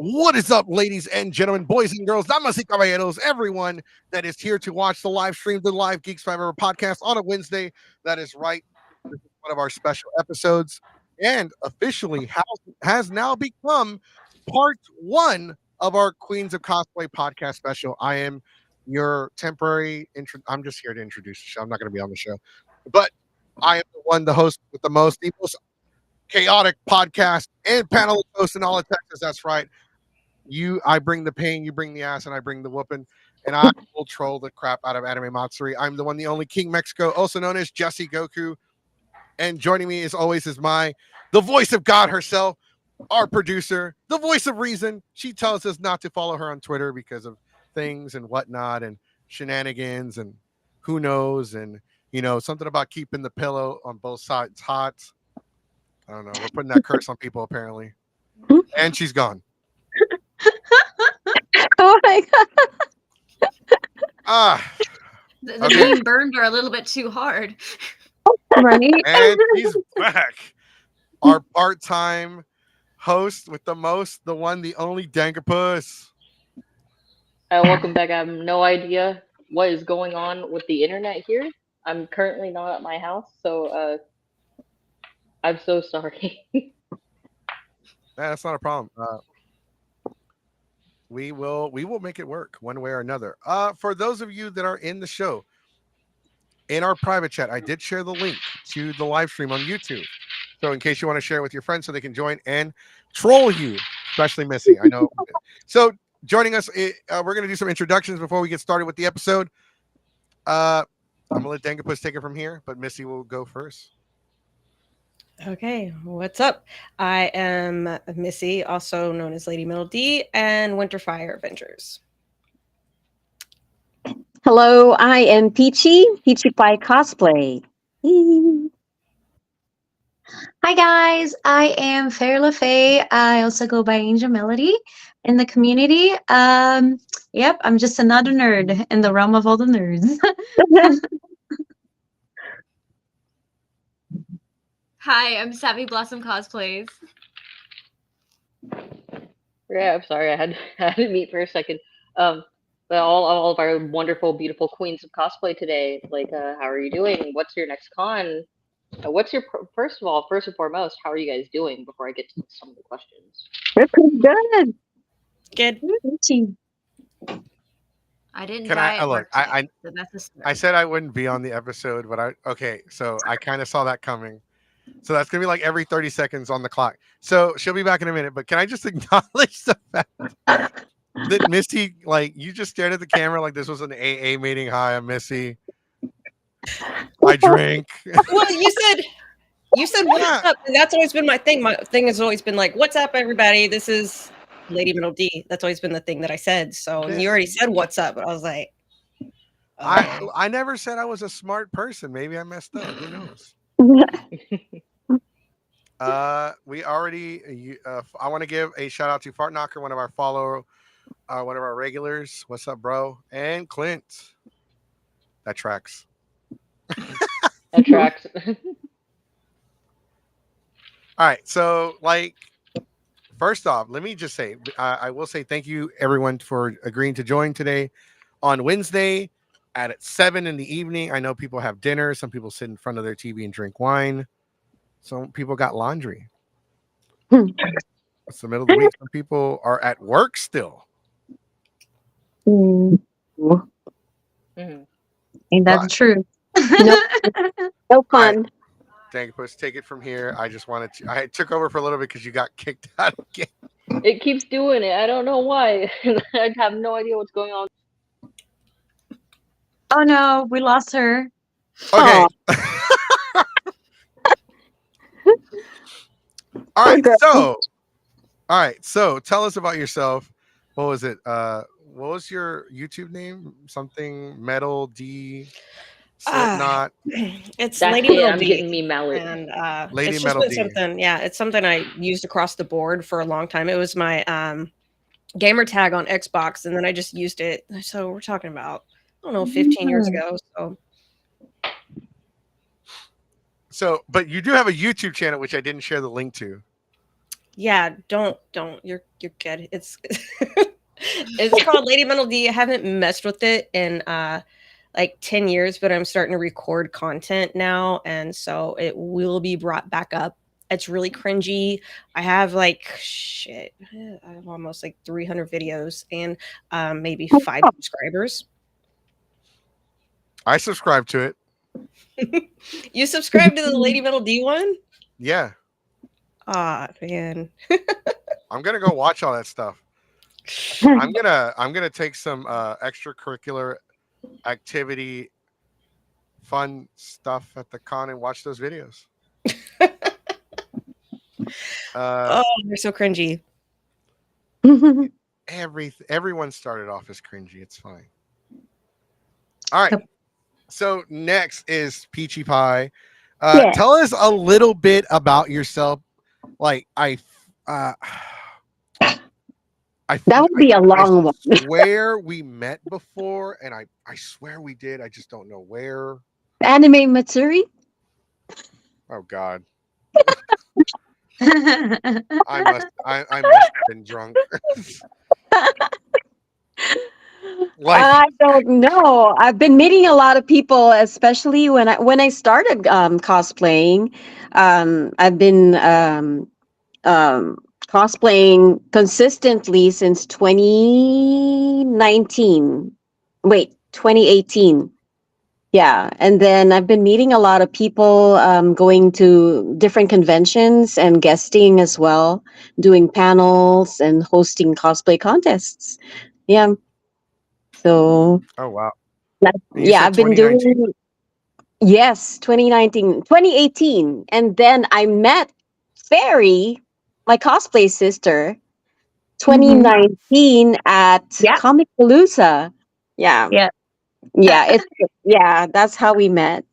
What is up, ladies and gentlemen, boys and girls, damas y caballeros, everyone that is here to watch the live stream, the live Geeks 5 Ever podcast on a Wednesday? That is right. This is one of our special episodes and officially has now become part one of our Queens of Cosplay podcast special. I am your temporary, I'm just here to introduce the show. I'm not going to be on the show, but I am the one, the host with the most chaotic podcast and panel host in all of Texas. That's right. I bring the pain, you bring the ass, and I bring the whooping. And I will troll the crap out of Anime Matsuri. I'm the one, the only King Mexico, also known as Jesse Goku. And joining me, as always, is the voice of God herself, our producer, the voice of reason. She tells us not to follow her on Twitter because of things and whatnot and shenanigans and who knows. And, something about keeping the pillow on both sides hot. I don't know. We're putting that curse on people, apparently. And she's gone. Oh my god. The bean burned her a little bit too hard. Right. And he's back. Our part-time host with the most, the one, the only Dankapus. Welcome back. I have no idea what is going on with the internet here. I'm currently not at my house, so I'm so sorry. That's not a problem. We will make it work one way or another. For those of you that are in the show, in our private chat, I did share the link to the live stream on YouTube. So in case you want to share it with your friends so they can join and troll you, especially Missy. I know. So joining us, we're going to do some introductions before we get started with the episode. I'm going to let Dangapus take it from here, but Missy will go first. Okay, what's up? I am Missy, also known as Lady Middle D, and Winterfire Avengers. Hello, I am Peachy by Cosplay. Hi guys, I am Fair LaFay. I also go by Angel Melody in the community. Yep, I'm just another nerd in the realm of all the nerds. Hi, I'm savvyblossomcosplays. Yeah, I'm sorry. I had to meet for a second. But all of our wonderful, beautiful queens of cosplay today. How are you doing? What's your next con? First and foremost, how are you guys doing? Before I get to some of the questions. We're pretty good. Good. I didn't. Can I look? So I said I wouldn't be on the episode, but so I kind of saw that coming. So that's gonna be like every 30 seconds on the clock. So she'll be back in a minute. But can I just acknowledge the fact that Misty, you just stared at the camera like this was an AA meeting? Hi, I'm Missy. I drink. Well, you said what's up, and that's always been my thing. My thing has always been like, "What's up, everybody? This is Lady Middle D." That's always been the thing that I said. So you already said what's up, but I was like, I never said I was a smart person. Maybe I messed up. Who knows? We already. I want to give a shout out to Fart Knocker, one of our one of our regulars. What's up, bro? And Clint. That tracks. That tracks. All right. So, first off, let me just say, I will say thank you, everyone, for agreeing to join today on Wednesday at 7 in the evening. I know people have dinner. Some people sit in front of their TV and drink wine. Some people got laundry. It's the middle of the week. Some people are at work still. Mm. Ain't that the truth? No fun. Dang, let's take it from here. I just wanted to. I took over for a little bit because you got kicked out again. It keeps doing it. I don't know why. I have no idea what's going on. Oh no, we lost her. Okay. All right. So tell us about yourself. What was it? What was your YouTube name? Something Metal D Slipknot. It's That's Lady it. Middle I'm D. getting me mallet. And Lady it's just Metal been D. something. Yeah, it's something I used across the board for a long time. It was my gamer tag on Xbox, and then I just used it. So we're talking about, I don't know, 15 years ago. So, but you do have a YouTube channel, which I didn't share the link to. Yeah, don't. You're good. It's it's called Lady Metal D. I haven't messed with it in like 10 years, but I'm starting to record content now, and so it will be brought back up. It's really cringy. I have like shit. I have almost like 300 videos and maybe 5 subscribers. I subscribe to it. You subscribe to the Lady Metal D one? Yeah, Ah, man. I'm gonna go watch all that stuff. I'm gonna take some extracurricular activity, fun stuff at the con and watch those videos. Oh, they're so cringy. Everyone started off as cringy. It's fine. All right. So next is Peachy Pie. Yeah. Tell us a little bit about yourself. Like That would be a long one. I swear we met before, and I swear we did. I just don't know where. Anime Matsuri? Oh God. I must have been drunk. Like, I don't know. I've been meeting a lot of people, especially when I started cosplaying. I've been cosplaying consistently since 2019. Wait, 2018. Yeah, and then I've been meeting a lot of people, going to different conventions and guesting as well, doing panels and hosting cosplay contests. Yeah. So oh wow. You yeah, said I've been 2019? doing, yes, 2019, 2018. And then I met Fairy, my cosplay sister, 2019 at Yeah. Comic Palooza. Yeah. Yeah. Yeah, that's how we met. It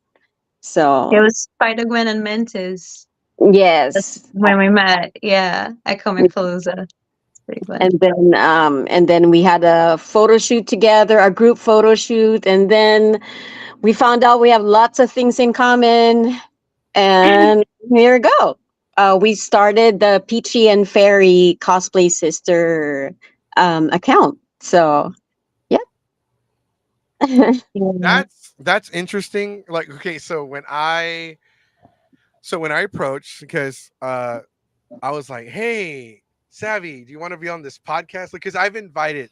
So was Spider-Gwen and Mantis yes. when we met. Yeah, at Comic Palooza. It's pretty fun. And then we had a photo shoot together, a group photo shoot, and then we found out we have lots of things in common, and here we go. We started the Peachy and Fairy Cosplay Sister account. So yeah. That's interesting. Like, okay, so when I approached, because I was like, hey, Savvy, do you want to be on this podcast? Because I've invited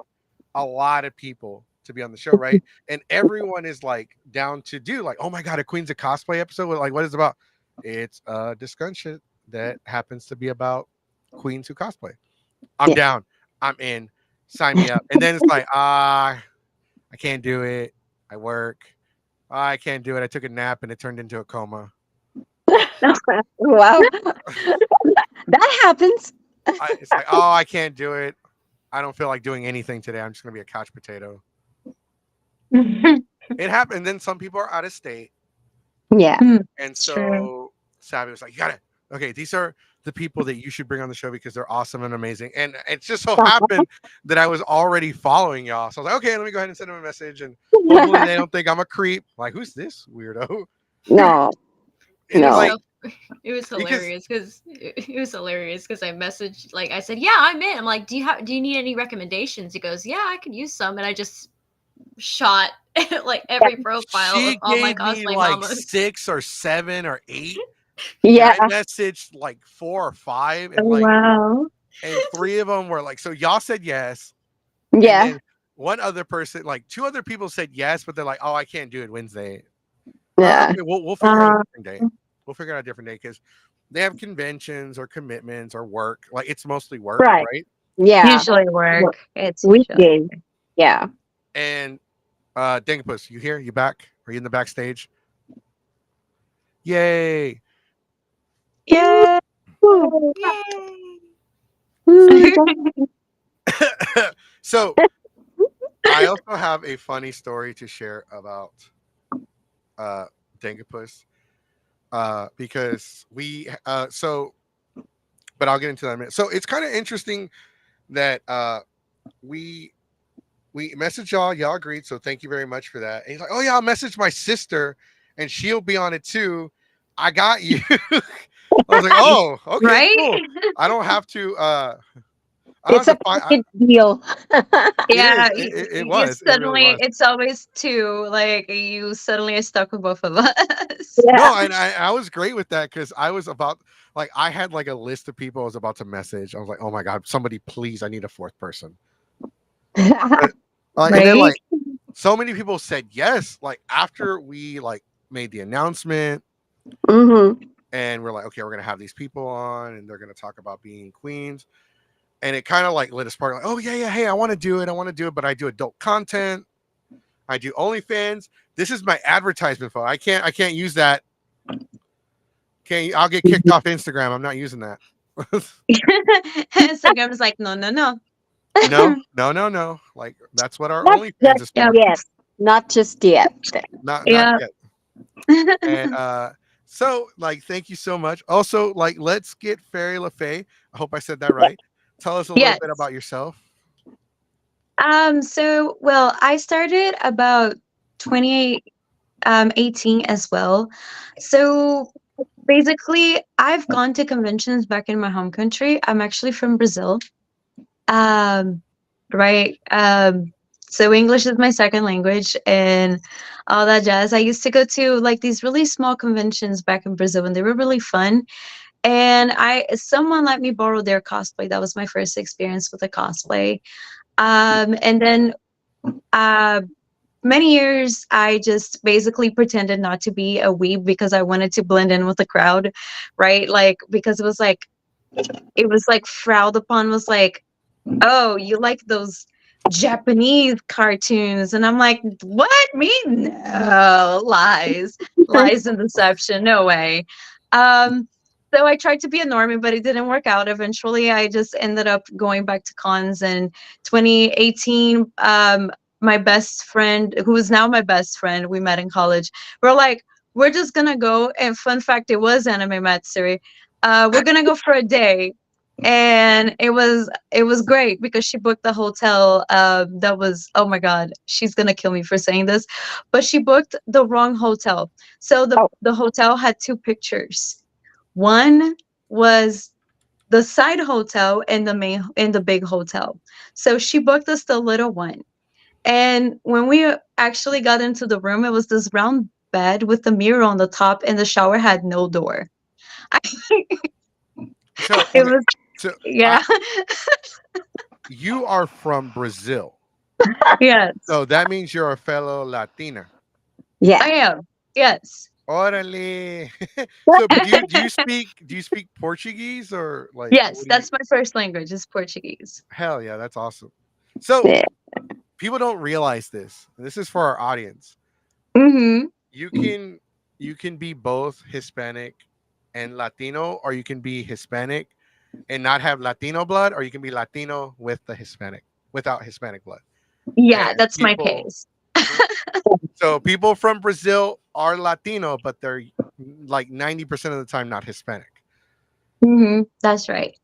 a lot of people to be on the show, right? And everyone is like down to do like, oh my God, a Queens of Cosplay episode. Like, what is it about? It's a discussion that happens to be about queens who cosplay. I'm Yeah. down. I'm in. Sign me up. And then it's like, I can't do it. I work. I can't do it. I took a nap and it turned into a coma. Wow. That happens. It's like, oh, I can't do it. I don't feel like doing anything today. I'm just gonna be a couch potato. It happened. And then some people are out of state, Yeah. and It's so true. Savvy was like, "You got it. Okay, these are the people that you should bring on the show because they're awesome and amazing." And it just so happened that I was already following y'all, so I was like, "Okay, let me go ahead and send them a message, and hopefully they don't think I'm a creep. Like, who's this weirdo?" No. And No. like, It was Because- hilarious because I messaged, like, I said, yeah, I'm in. I'm like, do you need any recommendations? He goes, yeah, I could use some. And I just shot like every profile of she all my gave me cosplay like mamas. 6 or 7 or 8. Yeah. And I messaged like 4 or 5, and Oh, like, wow. and 3 of them were like, so y'all said yes. Yeah. And then one other person, like 2 other people said yes, but they're like, oh, I can't do it Wednesday. Yeah. Okay, we'll figure out a different day. We'll figure out a different day because they have conventions or commitments or work. Like, it's mostly work, Right. right? Yeah. Usually work. It's usually Weekdays. Yeah. And Dingapus, you here? You back? Are you in the backstage? Yay! Yeah. So I also have a funny story to share about Dangapus. Because we but I'll get into that in a minute. So it's kind of interesting that we messaged y'all agreed, so thank you very much for that. And he's like, oh yeah, I'll message my sister and she'll be on it too. I got you. I was like, oh, okay, Right? cool. I don't have to. I don't have It's to a find. package deal. It is. Yeah, It you was. It really suddenly, was. it's always two. Like you suddenly are stuck with both of us. Yeah. No, and I was great with that because I was about like I had like a list of people I was about to message. I was like, oh my god, somebody please, I need a fourth person. And then Right? like so many people said yes. Like after we like made the announcement hmm and we're like, okay, we're gonna have these people on and they're gonna talk about being queens. And it kind of like lit a spark. Like, oh yeah, yeah, hey, I want to do it. I want to do it, but I do adult content. I do OnlyFans. This is my advertisement phone. I can't use that. Can't. I'll get kicked off Instagram. I'm not using that. Instagram is like, no, no, no. No, no, no, no. Like that's what our Not OnlyFans just is Yeah. for. yet. Not just yet. Not Yeah. yet. And so like thank you so much. Also, like let's get Fairy LaFay. I hope I said that right. Tell us a little Yes. bit about yourself. So, well, I started about 2018 as well. So basically, I've gone to conventions back in my home country. I'm actually from Brazil. Um, right. So English is my second language and all that jazz. I used to go to like these really small conventions back in Brazil and they were really fun. And someone let me borrow their cosplay. That was my first experience with a cosplay. And then uh, many years I just basically pretended not to be a weeb because I wanted to blend in with the crowd, right? Like because it was like frowned upon, was like, oh, you like those Japanese cartoons. And I'm like, what? Me? No, lies. Lies and deception. No way. Um, so I tried to be a normie, but it didn't work out. Eventually, I just ended up going back to cons in 2018. My best friend, who is now my best friend, we met in college. We're like, we're just gonna go. And fun fact, it was Anime Matsuri. We're gonna go for a day, and it was great because she booked the hotel. That was, oh my god, she's gonna kill me for saying this, but she booked the wrong hotel. So the hotel had two pictures. One was the side hotel and the big hotel. So she booked us the little one. And when we actually got into the room, it was this round bed with the mirror on the top, and the shower had no door. So It okay, was, so yeah. you are from Brazil, Yes, so that means you're a fellow Latina. Yeah. I am. Yes. Orale. So, but do you speak Portuguese or like Yes, what do you? that's my first language is Portuguese. Hell yeah, that's awesome. So Yeah. people don't realize this. And this is for our audience. Mm-hmm. You can you can be both Hispanic and Latino, or you can be Hispanic and not have Latino blood, or you can be Latino with the Hispanic without Hispanic blood. Yeah, And that's my people, case. so people from Brazil are Latino, but they're like 90% of the time not Hispanic. Mm-hmm. That's right.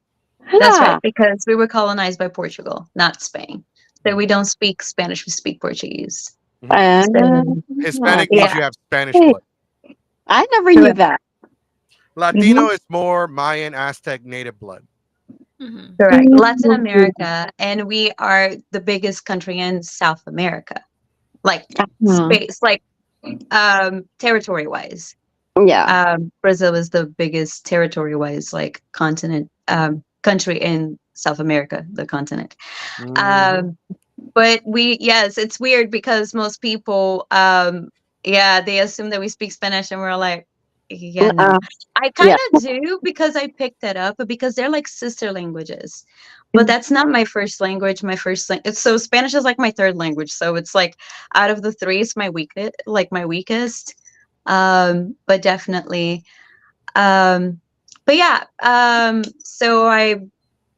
That's right. Because we were colonized by Portugal, not Spain. So we don't speak Spanish, we speak Portuguese. Uh, So, Hispanic means yeah, you have Spanish hey, blood. I never knew correct. that. Latino is more Mayan, Aztec, native blood. Hmm. Correct. Latin America, and we are the biggest country in South America, like Mhm. space, like territory wise. Yeah. Brazil is the biggest territory wise, like continent, country in South America, the continent. Mhm. Um, but yes, it's weird because most people, yeah, they assume that we speak Spanish, and we're like, yeah, no. Uh, I kind yeah. of do because I picked it up, but because they're like sister languages. But that's not my first language. My first language, so Spanish is like my third language. So it's like out of the three, it's my weakest, like my weakest. But definitely, um, but yeah. So I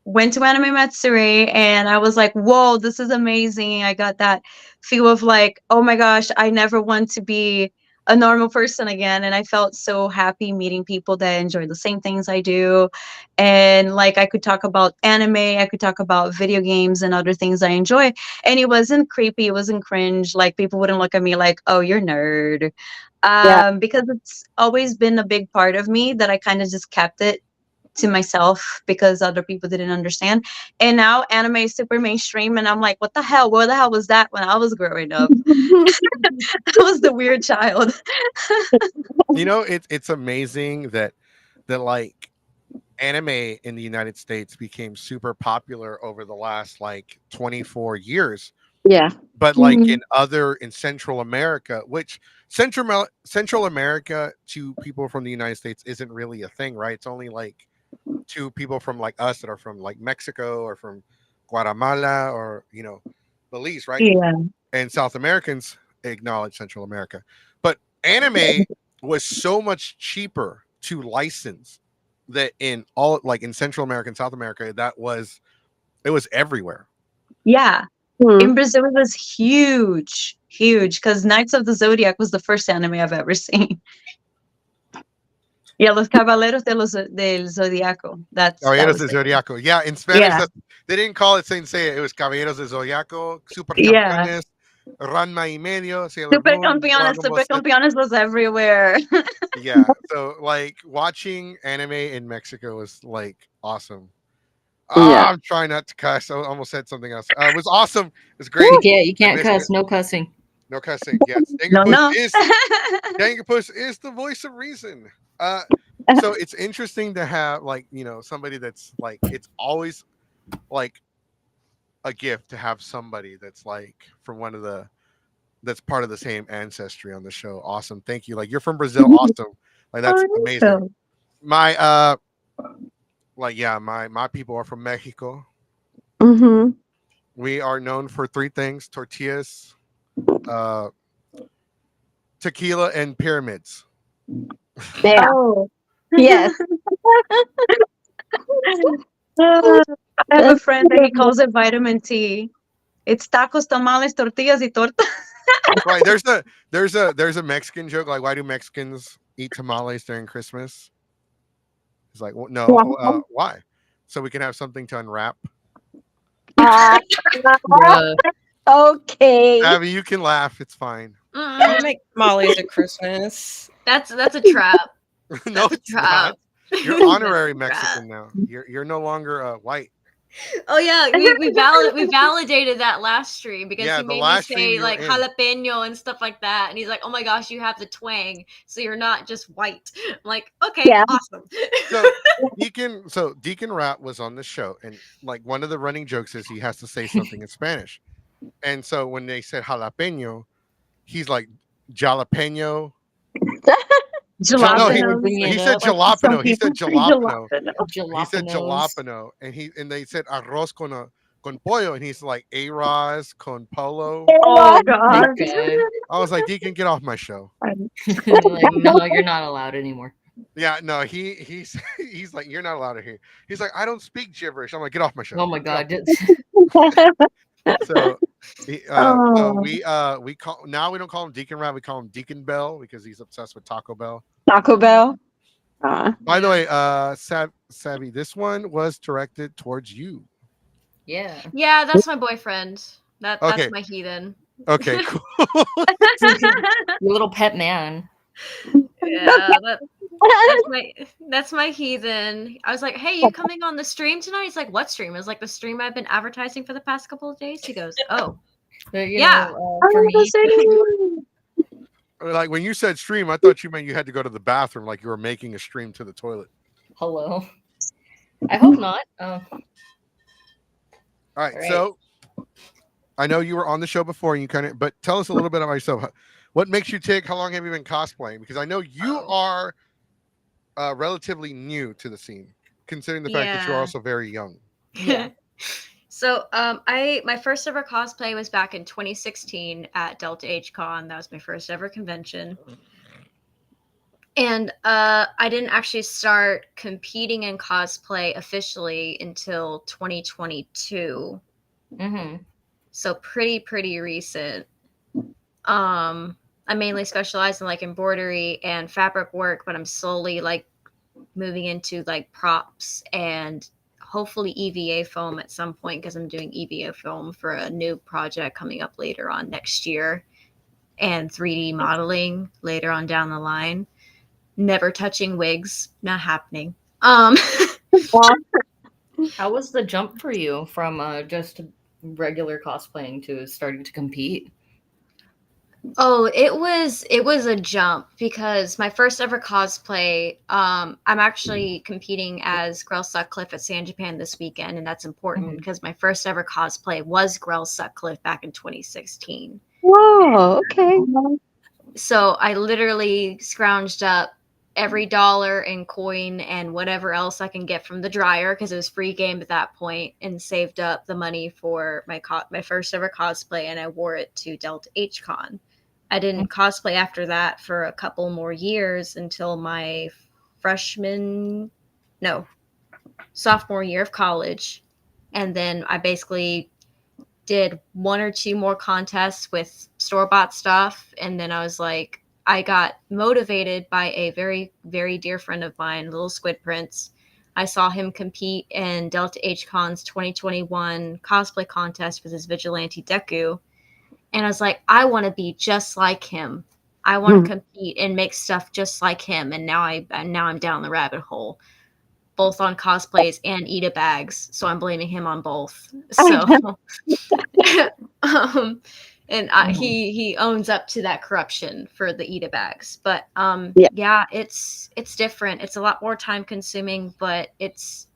went to Anime Matsuri and I was like, whoa, this is amazing. I got that feel of like, oh my gosh, I never want to be a normal person again, and I felt so happy meeting people that enjoy the same things I do. And like I could talk about anime, I could talk about video games and other things I enjoy, and it wasn't creepy, it wasn't cringe. Like people wouldn't look at me like, oh, you're nerd. Yeah. Because it's always been a big part of me that I kind of just kept it to myself because other people didn't understand. And now anime is super mainstream, and I'm like, what the hell? What the hell was that when I was growing up? I was the weird child. You know, it's amazing that like anime in the United States became super popular over the last like 24 years. Yeah. But like Mhm. in Central America, which Central America to people from the United States isn't really a thing, right? It's only like to people from like us that are from like Mexico or from Guatemala or Belize, right? Yeah. And South Americans acknowledge Central America. But anime was so much cheaper to license that in all like in Central America and South America, it was everywhere. Yeah. In Mhm. Brazil, it was huge, huge, because Knights of the Zodiac was the first anime I've ever seen. Yeah, Los Caballeros del Zodiaco. That Caballeros was de it. Zodiaco. Yeah, in Spanish, Yeah. they didn't call it Saint Seiya. It was Caballeros de Zodiaco, Super Yeah. Campeones, Ranma y Medio, Sailor Moon, Dragon Ball Super Z. Campeones was everywhere. Yeah, so like watching anime in Mexico was like awesome. Yeah. I'm trying not to cuss. I almost said something else. It was awesome. It was great. Woo! You I can't missed it. cuss. No cussing. No cussing. Yes, No, no. Dangerpuss is the voice of reason. Uh, so it's interesting to have like somebody that's like it's always like a gift to have somebody that's like from one of the that's part of the same ancestry on the show. Awesome. Thank you. Like you're from Brazil. Awesome. Like that's Oh, amazing. so. My like yeah, my people are from Mexico. Mm-hmm. We are known for three things: tortillas, uh, tequila, and pyramids. Yeah. Oh. Yes. I have a That's friend that he calls it vitamin T. It's tacos, tamales, tortillas, y torta. Right. There's a Mexican joke like why do Mexicans eat tamales during Christmas? It's like well, no, why? So we can have something to unwrap. uh, Bruh. okay. Abby, you can laugh. It's fine. I make tamales at Christmas. That's a trap. No, That's a it's not. trap. You're honorary That's a trap. Mexican now. You're no longer white. Oh yeah, we validated that last stream because Yeah, he the made me last stream say you were like in. jalapeno and stuff like that, and he's like, "Oh my gosh, you have the twang, so you're not just white." I'm like, "Okay, Yeah. awesome." Deacon Rat was on the show, and like one of the running jokes is he has to say something in Spanish, and so when they said jalapeno, he's like jalapeno. No, he Jalapeno. Bringing he it said up like Some jalapeno. He people said say jalapeno. He said jalapenos. jalapeno, and they said arroz con pollo, and he's like arroz con polo. Oh, My God. God. I was like, Deacon, get off my show. Like, no, you're not allowed anymore. Yeah, no, he's he's like, you're not allowed to hear. He's like, I don't speak gibberish. I'm like, get off my show. Oh my Get off. God. So, Oh. we call now we don't call him Deacon Rat, we call him Deacon Bell because he's obsessed with Taco Bell. Taco Bell. By the Yeah. way, Savvy, this one was directed towards you. Yeah. Yeah, that's my boyfriend. That's Okay, my heathen. okay, cool. Your little pet man. Yeah, that's my heathen. I was like, "Hey, you coming on the stream tonight?" He's like, "What stream?" I was like, "The stream I've been advertising for the past couple of days." He goes, "Oh, But, yeah." for me, Like when you said stream, I thought you meant you had to go to the bathroom, like you were making a stream to the toilet. hello. I hope not. All right, All right. so I know you were on the show before, and you but tell us a little bit about yourself. What makes you tick? How long have you been cosplaying? Because I know you are relatively new to the scene, considering the fact that you're Yeah. also very young. Yeah. So, my first ever cosplay was back in 2016 at Delta H Con. That was my first ever convention. And I didn't actually start competing in cosplay officially until 2022. Mm-hmm. So pretty recent. I mainly specialize in like embroidery and fabric work, but I'm slowly like moving into like props and hopefully EVA foam at some point because I'm doing EVA foam for a new project coming up later on next year, and 3D modeling later on down the line. Never touching wigs, not happening. How was the jump for you from just regular cosplaying to starting to compete? Oh, it was a jump because my first ever cosplay, I'm actually competing as Grell Sutcliffe at San Japan this weekend, and that's important because my first ever cosplay was Grell Sutcliffe back in 2016. Whoa, okay. So I literally scrounged up every dollar and coin and whatever else I can get from the dryer because it was free game at that point, and saved up the money for my first ever cosplay, and I wore it to Delta H Con. I didn't cosplay after that for a couple more years until my freshman, no, sophomore year of college. And then I basically did one or two more contests with store bought stuff. And then I was like, I got motivated by a very, very dear friend of mine, Little Squid Prince. I saw him compete in Delta H Con's 2021 cosplay contest with his Vigilante Deku. And I was like, I want to be just like him. I want to compete and make stuff just like him. And now I'm down the rabbit hole, both on cosplays and Ida bags. So I'm blaming him on both. So, um, and he owns up to that corruption for the Ida bags. But yeah, it's different. It's a lot more time consuming, but it's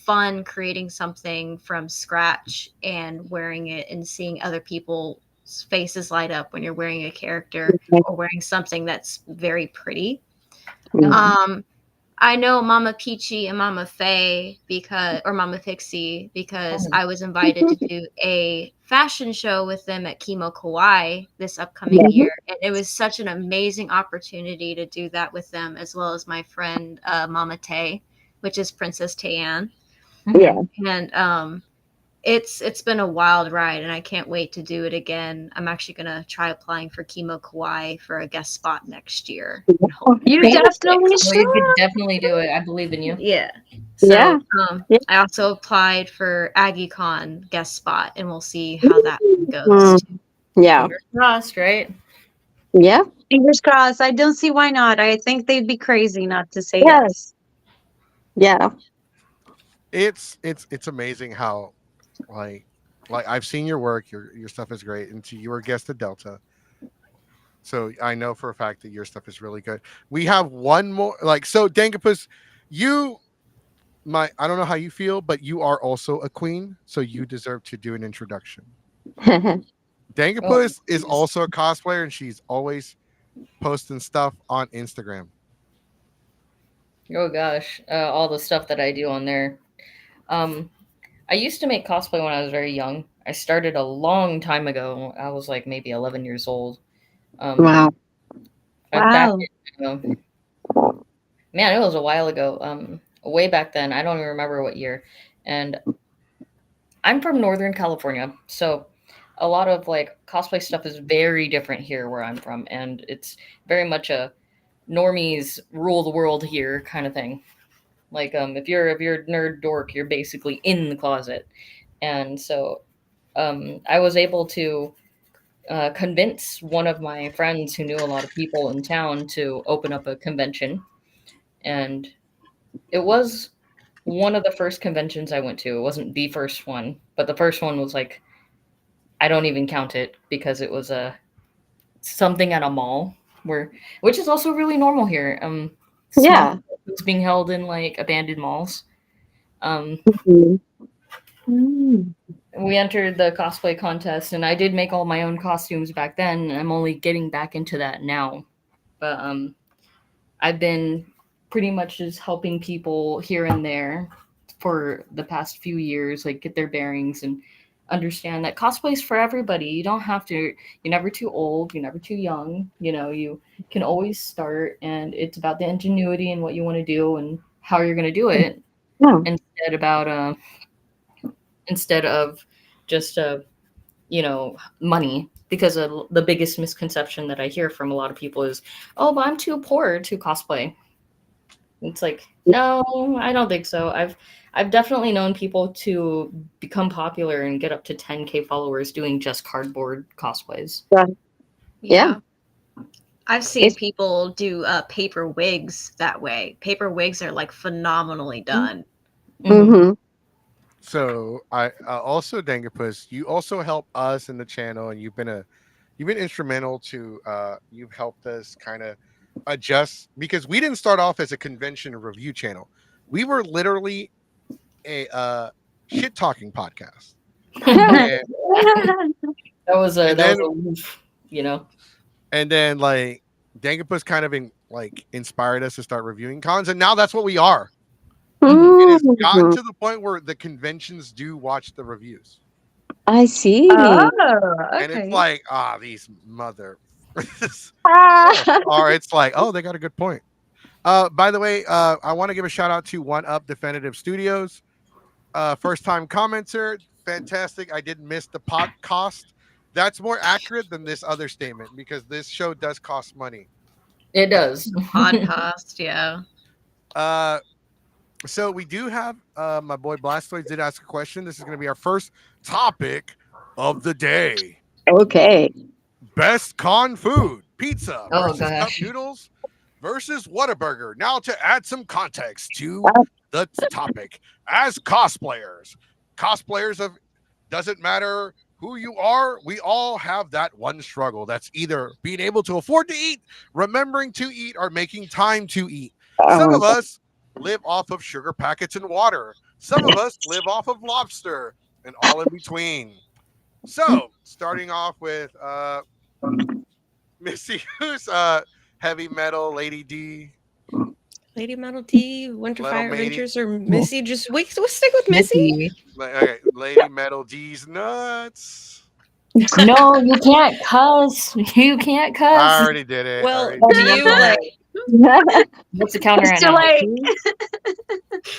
fun creating something from scratch and wearing it and seeing other people's faces light up when you're wearing a character or wearing something that's very pretty. I know Mama Peachy and Mama Faye or Mama Pixie because I was invited to do a fashion show with them at Kimo Kawaii this upcoming year. And it was such an amazing opportunity to do that with them, as well as my friend Mama Tay, which is Princess Taeyan. Yeah. And it's been a wild ride, and I can't wait to do it again. I'm actually gonna try applying for Kimo Kawaii for a guest spot next year. You definitely Well, you should. could definitely do it. I believe in you. Yeah. So Yeah. I also applied for AggieCon guest spot, and we'll see how that goes. Yeah. Fingers crossed, right? Yeah. Fingers crossed. I don't see why not. I think they'd be crazy not to say Yes. yes. Yeah. It's amazing how like I've seen your work. Your stuff is great, and so you were a guest at Delta. So I know for a fact that your stuff is really good. We have one more, so Dangapus, you I don't know how you feel, but you are also a queen, so you deserve to do an introduction. Dangapus is also a cosplayer, and she's always posting stuff on Instagram. Oh gosh, all the stuff that I do on there. I used to make cosplay when I was very young. I started a long time ago. I was like maybe 11 years old. Wow. Back, Wow. man, it was a while ago. Way back then, I don't even remember what year. And I'm from Northern California, so a lot of like cosplay stuff is very different here where I'm from, and it's very much a normies rule the world here kind of thing. Like if you're a nerd dork, you're basically in the closet. And so I was able to convince one of my friends who knew a lot of people in town to open up a convention. And it was one of the first conventions I went to. It wasn't the first one, but the first one was like, I don't even count it because it was something at a mall which is also really normal here. Yeah. It's being held in like abandoned malls. We entered the cosplay contest, and I did make all my own costumes back then, and I'm only getting back into that now. But I've been pretty much just helping people here and there for the past few years, like get their bearings and understand that cosplay is for everybody. You don't have to, you're never too old, you're never too young. You can always start, and it's about the ingenuity and what you want to do and how you're going to do it. Yeah. Instead of just money. because the biggest misconception that I hear from a lot of people is, oh, but I'm too poor to cosplay. It's like, no, I don't think so. I've definitely known people to become popular and get up to 10K followers doing just cardboard cosplays. Yeah. I've seen It's- people do paper wigs that way. Paper wigs are like phenomenally done. Mm-hmm. So I also Dangapus, you also help us in the channel, and you've been instrumental to you've helped us kind of adjust, because we didn't start off as a convention review channel. We were literally a shit talking podcast. And, That was And a then- move, you know. and then like Dangapus kind of inspired us to start reviewing cons, and now that's what we are. It has gotten to the point where the conventions do watch the reviews. I see. Oh, And it's okay. like, these mother Ah. or it's like, oh, they got a good point. By the way, I want to give a shout out to One Up Definitive Studios. First time commenter, fantastic. I didn't miss the pod cost. That's more accurate than this other statement, because this show does cost money. It does. Podcast, yeah. So we do have my boy Blastoise did ask a question. This is going to be our first topic of the day. Okay. Best con food: pizza Oh, versus cup gosh. noodles versus Whataburger. Now, to add some context to the topic, as cosplayers of, doesn't matter who you are, we all have that one struggle. That's either being able to afford to eat, remembering to eat, or making time to eat. Some of us live off of sugar packets and water. Some of us live off of lobster, and all in between. So, starting off with Missy, who's heavy metal Lady D. Lady Metal D, Winter Little Fire matey. Rangers, or Missy. Just we'll stick with Missy. Okay, Lady Metal D's nuts. No, you can't cuss. You can't I cuss. already did it. Well, I already do did you it. like? What's the counter It's at too now? late.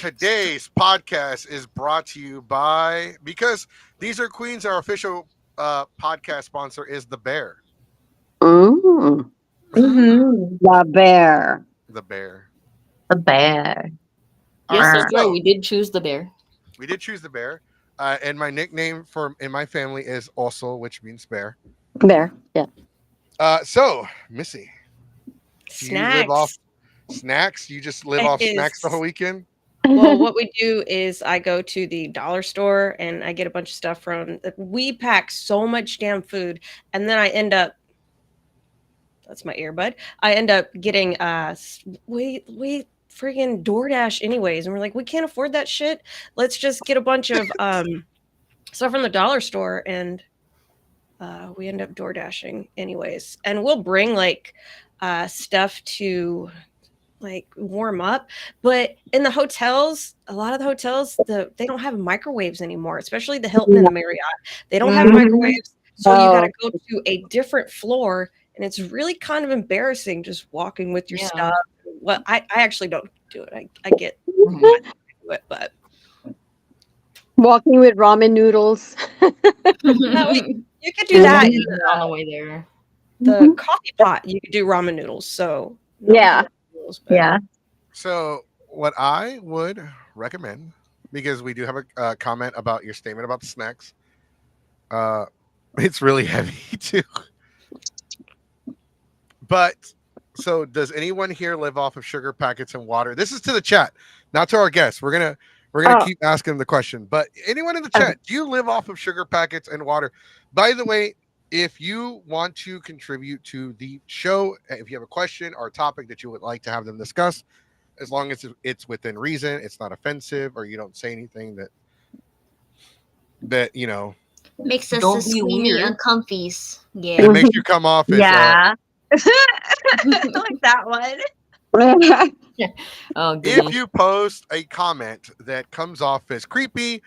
Today's podcast is brought to you by, because these are Queens, our official podcast sponsor is the Bear. Mm. Mhm. The bear. The Bear. The bear. All Yes, right, that's right. so We did choose the bear. we did choose the Bear. And my nickname in my family is also, which means bear. Bear. Yeah. So Missy, do you live Snacks. off snacks? You just live It off snacks the is- whole weekend? Well, what we do is I go to the dollar store and I get a bunch of stuff from. We pack so much damn food, and then I end up. That's my earbud. I end up getting we friggin' DoorDash anyways, and we're like, we can't afford that shit. Let's just get a bunch of stuff from the dollar store, and we end up DoorDashing anyways. And we'll bring like stuff to like warm up, but in the hotels, a lot of the hotels, they don't have microwaves anymore, especially the Hilton and the Marriott. They don't have Mhm. microwaves, so you got to Oh. go to a different floor, and it's really kind of embarrassing just walking with your Yeah. stuff. Well, I actually don't do it. I get Mhm. to it, but Walking with ramen noodles. you could do that in on the way there. the coffee pot. You could do ramen noodles. So not Yeah. noodles, but- Yeah. So what I would recommend, because we do have a comment about your statement about the snacks. It's really heavy too. But so does anyone here live off of sugar packets and water? This is to the chat, not to our guests. We're gonna Oh. keep asking the question. But anyone in the chat, do you live off of sugar packets and water? By the way, if you want to contribute to the show, if you have a question or a topic that you would like to have them discuss, as long as it's within reason, it's not offensive, or you don't say anything that Makes us Don't a be squeamy weird. uncomfies. that Yeah. makes you come off as Yeah. Like that one. Oh, if goodness. you post a comment that comes off as creepy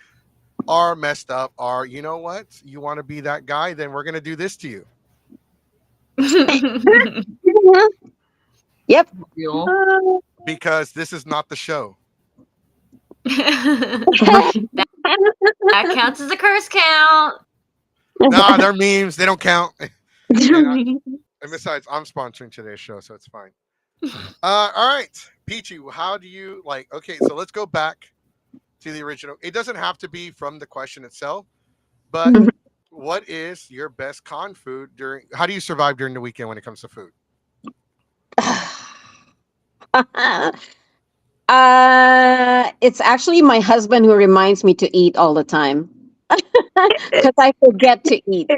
or messed up, or you know what, you want to be that guy, then we're gonna do this to you. Yep. Real. Because this is not the show. that counts as a curse count. Nah, they're memes. They don't count. And, and besides, I'm sponsoring today's show, so it's fine. All right, Peachy, how do you like? Okay, so let's go back to the original. It doesn't have to be from the question itself, but what is your best con food during? How do you survive during the weekend when it comes to food? It's actually my husband who reminds me to eat all the time because I forget to eat.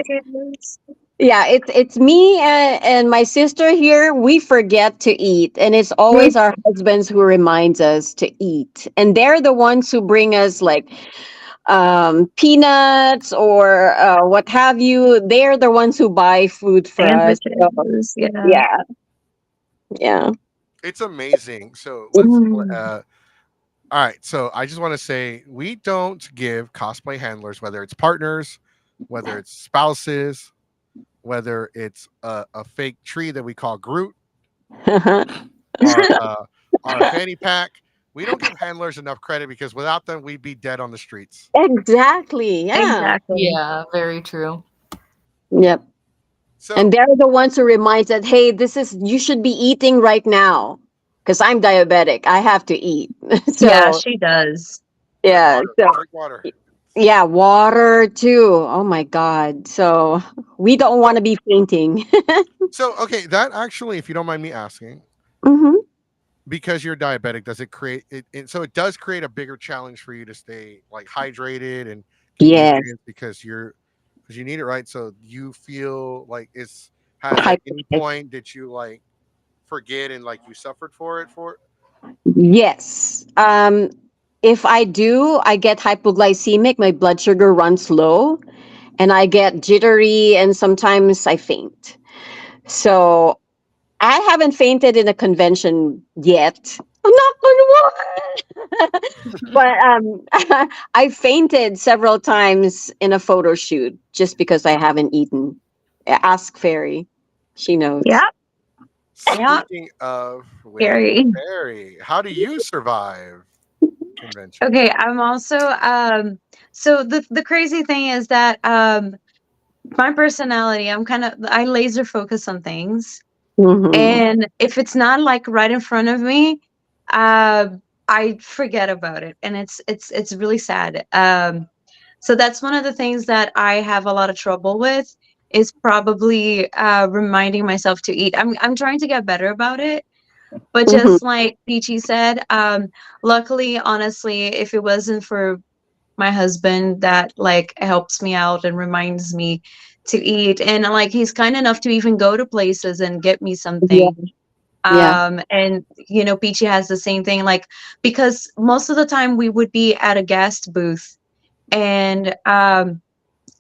Yeah, it's me and my sister here. We forget to eat, and it's always our husbands who reminds us to eat. And they're the ones who bring us like peanuts or what have you. They're the ones who buy food for us. So, Sandwiches, yeah. yeah, yeah. It's amazing. So let's. Mm. All right. So I just want to say we don't give cosplay handlers, whether it's partners, whether it's spouses, whether it's a fake tree that we call Groot, our our fanny pack. We don't give handlers enough credit because without them, we'd be dead on the streets. Exactly. Yeah. Exactly. Yeah, very true. Yep. So And they're the ones who reminds that, hey, this is you should be eating right now because I'm diabetic. I have to eat. Yeah, So she does. drink yeah. water. So Drink water. yeah, water too. Oh my God. So we don't want to be fainting. So okay, that actually, if you don't mind me asking, Hmm. because you're diabetic, does it create it? So it does create a bigger challenge for you to stay like hydrated and get Yes. nutrients because you need it, right? So you feel like it's has at any Hyper- point did you like forget and like you suffered for it for Yes. If I do, I get hypoglycemic. My blood sugar runs low, and I get jittery, and sometimes I faint. So I haven't fainted in a convention yet. I'm not on one. But I fainted several times in a photo shoot just because I haven't eaten. Ask Fairy. She knows. Yeah, yeah. speaking of which, Scary. Barry, how do you survive convention? Okay, I'm also so the crazy thing is that my personality, I laser focus on things. Hmm. And if it's not like right in front of me, uh I forget about it. And it's really sad. So that's one of the things that I have a lot of trouble with is probably reminding myself to eat. I'm trying to get better about it. But Hmm. just like Peachy said, luckily, honestly, if it wasn't for my husband that like helps me out and reminds me to eat, and like he's kind enough to even go to places and get me Yeah. something. Yeah. And Peachy has the same thing, like because most of the time we would be at a guest booth, and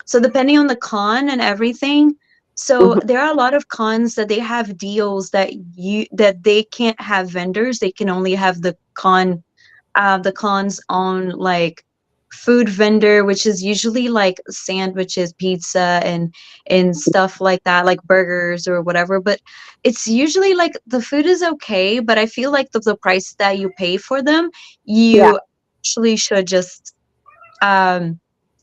so depending on the con and everything, so Hmm. there are a lot of cons that they have deals that they can't have vendors. They can only have the con's own like food vendor, which is usually like sandwiches, pizza, and stuff like that, like burgers or whatever. But it's usually like the food is okay, but I feel like the price that you pay for them, Yeah. you actually should just um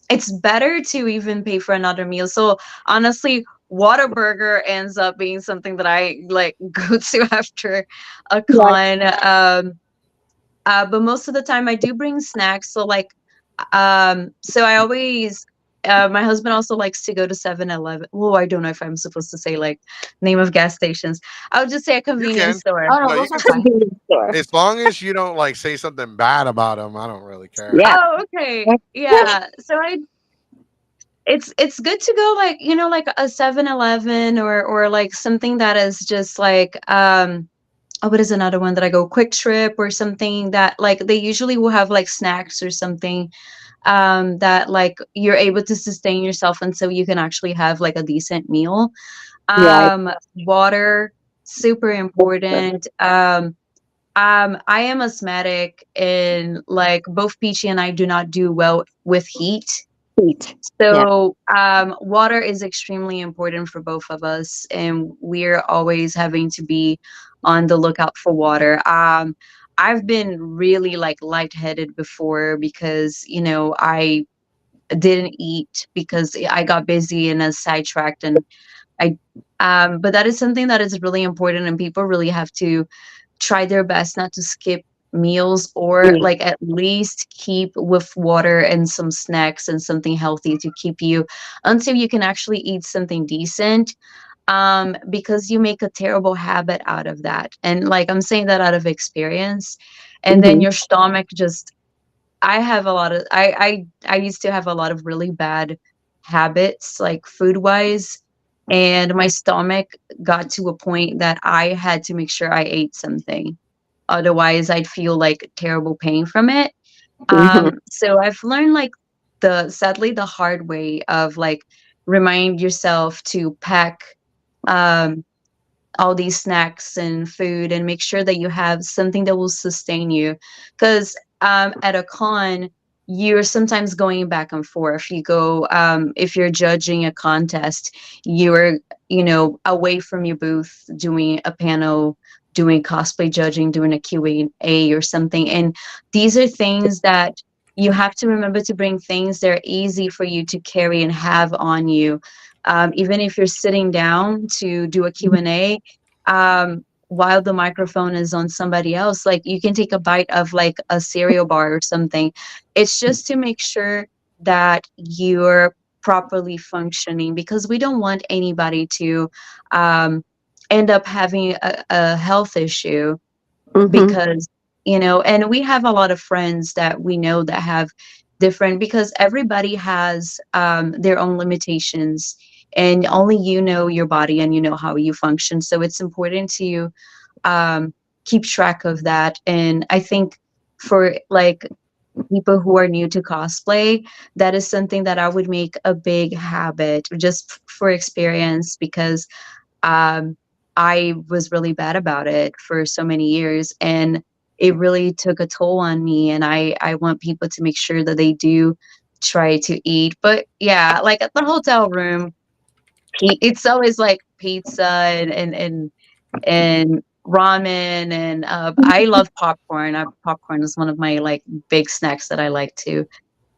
it's better to even pay for another meal. So honestly, Whataburger ends up being something that I like go to after a Right. con. But most of the time I do bring snacks. So like so I always my husband also likes to go to 7-Eleven. Oh, I don't know if I'm supposed to say like name of gas stations. I would just say a You convenience can. store. Oh no, No, you those can. are fine. Convenience store. As long as you don't like say something bad about them, I don't really care. Yeah. Oh, okay. Yeah. So it's good to go like like a 7-Eleven or like something that is just like oh, what is another one that I go Quick Trip or something that like they usually will have like snacks or something that like you're able to sustain yourself until you can actually have like a decent meal. Right. Water, super important. I am asthmatic, and like both Peachy and I do not do well with heat. Eat. Yeah. So, water is extremely important for both of us, and we're always having to be on the lookout for water. I've been really like lightheaded before because I didn't eat because I got busy and sidetracked, and I but that is something that is really important, and people really have to try their best not to skip meals, or Mm. like at least keep with water and some snacks and something healthy to keep you until you can actually eat something decent, because you make a terrible habit out of that. And like I'm saying that out of experience, and then Mhm. your stomach just, I have a lot of I used to have a lot of really bad habits, like food wise, and my stomach got to a point that I had to make sure I ate something. Otherwise, I'd feel like terrible pain from it. Mhm. So I've learned like the sadly the hard way of like remind yourself to pack um all these snacks and food and make sure that you have something that will sustain you, because at a con you're sometimes going back and forth. You go, if you're judging a contest, you're, away from your booth doing a panel, doing cosplay judging, doing a Q&A or something, and these are things that you have to remember to bring things that are easy for you to carry and have on you. Even if you're sitting down to do a Q&A, while the microphone is on somebody else, like you can take a bite of like a cereal bar or something. It's just to make sure that you're properly functioning, because we don't want anybody to um, end up having a health issue, Mhm. because and we have a lot of friends that we know that have different, because everybody has their own limitations, and only you know your body and you know how you function, so it's important to keep track of that. And I think for like people who are new to cosplay, that is something that I would make a big habit, just for experience, because um, I was really bad about it for so many years, and it really took a toll on me. And I want people to make sure that they do try to eat. But yeah, like at the hotel room, it's always like pizza and ramen, and I love popcorn. Popcorn is one of my like big snacks that I like to.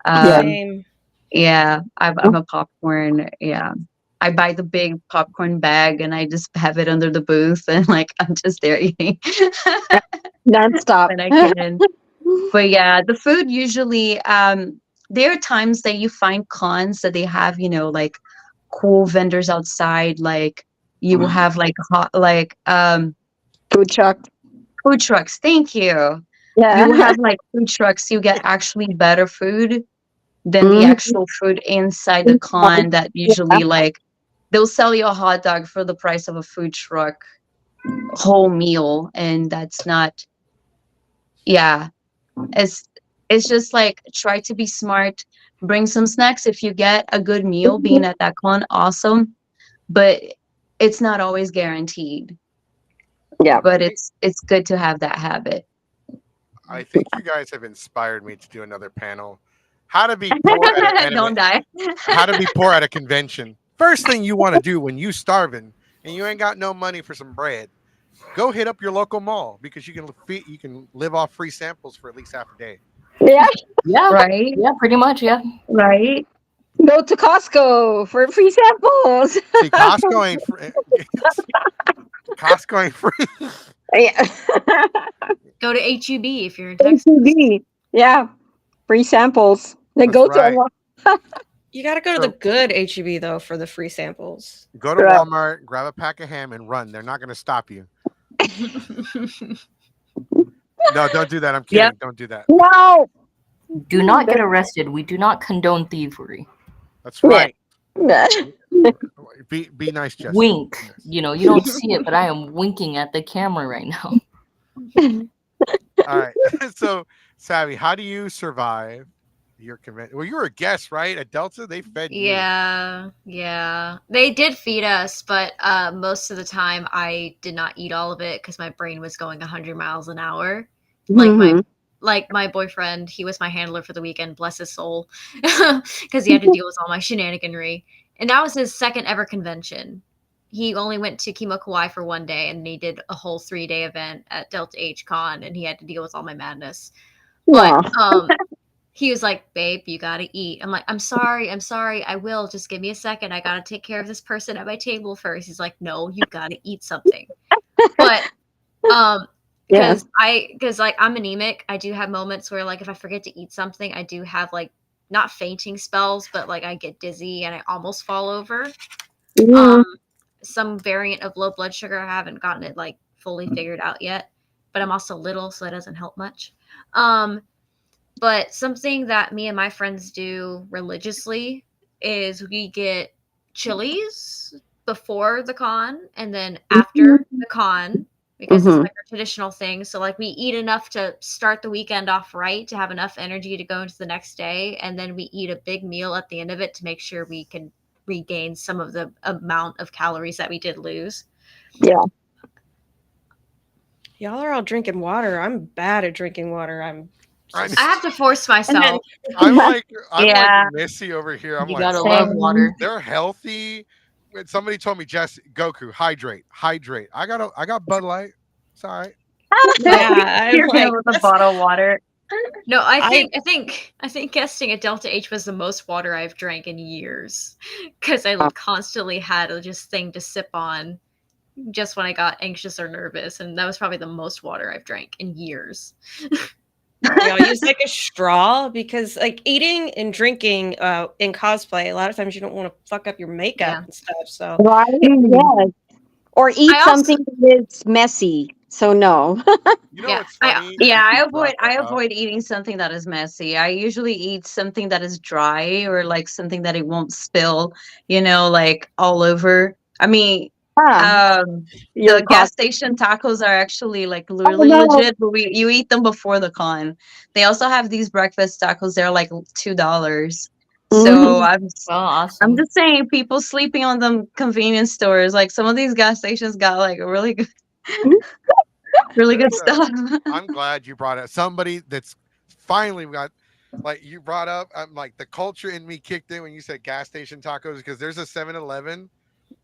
Yeah. Um, Same. yeah, I'm a popcorn. Yeah, I buy the big popcorn bag and I just have it under the booth, and like I'm just there eating Nonstop. when I can. But yeah, the food usually, there are times that you find cons that they have, like cool vendors outside, like you will have like hot, like Food truck. food trucks. Thank you. You will Yeah. have like food trucks. You get actually better food than the Mhm. actual food inside the con, that Yeah. usually like they'll sell you a hot dog for the price of a food truck whole meal, and that's not, yeah, it's it's just like try to be smart, bring some snacks if you get a good meal being at that con, awesome, but it's not always guaranteed, Yeah. but it's good to have that habit. I think you guys have inspired me to do another panel. How to be poor at an anime, Don't die. how to be poor at a convention. First thing you want to do when you starving and you ain't got no money for some bread, go hit up your local mall because you can live off free samples for at least half a day. Yeah. Yeah, Right, yeah, pretty much. Yeah. right. Go to Costco for free samples. See, Costco ain't free. Costco ain't free. Yeah. Go to HEB if you're in Texas. HEB. Yeah. Free samples. They That's go to a right. lot. You got to go to the So good HEB though for the free samples. go to Right. Walmart, grab a pack of ham, and run. They're not going to stop you. No, don't do that. I'm Yep. kidding. Don't do that. No. Do not get arrested. We do not condone thievery. That's Yeah. right. Be nice, Jesse. Wink. Be nice. You know, you don't see it, but I am winking at the camera right now. All right. So, Savvy, how do you survive your convention? Well, you were a guest, right? At Delta, they fed you. Yeah. They did feed us, but most of the time I did not eat all of it because my brain was going 100 miles an hour. Like my Mhm. like my boyfriend, he was my handler for the weekend, bless his soul, because he had to deal with all my shenaniganry. And that was his second ever convention. He only went to Kimo Kauai for one day, and he did a whole 3-day event at Delta H Con, and he had to deal with all my madness. But Aw. he was like, "Babe, you gotta eat." I'm like, I'm sorry, I will. Just give me a second. I gotta take care of this person at my table first. He's like, "No, you gotta eat something." But um, Yeah. because like I'm anemic, I do have moments where like if I forget to eat something, I do have like not fainting spells, but like I get dizzy and I almost fall over. Mhm. Some variant of low blood sugar. I haven't gotten it like fully figured out yet, but I'm also little, so that doesn't help much. But something that me and my friends do religiously is we get chilies before the con and then after the con because it's Mhm. like a traditional thing. So like we eat enough to start the weekend off right to have enough energy to go into the next day, and then we eat a big meal at the end of it to make sure we can regain some of the amount of calories that we did lose. Yeah. Y'all are all drinking water. I'm bad at drinking water. I'm I, I have to force And then myself. I'm like Yeah. Missy over here. I'm You like, gotta what? love Same. water. They're healthy. When somebody told me, Jess, Goku, hydrate, hydrate. I got Bud Light. It's all right. yeah, I'm You're like good with the that's bottled water. No, I I think guessing at Delta H was the most water I've drank in years because I constantly had a just thing to sip on just when I got anxious or nervous, and that was probably the most water I've drank in years. y'all use like a straw because like eating and drinking in cosplay, a lot of times you don't want to fuck up your makeup Yeah. and stuff. So Right. Mm. Yes. Or eat I also something that's messy. So no. You know yeah, what's funny? Yeah, Since you brought that I up, avoid eating something that is messy. I usually eat something that is dry or like something that it won't spill, like all over. I mean, Ah, your the gas cost. station tacos are actually like Oh really no. legit, but you eat them before the con. They also have these breakfast tacos. They're like $2. So Mhm. Well, I'm awesome. just saying, people sleeping on them convenience stores. Like some of these gas stations got like really good, really good there's a. stuff. I'm glad you brought it. Somebody that's finally got, like you brought up. I'm like the culture in me kicked in when you said gas station tacos because there's a 7-Eleven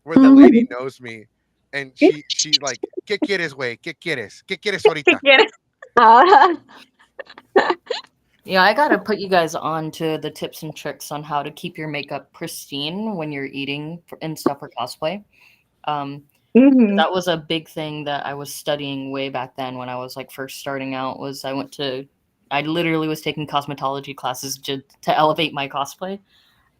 where the lady Mhm. knows me, and she like, ¿qué quieres, güey? ¿Qué quieres ahorita? Get it? Ah, Yeah, I gotta put you guys on to the tips and tricks on how to keep your makeup pristine when you're eating and stuff for cosplay. Um, Mhm. that was a big thing that I was studying way back then when I was like first starting out. Was I literally was taking cosmetology classes to elevate my cosplay.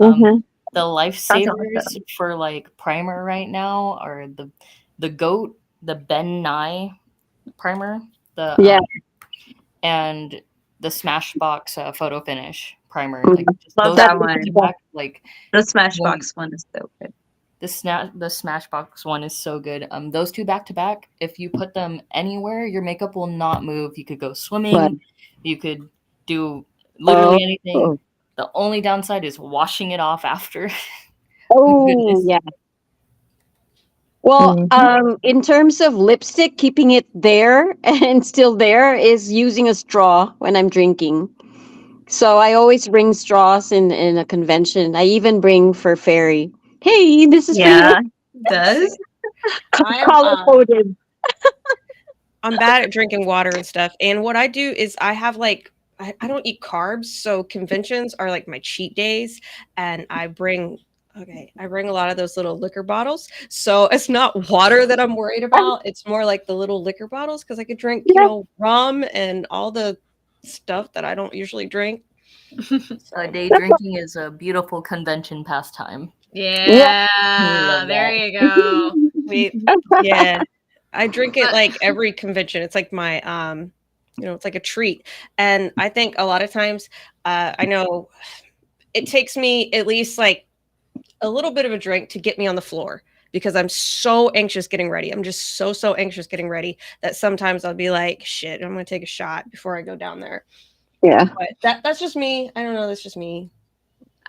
Um, mhm. the That's lifesavers awesome. for like primer right now are the goat, the Ben Nye primer, the Yeah. and the Smashbox photo finish primer. Like Mhm. just Love those That that two back to one. yeah. back. Like The when Smashbox one is so good. the Smashbox one is so good. Those two back to back. If you put them anywhere, your makeup will not move. You could go Right. swimming. You could do Oh. literally anything. The only downside is washing it off after. Oh, Goodness. yeah. Well, Mhm. in terms of lipstick, keeping it there and still there is using a straw when I'm drinking. So I always bring straws in a convention. I even bring for fairy. Hey, this is for you. Yeah, does. I'm Color coded. I'm bad at drinking water and stuff. And what I do is I have like I don't eat carbs, so conventions are like my cheat days. And I bring a lot of those little liquor bottles. So it's not water that I'm worried about. It's more like the little liquor bottles because I could drink, Yeah. rum and all the stuff that I don't usually drink. So Day drinking is a beautiful convention pastime. Yeah. Yeah, Love there that. you go. we yeah. I drink it But like every convention. It's like my it's like a treat. And I think a lot of times I know it takes me at least like a little bit of a drink to get me on the floor because I'm so anxious getting ready. I'm just so anxious getting ready that sometimes I'll be like, shit, I'm gonna take a shot before I go down there. Yeah. But that's just me. I don't know, that's just me.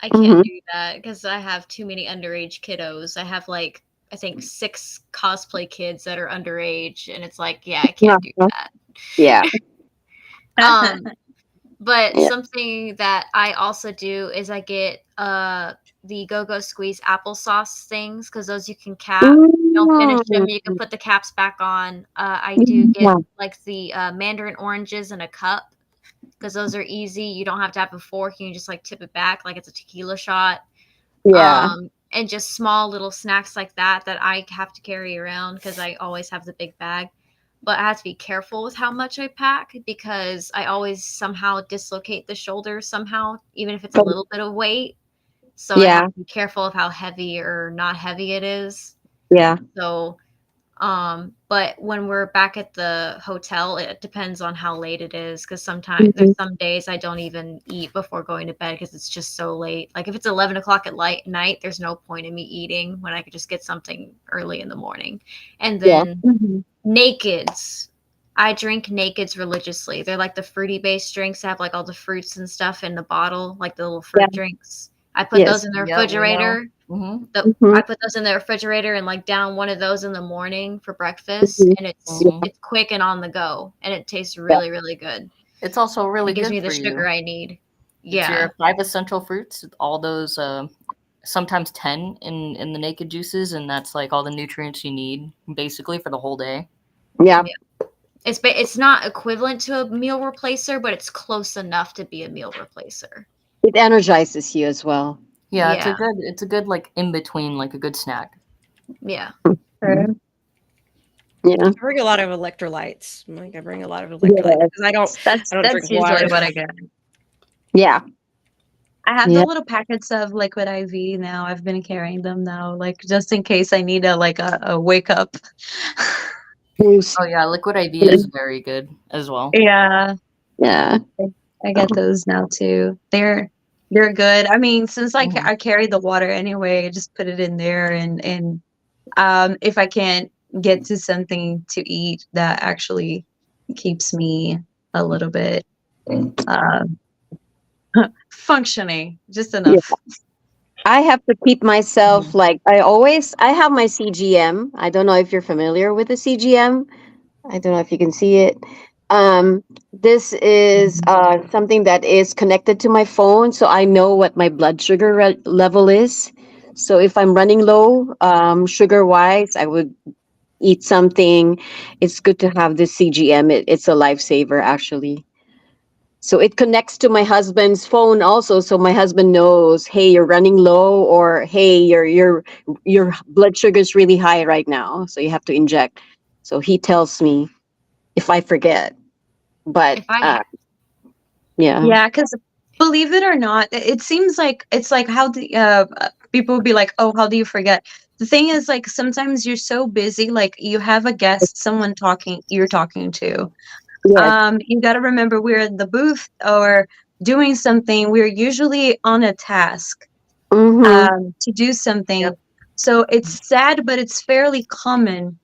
I Mhm. can't do that because I have too many underage kiddos. I have like I think 6 cosplay kids that are underage, and it's like, yeah, I can't do Uh-huh. that. Yeah. Um, but Yeah. something that I also do is I get the go-go squeeze applesauce things because those you can cap. You don't finish them, you can Mm. put the caps back on. I do get Yeah. like the mandarin oranges in a cup. because those are easy. You don't have to have a fork. You can just like tip it back like it's a tequila shot. Yeah. And just small little snacks like that I have to carry around because I always have the big bag. But I have to be careful with how much I pack because I always somehow dislocate the shoulder somehow, even if it's a little bit of weight. So I Yeah. have to be careful of how heavy or not heavy it is. Yeah. So but when we're back at the hotel, it depends on how late it is because sometimes there's some days I don't even eat before going to bed because it's just so late. Like if it's 11 o'clock at night, there's no point in me eating when I could just get something early in the morning. And Yeah. then nakeds. I drink nakeds religiously. They're like the fruity based drinks that have like all the fruits and stuff in the bottle, like the little fruit drinks. I put those in the refrigerator. I put those in the refrigerator and like down one of those in the morning for breakfast, and it's quick and on the go, and it tastes really really good. It's also really It gives good me the for sugar you. I need. It's Yeah, your 5 essential fruits, all those sometimes 10 in the naked juices, and that's like all the nutrients you need basically for the whole day. Yeah. it's not equivalent to a meal replacer, but it's close enough to be a meal replacer. It energizes you as well. Yeah, Yeah. it's a good like in between, like a good snack. Yeah. Yeah. I bring a lot of electrolytes. Like I bring a lot of electrolytes because I don't That's drink usually water. what I get. Yeah. I have Yeah. the little packets of liquid IV now. I've been carrying them now, like just in case I need a wake up. Boost. Oh yeah, liquid IV is very good as well. Yeah, Yeah. I get those now too. They're good. I mean, since I carry the water anyway, I just put it in there, and if I can't get to something to eat, that actually keeps me a little bit uh, functioning, just Yeah. enough. I have to keep myself like I have my CGM. I don't know if you're familiar with the CGM. I don't know if you can see it. This is something that is connected to my phone, so I know what my blood sugar level is. So if I'm running low, sugar wise, I would eat something. It's good to have this CGM. It's a lifesaver, actually. So it connects to my husband's phone also, so my husband knows, hey, you're running low, or hey, your blood sugar is really high right now, so you have to inject. So he tells me if I forget. But If I yeah. Yeah, because believe it or not, it seems like it's like how the people would be like, "Oh, how do you forget?" The thing is, like sometimes you're so busy, like you have a guest, someone talking, you're talking to. Yes. You got to remember we're in the booth or doing something. We're usually on a task Mm-hmm. to do something. So it's sad, but it's fairly common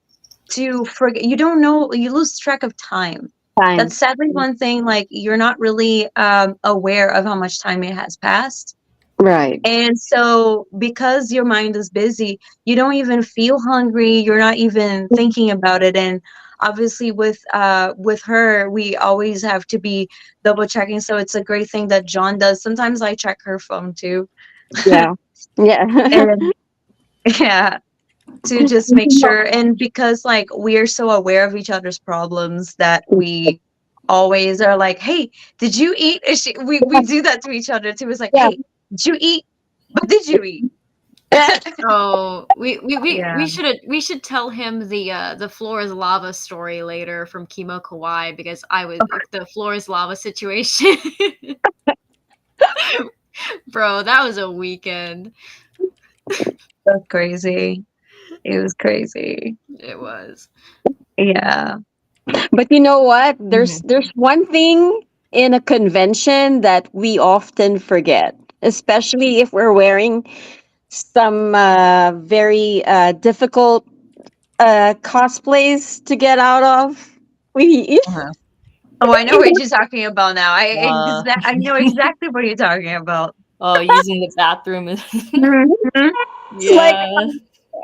to forget. You don't know, you lose track of time. Time. That's sadly one thing, like you're not really aware of how much time it has passed. Right. And so because your mind is busy, you don't even feel hungry, you're not even thinking about it. And obviously with her, we always have to be double checking. So it's a great thing that John does. Sometimes I check her phone too. Yeah. Yeah. And yeah, to just make sure. And because like we are so aware of each other's problems that we always are like, hey, did you eat? We do that to each other too. It's like, Yeah. hey, did you eat? What did you eat? Oh, we Yeah. we should tell him the floor is lava story later from Kimo Kawaii because I was the floor is lava situation. Bro, that was a weekend. That's crazy. It was crazy. It was. Yeah. But you know what? There's one thing in a convention that we often forget, especially if we're wearing some very difficult cosplays to get out of. We Oh, I know what you're talking about now. I know Uh, exactly what you're talking about. oh, using the bathroom is Mhm. it's like yeah.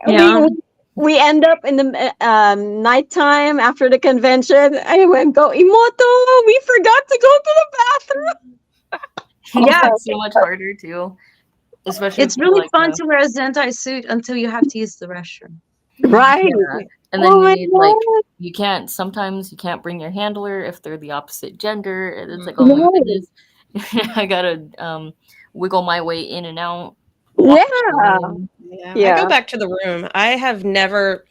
we Yeah. we end up in the nighttime after the convention. I went go Imoto. We forgot to go to the bathroom. Yeah. It's so much harder too, especially if It's you're really like fun to wear a Zentai suit until you have to use the restroom. Right. Yeah. And then Oh you my need like god. sometimes you can't bring your handler if they're the opposite gender. And it's like, oh my No. goodness. I gotta wiggle my way in and out, walk the Yeah. room. Yeah, I go Yeah. back to the room. I've never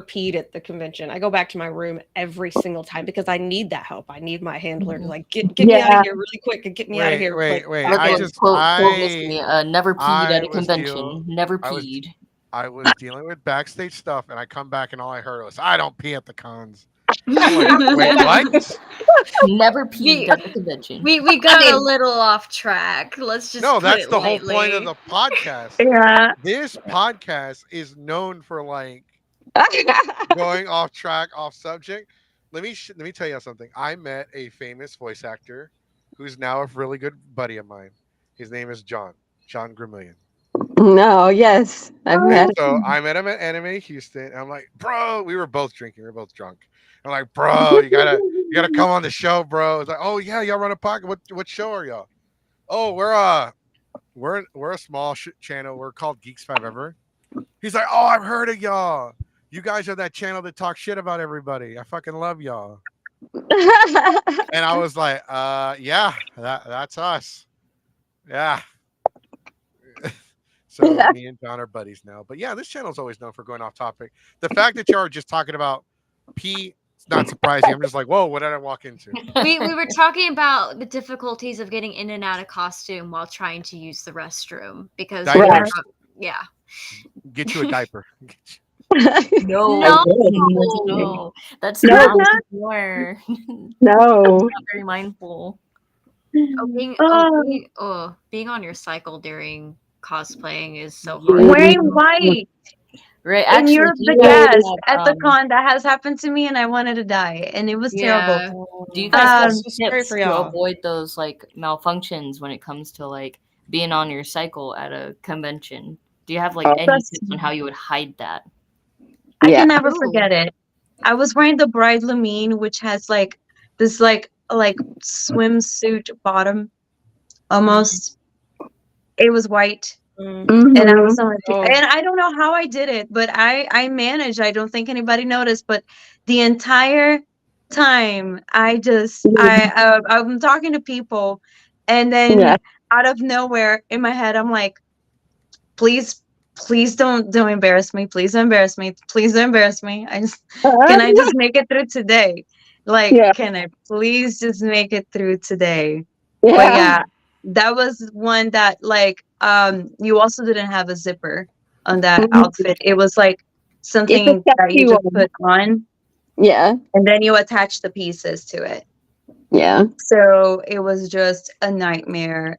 peed at the convention. I go back to my room every single time because I need that help. I need my handler to Mhm. like get me out of Yeah. here really quick and get me out of here quick. Wait. Look I at just quote Misty, never peed at I a was convention. Never I was peed. I was dealing with backstage stuff, and I come back, and all I heard was, "I don't pee at the cons." I'm like, wait, what? Never peed we, at a convention. we got I a mean, little off track. Let's just No, put that's it the whole point of lightly. the podcast. Yeah. This podcast is known for like going off track, off subject. Let me tell you something. I met a famous voice actor who's now a really good buddy of mine. His name is John Gramillion. No, yes. I've And met so I met him at Anime Houston. And I'm like, bro, we were both drinking. We were both drunk. I'm like, bro, you gotta come on the show, bro. It's like, oh yeah, y'all run a podcast. What show are y'all? Oh, we're a small channel. We're called Geeks Five Ever. He's like, oh, I've heard of y'all. You guys are that channel that talks shit about everybody. I fucking love y'all. And I was like, yeah, that's us. Yeah. So me and John are buddies now. But yeah, this channel's always known for going off topic. The fact that y'all are just talking about pee, it's not surprising. I'm just like, whoa, what did I walk into? We were talking about the difficulties of getting in and out of costume while trying to use the restroom because Diapers. yeah. Get you a diaper. No, No. no, that's No. not more. No. Not very mindful. Being on your cycle during cosplaying is so hard. Wearing white. Right, And actually, you're do the you guys guest have, at the con. That has happened to me, and I wanted to die, and it was terrible. Yeah. do you guys have Um, so sorry tips for to y'all. avoid those like malfunctions when it comes to like being on your cycle at a convention? Do you have like any Trust tips on how you would hide that? I Yeah. can never Ooh. forget it. I was wearing the Bride Lamine, which has like this like swimsuit bottom almost. It was white. Mm. And I Mhm. was on Oh. and I don't know how I did it, but I managed. I don't think anybody noticed, but the entire time I'm talking to people, and then Yeah. out of nowhere in my head I'm like, please don't embarrass me. Please don't embarrass me. Please don't embarrass me. Can I just make it through today? Like, Yeah. can I please just make it through today? But Yeah. yeah, that was one that like you also didn't have a zipper on that Mhm. outfit. It was like It's a something that you sexy just one. put on Yeah. and then you attach the pieces to it. Yeah. So it was just a nightmare.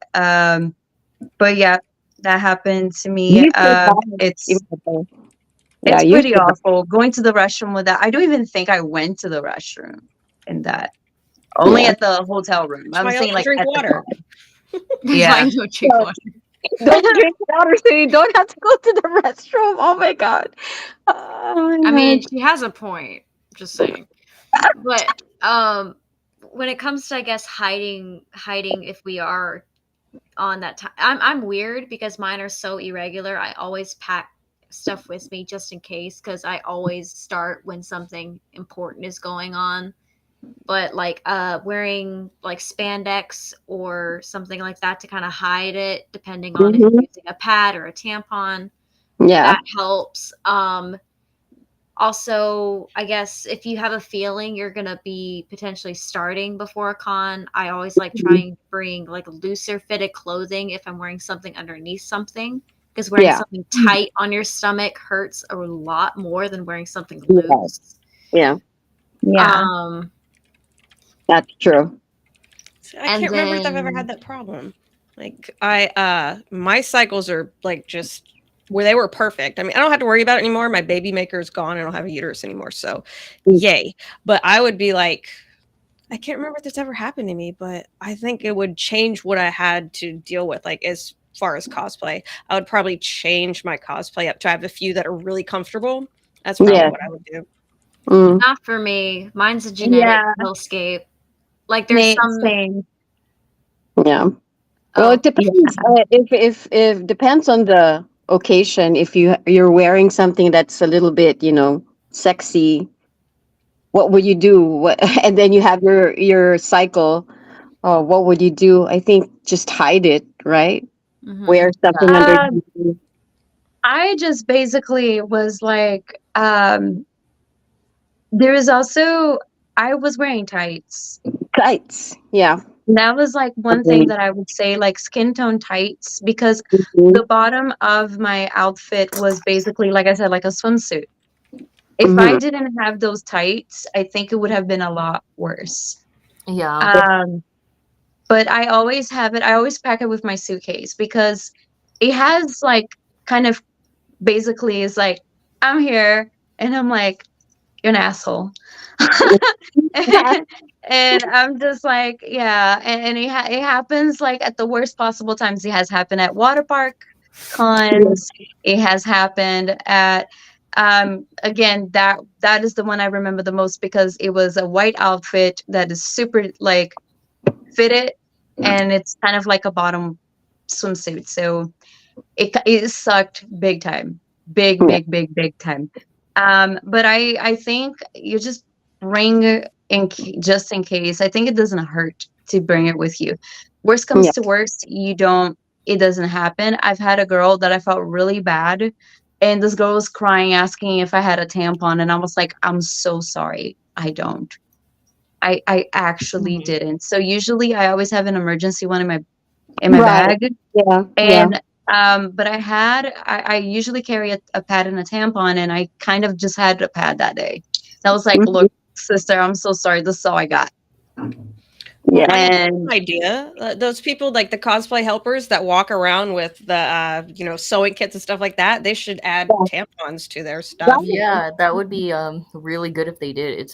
But yeah, that happened to me. You should buy It's it. Yeah, you pretty should buy awful going to the restroom with that. I don't even think I went to the restroom in that. it. Only Yeah. at the hotel room. That's I'm why y'all saying don't like drink at the water. Yeah. I know drink So- water. Don't drink water so you don't have to go to the restroom. Oh my god. Oh my I mean, god. she has a point. Just saying. But when it comes to I guess hiding if we are on that time, I'm weird because mine are so irregular. I always pack stuff with me just in case because I always start when something important is going on. But like wearing like spandex or something like that to kind of hide it, depending on if you're Mhm. using a pad or a tampon, Yeah. that helps. Also, I guess if you have a feeling you're gonna be potentially starting before a con, I always like trying to bring like looser fitted clothing if I'm wearing something underneath something. Because wearing Yeah. something tight on your stomach hurts a lot more than wearing something Yeah. loose. Yeah. Yeah. That's true. I And can't remember if I've ever then- had that problem. Like my cycles are like just where they were perfect. I mean, I don't have to worry about it anymore. My baby maker is gone. I don't have a uterus anymore. So yay. But I would be like, I can't remember if this ever happened to me, but I think it would change what I had to deal with. Like as far as cosplay, I would probably change my cosplay up to have a few that are really comfortable. That's probably Yeah. what I would do. Mm. Not for me. Mine's a genetic Yeah. hellscape. Like there's some. Same. Yeah. Well, Oh, it depends. If depends on occasion, if you're wearing something that's a little bit, sexy, what would you do? What, and then you have your cycle. Oh, what would you do? I think just hide it, right? Wear something under. Um, I just basically was like, there is also, I was wearing tights. Tights. Yeah. That was like one thing that I would say, like skin tone tights, because the bottom of my outfit was basically, like I said, like a swimsuit. If I Mhm. didn't have those tights, I think it would have been a lot worse. Yeah. Um, but I always have it. I always pack it with my suitcase because it has like kind of basically is like, I'm here, and I'm like, you're an asshole. And I'm just like, yeah, and it happens like at the worst possible times. It has happened at water park cons. It has happened at again, that is the one I remember the most because it was a white outfit that is super like fitted, and it's kind of like a bottom swimsuit. So it sucked big time, big time. But I think you just bring just in case. I think it doesn't hurt to bring it with you. Worst comes Yeah. to worst, you don't. It doesn't happen. I've had a girl that I felt really bad, and this girl was crying, asking if I had a tampon, and I was like, I'm so sorry, I don't. I actually Mhm. didn't. So usually I always have an emergency one in my Right. bag. Yeah. Yeah. And but I usually carry a pad and a tampon, and I kind of just had a pad that day. I was like, Mhm. look, sister, I'm so sorry. This is all I got. Well, Yeah. I have And an idea. Those people like the cosplay helpers that walk around with the sewing kits and stuff like that. They should add tampons to their stuff. Yeah, that would be really good if they did.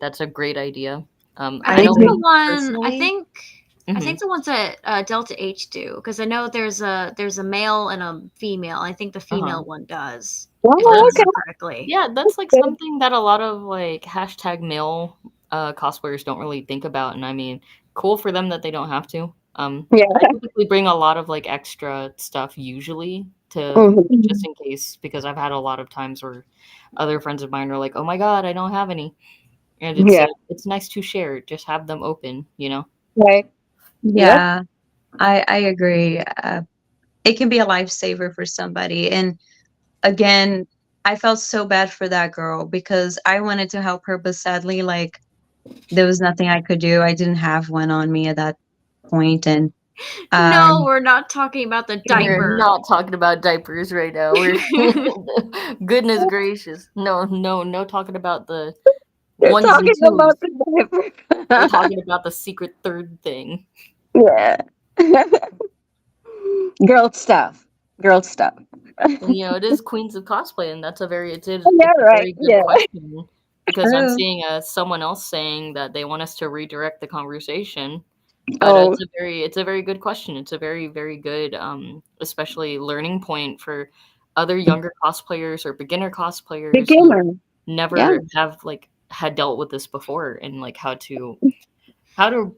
That's a great idea. I I know think agree. the me one personally. I Mhm. think the ones that Delta H do, because I know there's a male and a female. I think the Uh-huh. female one does, if I Oh, That's remember okay. correctly. Yeah, that's like something that a lot of like hashtag male cosplayers don't really think about, and I mean, cool for them that they don't have to. I Yeah. typically bring a lot of like extra stuff usually to Mhm. just in case because I've had a lot of times where other friends of mine are like, "Oh my god, I don't have any," and Yeah. it's nice to share. Just have them open, you know. Right. Yep. yeah, I agree. It can be a lifesaver for somebody. And again, I felt so bad for that girl because I wanted to help her, but sadly, like there was nothing I could do. I didn't have one on me at that point, and No, um, we're not talking about the We're diaper. not talking about diapers right now. We're goodness gracious. No, no, no talking about the They're ones and talking twos. about the We're diaper. talking about the secret third thing. Yeah. Girl stuff. Girl stuff. And, it is Queens of Cosplay, and Yeah, it's a right. very good Yeah. question because I'm true. seeing someone else saying that they want us to redirect the conversation. But Oh, it's a very good question. It's a very very good, especially learning point for other younger cosplayers or beginner cosplayers who beginner. Yeah. never have like had dealt with this before and like how to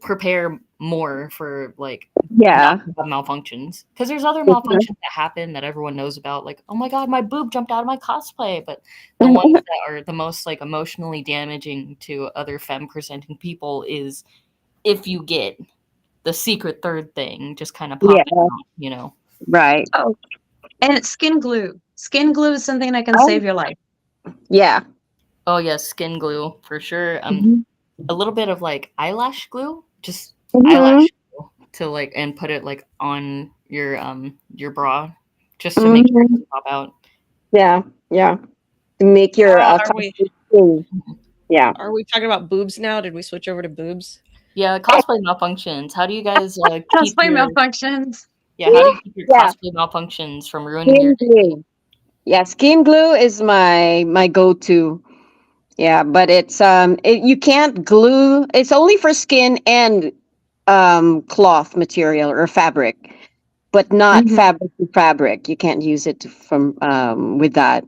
prepare more for like not Yeah. to have malfunctions because there's other Mhm. malfunctions that happen that everyone knows about like oh my god my boob jumped out of my cosplay but the ones that are the most like emotionally damaging to other femme presenting people is if you get the secret third thing just kind of popping Yeah. out. Right. Oh, and skin glue. Skin glue is something that can Oh, save your life. yeah. Oh yes, skin glue for sure. Mhm. A little bit of like eyelash glue, just Hmm. eyelash glue to like and put it like on your bra just to make sure it Hmm. doesn't pop out. Yeah. Yeah. To make your Are we costume clean. Yeah. talking about boobs now? Did we switch over to boobs? Yeah, cosplay malfunctions. How do you guys keep Cosplay your malfunctions. how do you keep your Yeah. cosplay malfunctions from ruining your Skin glue. Yeah. Skin glue is my go-to. Yeah, but you can't glue. It's only for skin and cloth material or fabric, but not Mhm. fabric to fabric. You can't use it from with that.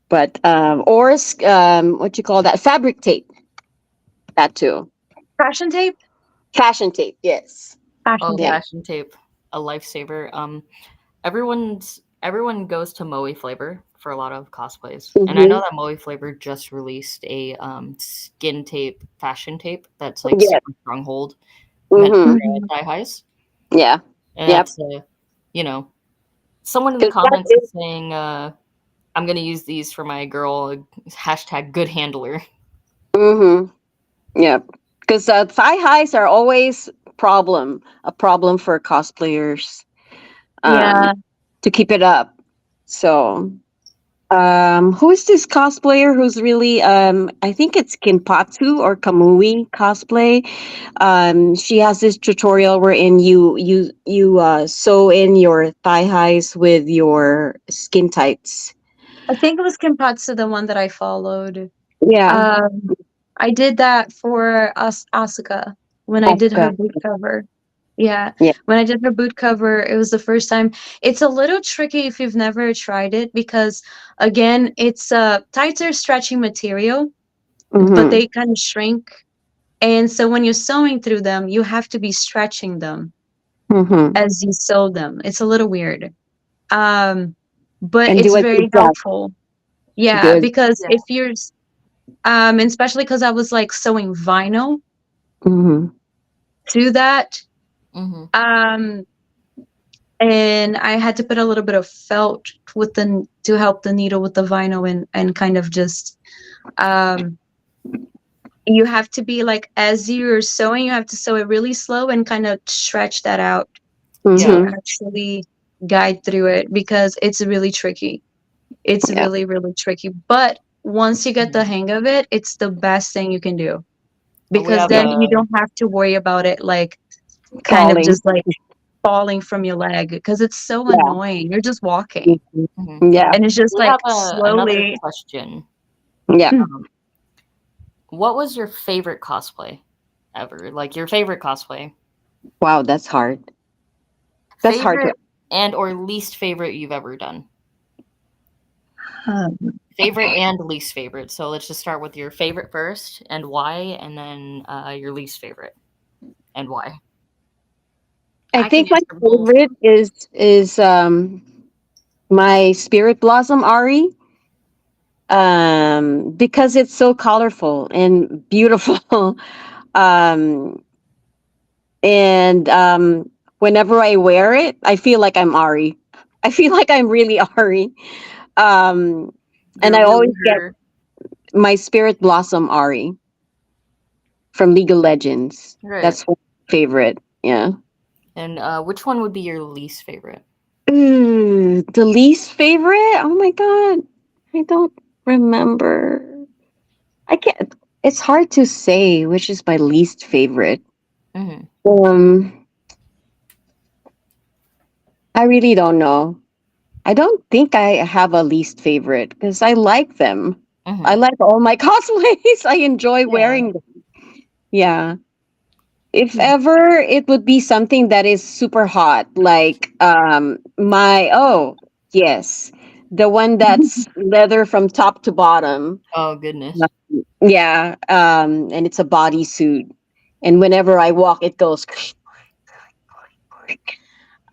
But what you call that? Fabric tape. That too. Fashion tape. Fashion tape. Yes. Fashion oh Yeah. tape. fashion tape, a lifesaver. Everyone's everyone goes to Moe Flavor for a lot of cosplays, and I know that Moe Flavor just released a skin tape, fashion tape that's like Yeah. super stronghold meant for Mm-hmm. Mhm. thigh highs, Yeah. and Yep. that's you know, someone in the 'Cause that comments is- is saying, "I'm gonna use these for my girl." Hashtag good handler. Mhm. Yeah, because thigh highs are always a problem for cosplayers Yeah. to keep it up. So, who is this cosplayer who's really I think it's Kinpatsu or Kamui cosplay. She has this tutorial wherein you sew in your thigh highs with your skin tights. I think it was Kenpatsu, the one that I followed. Yeah, Um, I did that for Asuka when I did her Asuka. boot cover. Yeah, Yeah. when I did her boot cover, it was the first time. It's a little tricky if you've never tried it because, again, it's tighter stretching material, but Mm-hmm. they kind of shrink. And so when you're sewing through them, you have to be stretching them Mm-hmm. as you sew them. It's a little weird. Um, but And it's do a good very job. helpful. Yeah, Good. because Yeah. if you're and especially because I was like sewing vinyl Mm-hmm. to that. Mm-hmm. Um, and I had to put a little bit of felt with the to help the needle with the vinyl and kind of just um you have to be like as you're sewing, you have to sew it really slow and kind of stretch that out to Mm-hmm. actually guide through it because it's really tricky. It's Yeah. really, really tricky. But once you get the hang of it, it's the best thing you can do We because have then Yeah. you a don't have to worry about it like kind of Falling. just like falling from your leg because it's so Yeah. annoying. You're just walking Mhm. mhm. Yeah. and it's just We have like another slowly. question. Yeah. What was your favorite cosplay ever? Like your favorite cosplay? Wow, that's hard. That's hard to. Favorite and or least favorite you've ever done? Um, Favorite and least favorite. So let's just start with your favorite first and why, and then your least favorite and why. I I can think my answer both. favorite is my spirit blossom Ari. Because it's so colorful and beautiful. um and whenever I wear it, I feel like I'm Ari. I feel like I'm really Ari. Um and I You're really always get her. my spirit blossom Ari from League of Legends. Right. That's one favorite. Yeah. And which one would be your least favorite? Ooh, the least favorite? Oh my god. I don't remember. I can't. It's hard to say which is my least favorite. Mm-hmm. Um I really don't know. I don't think I have a least favorite because I like them. I Mm-hmm. like all my cosplays. I enjoy Yeah. wearing them. Yeah. If Hmm. ever it would be something that is super hot, like my yes, the one that's leather from top to bottom. Oh goodness. Yeah, and it's a bodysuit, and whenever I walk, it goes.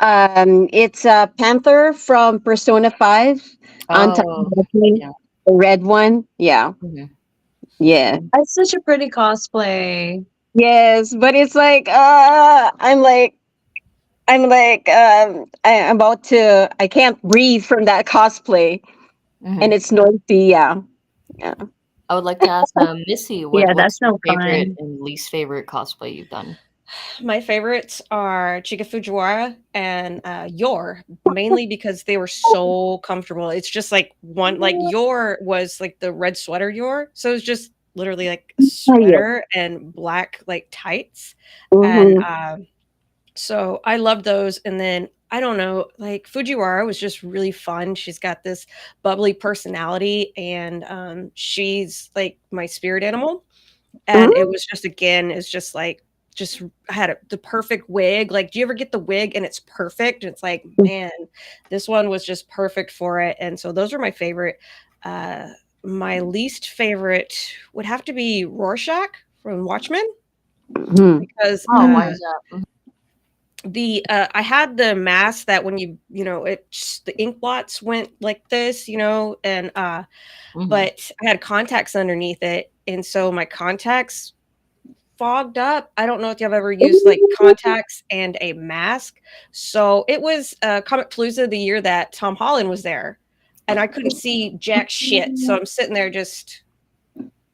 It's a panther from Persona 5, Anton, Oh the yeah. red one. Yeah, Mm-hmm. yeah. That's such a pretty cosplay. Yes, but it's like I'm about to I can't breathe from that cosplay Mm-hmm. and it's noisy. Yeah. Yeah. I would like to ask Missy, Yeah, what's that's your no favorite fun. and least favorite cosplay you've done? My favorites are Chika Fujiwara and Yor, mainly because they were so comfortable. It's just like one, like Yor was like the red sweater Yor. So it's just literally like a Oh, yeah. sweater and black like tights. And Mm-hmm. so I love those. And then I don't know, like Fujiwara was just really fun. She's got this bubbly personality and she's like my spirit animal. And it was just again, it's just like just I had the perfect wig. Like, do you ever get the wig and it's perfect? It's like, man, this one was just perfect for it. And so those are my favorite. My least favorite would have to be Rorschach from Watchmen Mm-hmm. because Oh, why Mm. is that? the I had the mask that when you know the ink blots went like this, and Mhm. but I had contacts underneath it, and so my contacts fogged up. I don't know if you've ever used like contacts and a mask. So it was Comic Palooza the year that Tom Holland was there, and I couldn't see jack shit. So I'm sitting there just,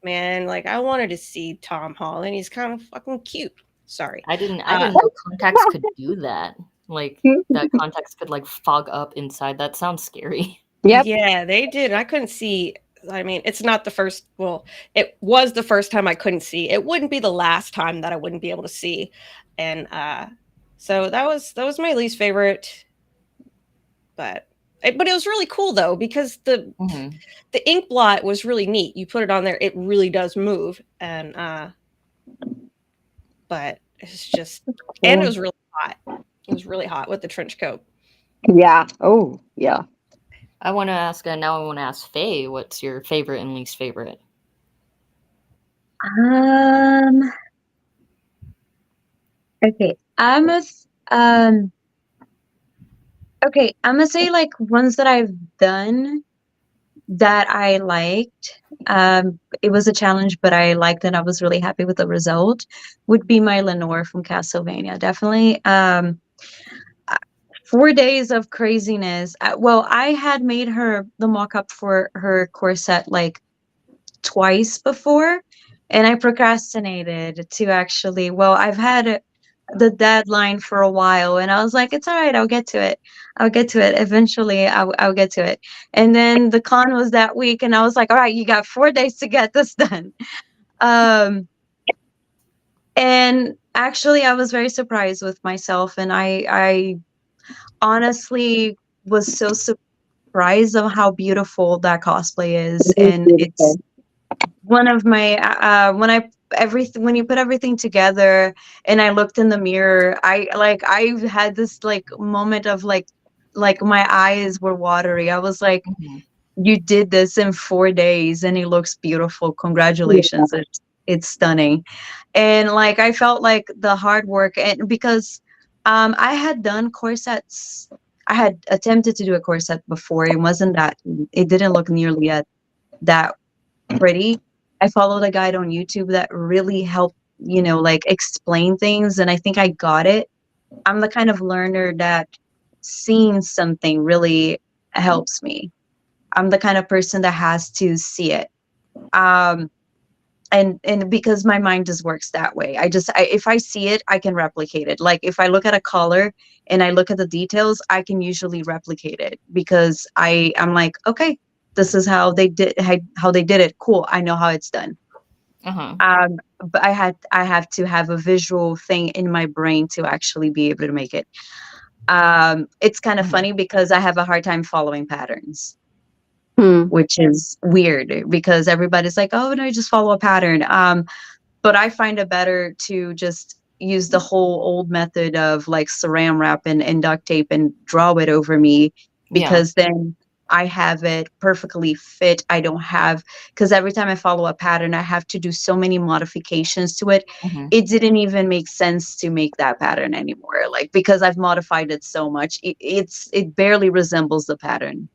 man, like I wanted to see Tom Holland. He's kind of fucking cute. Sorry. I didn't know contacts could do that. Like that contacts could like fog up inside. That sounds scary. Yep. Yeah, they did. I couldn't see. I mean, it's not the first. Well, it was the first time I couldn't see. It wouldn't be the last time that I wouldn't be able to see, and so that was my least favorite. But it was really cool though because Mhm. the ink blot was really neat. You put it on there, it really does move, and but it's just, and it was really hot. It was really hot with the trench coat. Yeah. Oh, yeah. I want to ask, now I want to ask Faye, what's your favorite and least favorite? Okay. Okay, I'm gonna say like ones that I've done that I liked. It was a challenge, but I liked it. I was really happy with the result. Would be my Lenore from Castlevania. Definitely. 4 days of craziness. Well, I had made her the mock-up for her corset like twice before, and I procrastinated to actually. Well, I've had the deadline for a while, and I was like, it's all right, I'll get to it. I'll get to it eventually. I'll get to it. And then the con was that week, and I was like, all right, you got 4 days to get this done. And actually, I was very surprised with myself, and I honestly was so surprised of how beautiful that cosplay is, and it's one of my when I everything when you put everything together and I looked in the mirror, I had this like moment of like my eyes were watery. I was like, Mhm. you did this in 4 days and it looks beautiful. Congratulations. It's stunning. And like I felt like the hard work, and because I had done corsets, I had attempted to do a corset before. It didn't look nearly at that pretty. I followed a guide on YouTube that really helped, like explain things, and I think I got it. I'm the kind of learner that seeing something really helps me. I'm the kind of person that has to see it. Um, and because my mind just works that way. If I see it, I can replicate it. Like if I look at a color and I look at the details, I can usually replicate it because I'm like, okay, this is how they did it. Cool, I know how it's done. Uh-huh. But I have to have a visual thing in my brain to actually be able to make it. It's kind of Mhm. funny because I have a hard time following patterns, Hmm. which is weird because everybody's like, oh no, just follow a pattern. But I find it better to just use the whole old method of like saran wrap and duct tape and draw it over me, Yeah. because then I have it perfectly fit. I don't have, because every time I follow a pattern, I have to do so many modifications to it. Mhm. It didn't even make sense to make that pattern anymore. Like because I've modified it so much, it barely resembles the pattern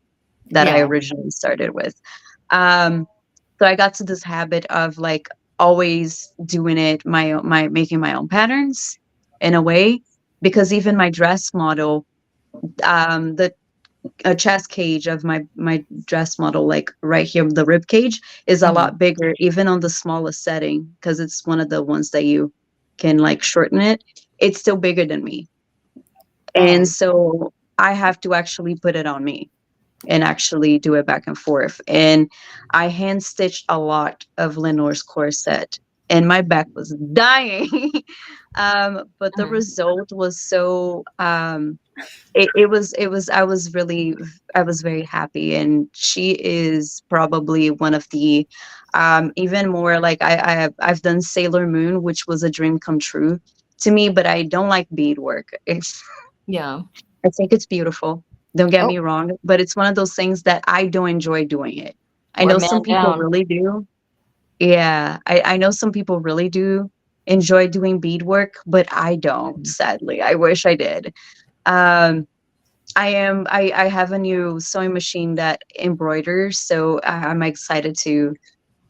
that I Yeah. originally started with. Um, so I got to this habit of like always doing it my making my own patterns in a way, because even my dress model, the a chest cage of my dress model, like right here, the rib cage is a Mhm. lot bigger, even on the smallest setting, because it's one of the ones that you can like shorten it. It's still bigger than me, and Oh. so I have to actually put it on me and actually do it back and forth. And I hand stitched a lot of Lenore's corset, and my back was dying. But the Mhm. result was so it was I was very happy, and she is probably one of the even more like I've done Sailor Moon, which was a dream come true to me, but I don't like beadwork. Yeah. I think it's beautiful. Don't get Oh, me wrong, but it's one of those things that I don't enjoy doing it. I we're know man some people down. really do. Yeah, I know some people really do. enjoy doing beadwork, but I don't, sadly. I wish I did. Um, I have a new sewing machine that embroiders, so I'm excited to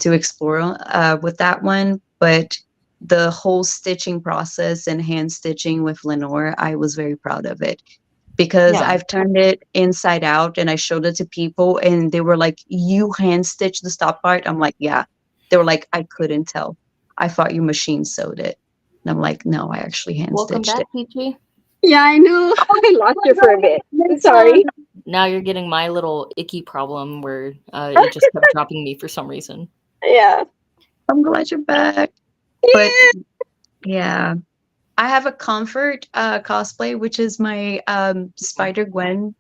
explore with that one. But the whole stitching process and hand stitching with Lenore, I was very proud of it because Yeah. I've turned it inside out and I showed it to people and they were like, "You hand stitched the stop part?" I'm like, "Yeah." They were like, "I couldn't tell. I thought you machine sewed it." And I'm like, "No, I actually hand Welcome stitched back, it." Peachy. Yeah, I know. I lost you for a bit. I'm sorry. Now you're getting my little icky problem where it just kept dropping me for some reason. Yeah. I'm glad you're back. But yeah, I have a comfort cosplay, which is my Spider Gwen,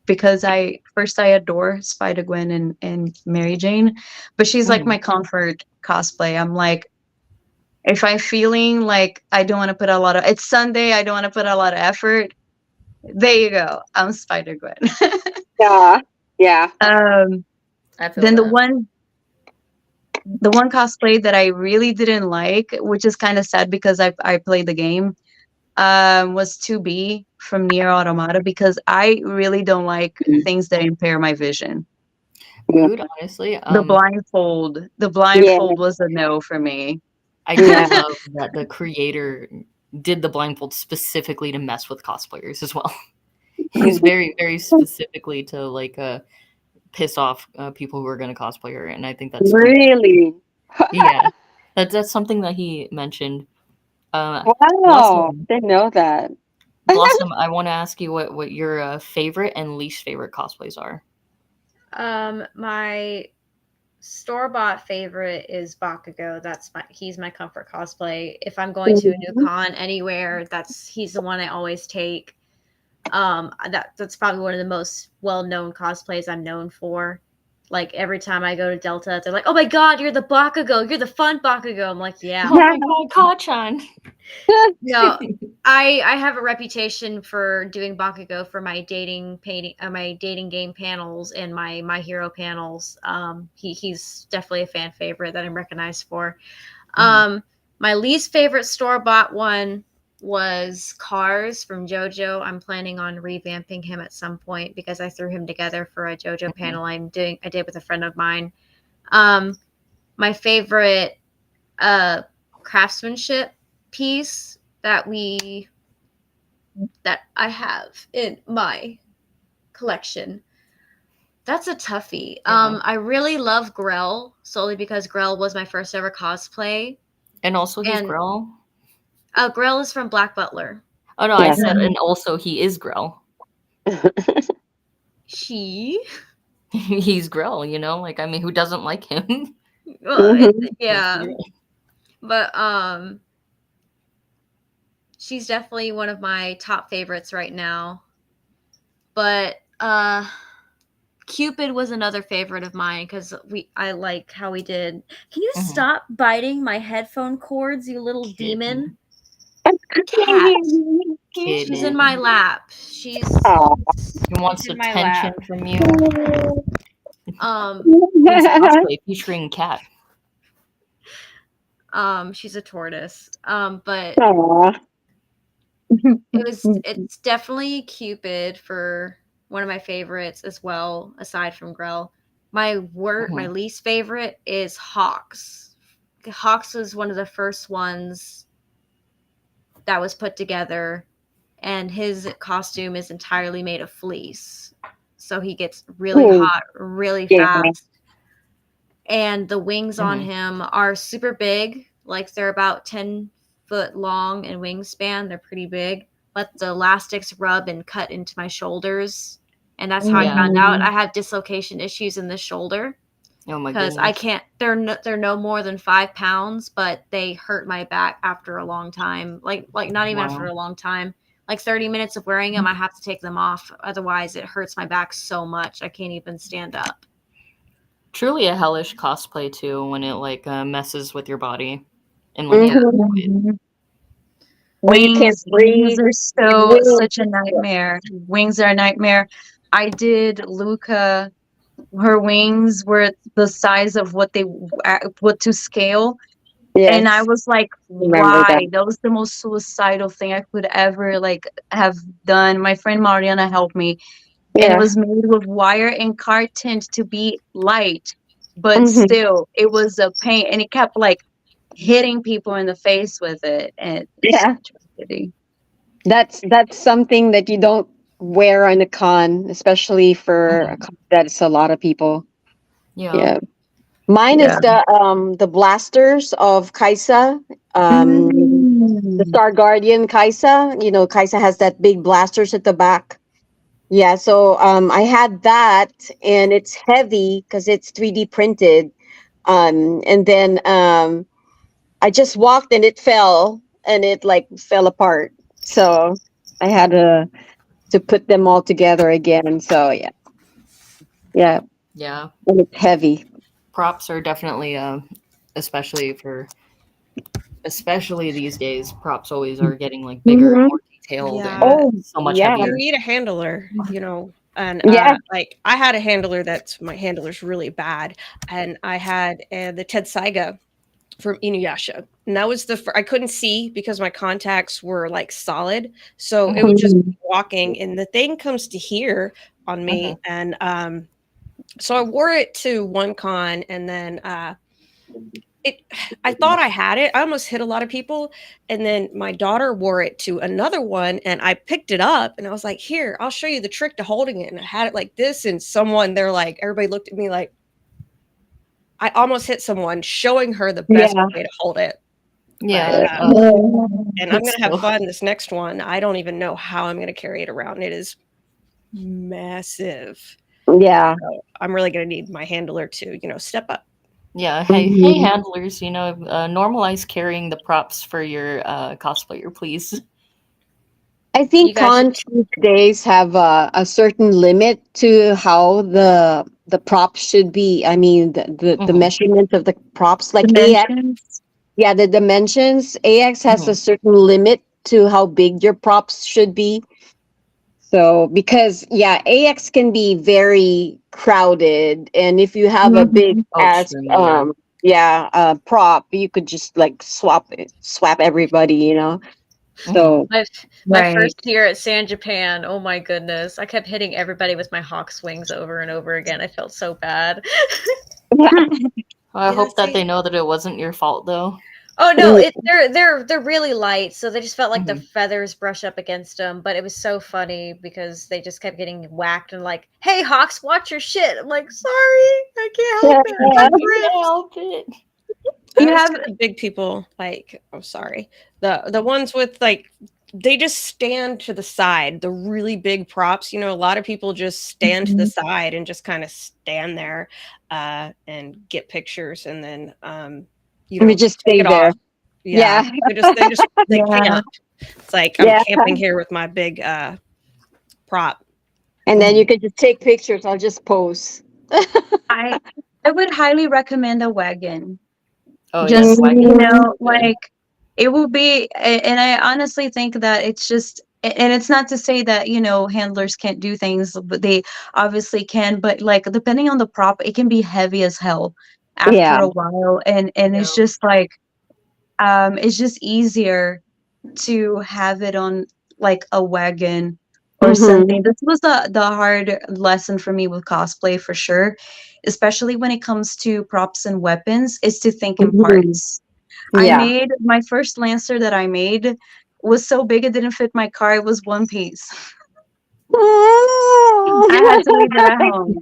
because I adore Spider Gwen and Mary Jane, but she's like my comfort cosplay. I'm like, if I'm feeling like I don't want to put a lot of, it's Sunday, I don't want to put a lot of effort. There you go. I'm Spider Gwen. Yeah. Yeah. I feel Then that. the one cosplay that I really didn't like, which is kind of sad because I played the game, was 2B from Nier Automata because I really don't like things that impair my vision. Rude, honestly. The blindfold was a no for me. I do Yeah. love that the creator did the blindfold specifically to mess with cosplayers as well. He's very, very specifically to like piss off people who are going to cosplay her, and I think that's Really? yeah, that's something that he mentioned. Wow. Blossom, Didn't know that. Blossom, I want to ask you what your favorite and least favorite cosplays are. My store-bought favorite is Bakugo. He's my comfort cosplay. If I'm going to a new con anywhere, he's the one I always take. That's probably one of the most well-known cosplays I'm known for. Like every time I go to Delta, they're like, "Oh my god, you're the Bakugo! You're the fun Bakugo!" I'm like, "Yeah." Oh my god, Kachan! No, I have a reputation for doing Bakugo for my dating game panels and my hero panels. He's definitely a fan favorite that I'm recognized for. My least favorite store-bought one was Cars from JoJo. I'm planning on revamping him at some point because I threw him together for a JoJo panel I did with a friend of mine. My favorite craftsmanship piece that I have in my collection. That's a toughie. I really love Grell solely because Grell was my first ever cosplay. And also he's Grell. Grell is from Black Butler. Oh no, I said, and also he is Grell. He's Grell, you know? Like, I mean, who doesn't like him? Well, yeah. But she's definitely one of my top favorites right now. But Cupid was another favorite of mine because I like how he did. Can you stop biting my headphone cords, you little demon? Cat. She's in my lap. She wants in my attention lap. from you. Queen's Cosplay featuring Cat. She's a tortoise. But Aww. it's definitely Cupid for one of my favorites as well, aside from Grell. My least favorite is Hawks. Hawks was one of the first ones that was put together, and his costume is entirely made of fleece. So he gets really hot really fast. And the wings on him are super big. Like they're about 10 foot long in wingspan. They're pretty big. But the elastics rub and cut into my shoulders. And that's how I found out I have dislocation issues in the shoulder. Oh my goodness. Because I can't, they're no more than 5 pounds, but they hurt my back after a long time. Like not even after a long time. Like 30 minutes of wearing them, I have to take them off. Otherwise, it hurts my back so much I can't even stand up. Truly a hellish cosplay too, when it like messes with your body and like Wings are such a nightmare. Wings are a nightmare. I did Luca. Her wings were the size of what to scale, Yes, And I was like, remember that. why? That was the most suicidal thing I could ever like have done. My friend Mariana helped me, and it Yeah. was made with wire and car tint to be light, but Hmm. still it was a pain, and it kept like hitting people in the face with it, and it's Yeah. tragedy. That's something that you don't wear on a con, especially for a Mhm. con that's a lot of people. Yeah. Yeah. Mine Yeah. is the blasters of Kaisa. The Mm. Star Guardian Kaisa. You know, Kaisa has that big blasters at the back. Yeah, so I had that, and it's heavy because it's 3D printed. And then I just walked and it fell, and it like fell apart. So I had to put them all together again. So yeah, yeah, Yeah. and it's heavy. Props are definitely especially for especially these days, props always are getting like bigger and Hmm. more detailed and Yeah, Oh so much yeah, you heavier. need a handler, and yeah. like I had a handler that's my handler's really bad, and I had the Ted Saiga from Inuyasha, and that was I couldn't see because my contacts were like solid, so it was just Mhm. walking, and the thing comes to here on me, Mhm. and so I wore it to one con, and then it I thought I had it. I almost hit a lot of people, and then my daughter wore it to another one, and I picked it up, and I was like, "Here, I'll show you the trick to holding it." And I had it like this, and they're like, everybody looked at me like I almost hit someone, showing her the best Yeah. way to hold it. But Yeah. and I'm It's gonna have still fun this next one. I don't even know how I'm gonna carry it around. It is massive. Yeah. So I'm really gonna need my handler to, step up. yeah. Hey, Mhm. handlers, normalize carrying the props for your cosplayer, please. I You think guys should. cons these days have a certain limit to how the props should be. I mean, the Hmm. measurement of the props, like AX. Dimensions. Yeah, the dimensions. AX has Hmm. a certain limit to how big your props should be. So because yeah, AX can be very crowded, and if you have a big Mhm. Oh, ass extremely, yeah. prop, you could just like swap everybody, you know. Hmm. So My Right. first year at San Japan, oh my goodness, I kept hitting everybody with my hawk swings over and over again. I felt so bad. yeah, I Yeah, hope that see, they know that it wasn't your fault, though. Oh no, they're really light, so they just felt like the Hmm. feathers brush up against them. But it was so funny because they just kept getting whacked and like, "Hey Hawks, watch your shit." I'm like, "Sorry, I can't help it. I got You can't grips." help it. I You always have get the big people like, I'm sorry, the ones with like they just stand to the side. The really big props, a lot of people just stand to the Mhm. side and just kind of stand there and get pictures, and then we just take stay it there. off. Yeah, Yeah, they Yeah. camp. It's like I'm yeah, camping here with my big prop. and then Hmm. you could just take pictures. I'll just pose. I I would highly recommend a wagon. Oh yeah, Just, wagon is Mm, good. like it will be, and I honestly think that it's just, and it's not to say that, handlers can't do things, but they obviously can, but like depending on the prop, it can be heavy as hell after yeah. a while, and Yeah. it's just like it's just easier to have it on like a wagon or Hmm. something. This was the hard lesson for me with cosplay for sure, especially when it comes to props and weapons, is to think in Hmm. parts. I Yeah. made my first lancer that I made was so big it didn't fit my car. It was one piece. I had to leave it at home.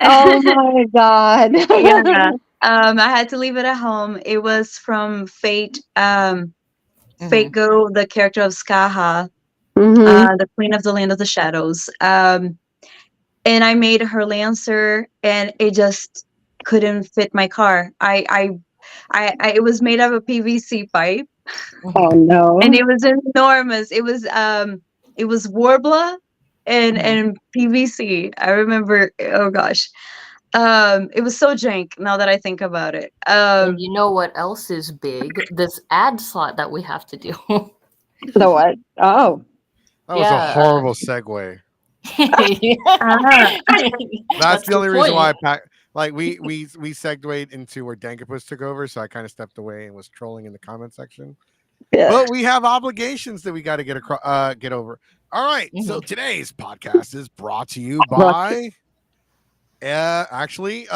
Oh my god. Yeah. I had to leave it at home. It was from Fate. Fate Hmm. Go, the character of Skaha, Hmm. the Queen of the Land of the Shadows. And I made her Lancer, and it just couldn't fit my car. It was made of a PVC pipe, Oh Hmm. and no. it was enormous. It was Warbler and Hmm. PVC. I remember. Oh gosh, it was so jank. Now that I think about it, And you know what else is big? This ad slot that we have to do. The what? Oh. That was a Yeah. horrible segue. Yeah. ah, That's That's the the only reason why point. I packed. Like we segued into where Dankapus took over, so I kind of stepped away and was trolling in the comment section. Yeah. But we have obligations that we got to get over. All right, so Mhm. today's podcast is brought to you by actually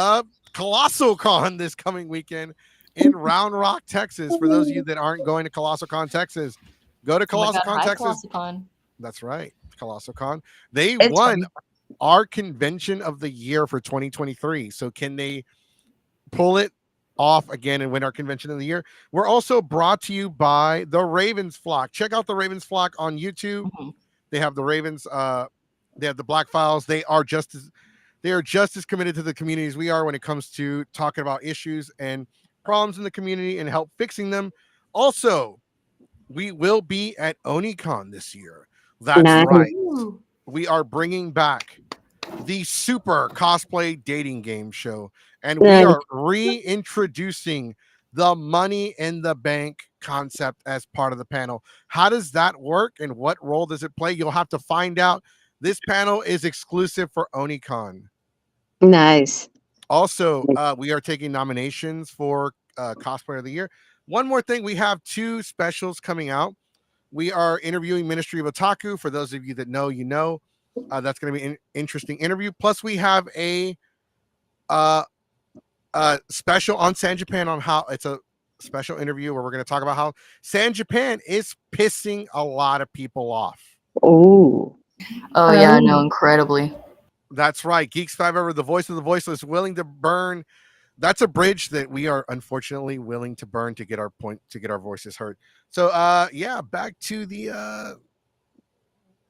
Colossal Con this coming weekend in Round Rock, Texas. For those of you that aren't going to Colossal Con, Texas, go to Oh my Colossal god, Con, hi Texas. Colossicon. That's right, Colossal Con. They It's won fun. our convention of the year for 2023. So can they pull it off again and win our convention of the year? We're also brought to you by the Ravens Flock. Check out the Ravens Flock on YouTube. Mhm. They have the Ravens, they have the Black Files. They are just as committed to the community as we are when it comes to talking about issues and problems in the community and help fixing them. Also, we will be at OniCon this year. That's Nice. right. Ooh. We are bringing back the Super Cosplay Dating Game Show, and we Nice. are reintroducing the money in the bank concept as part of the panel. How does that work and what role does it play? You'll have to find out. This panel is exclusive for OniCon. Nice. Also, we are taking nominations for Cosplayer of the Year. One more thing, we have 2 specials coming out. We are interviewing Ministry of Otaku. For those of you that know, you know. That's going to be an interesting interview. Plus, we have a special on San Japan on how it's a special interview where we're going to talk about how San Japan is pissing a lot of people off. Oh. Oh yeah, no, incredibly. That's right. Geeks 5 Ever, the voice of the voiceless, willing to burn. That's a bridge that we are unfortunately willing to burn to get our point, to get our voices heard. So yeah, back to the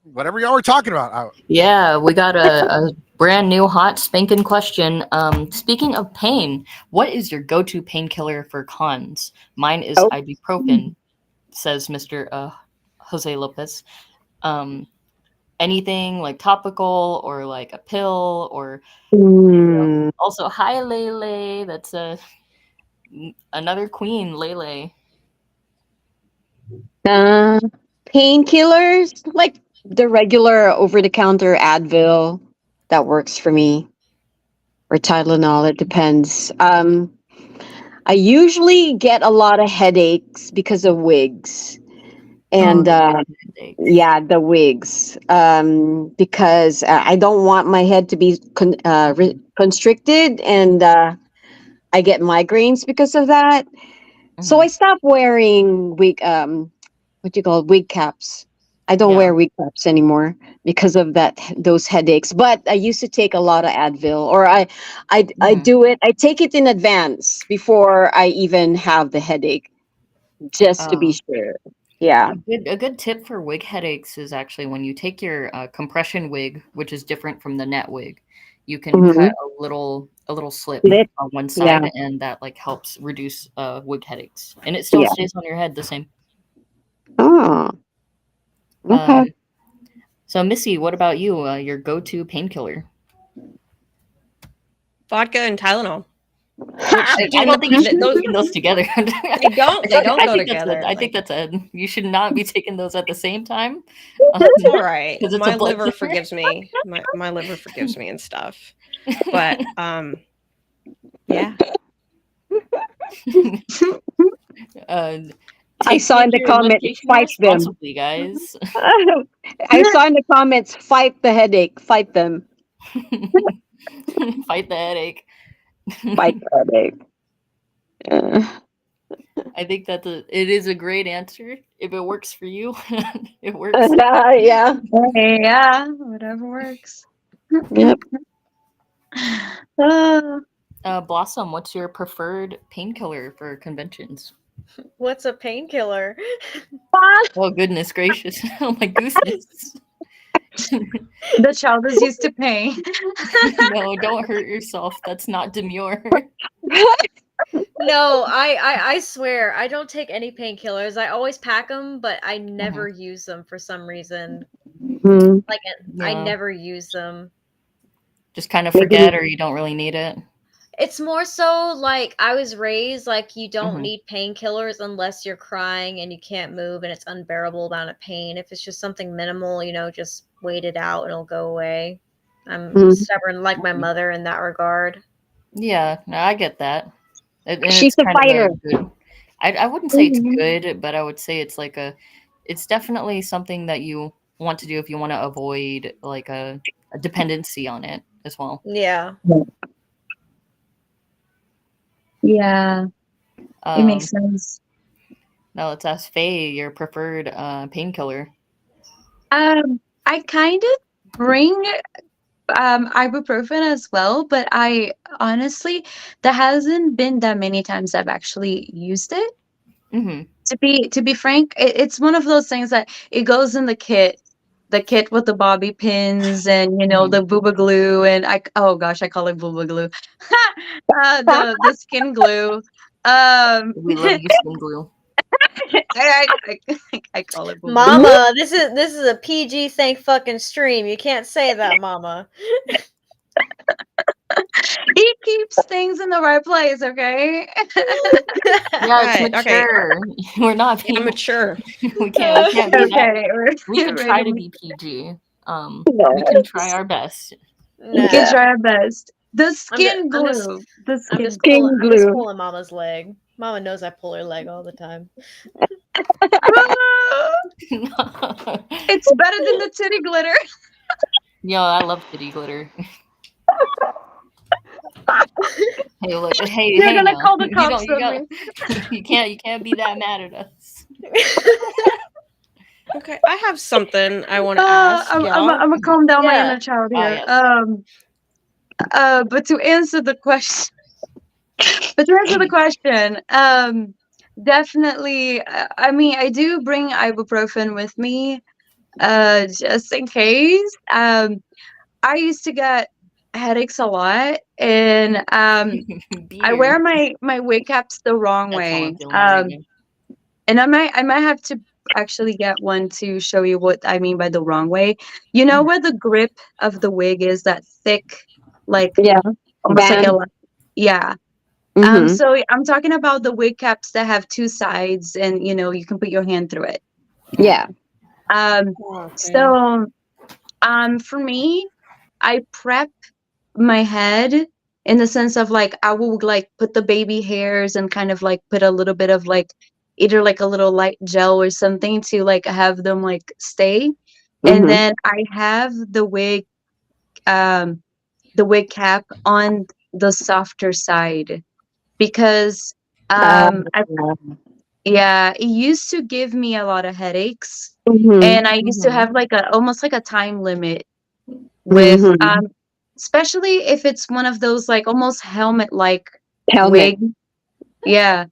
whatever y'all were talking about. Yeah, we got a brand new hot spanking question. Speaking of pain, what is your go-to painkiller for cons? Mine is Oh. ibuprofen, says Mr. Jose Lopez. Anything like topical or like a pill or Mm. also hi Lele. That's another queen, Lele. Uh, Painkillers, like the regular over-the-counter Advil, that works for me, or Tylenol. It depends. I usually get a lot of headaches because of wigs, and Headaches. yeah, the wigs. Because I don't want my head to be constricted, and I get migraines because of that. So I Mhm. stopped wearing wig. What do you call it? Wig caps. I don't Yeah. wear wig caps anymore because of those headaches. But I used to take a lot of Advil, or I Mhm. do it. I take it in advance before I even have the headache, just to be sure. Yeah. A good tip for wig headaches is actually when you take your compression wig, which is different from the net wig, you can Mm-hmm. cut a little slip Lip. on one Yeah. side, and that like helps reduce wig headaches, and it still Yeah. stays on your head the same. Oh. Okay. Um, so Missy, what about you? Your go-to painkiller? Vodka and Tylenol. I don't think you should be taking those together. They don't. They don't I go think together. I think that's you should not be taking those at the same time. It's all right. 'Cause it's My a blood liver thinner. forgives me. My liver forgives me and stuff. But yeah. I saw in the your comments, medication fight them. responsibly, guys. I saw in the comments, fight the headache, fight them, Fight the headache. fight the headache. I think it is a great answer. If it works for you, it works. Yeah. Hey, yeah, whatever works. Yep. Blossom, what's your preferred painkiller for conventions? What's a painkiller? Oh goodness gracious! Oh my goodness! The child is used to pain. No, don't hurt yourself. That's not demure. No, I swear I don't take any painkillers. I always pack them, but I never use them for some reason. Mhm. Like I Yeah. never use them. Just kind of Maybe- forget, or you don't really need it. It's more so like I was raised like you don't Mhm. need painkillers unless you're crying and you can't move and it's unbearable amount of pain. If it's just something minimal, just wait it out and it'll go away. I'm Mhm. stubborn like my mother in that regard. Yeah, no, I get that. And She's it's a kind of a fighter. good. I wouldn't say it's Mhm. good, but I would say it's like it's definitely something that you want to do if you want to avoid like a dependency on it as well. Yeah. Yeah, it Um, makes sense. Now let's ask Faye your preferred painkiller. I kind of bring ibuprofen as well, but I honestly, there hasn't been that many times I've actually used it. Mm-hmm. To be frank, it's one of those things that it goes in the kit with the bobby pins and Mm-hmm. the booba glue, and oh gosh, I call it booba glue. The skin glue. We love you, skin glue. I call it booba glue. Mama, this is a PG thank fucking stream. You can't say that, Mama. He keeps things in the right place, okay? Yeah, it's Right, okay. mature. We're not being. I'm mature. We can't be that. Okay, We can we're try ready. to be PG. We can try our best. We can Nah. try our best. The I'm just, skin I'm just, glue. The I'm skin just glue. pulling. I'm just pulling Mama's leg. Mama knows I pull her leg all the time. It's better than the titty glitter. Yo, I love titty glitter. Hey, look. Hey, You're hey, gonna now. call the You cops don't. You on got. me. You can't be that mad at us. Okay, I have something I want to ask y'all. I'm gonna calm down my Yeah. inner child Ah, here. yes. But to answer the question, definitely. I mean, I do bring ibuprofen with me, just in case. I used to get headaches a lot, and I Beer. wear my wig caps the wrong That's how I'm way. feeling right now. And I might have to actually get one to show you what I mean by the wrong way. You know where the grip of the wig is, that thick, like Yeah. almost like Band. yeah. Mm-hmm. So I'm talking about the wig caps that have two sides, and you can put your hand through it. Yeah. Um, Okay. so for me, I prep my head in the sense of like I will like put the baby hairs and kind of like put a little bit of like either like a little light gel or something to like have them like stay. And Mm-hmm. then I have the wig cap on the softer side because I, yeah, it used to give me a lot of headaches, Mm-hmm. and I used to have like a almost like a time limit with Mm-hmm. especially if it's one of those like almost helmet like Helmet. wig. Yeah,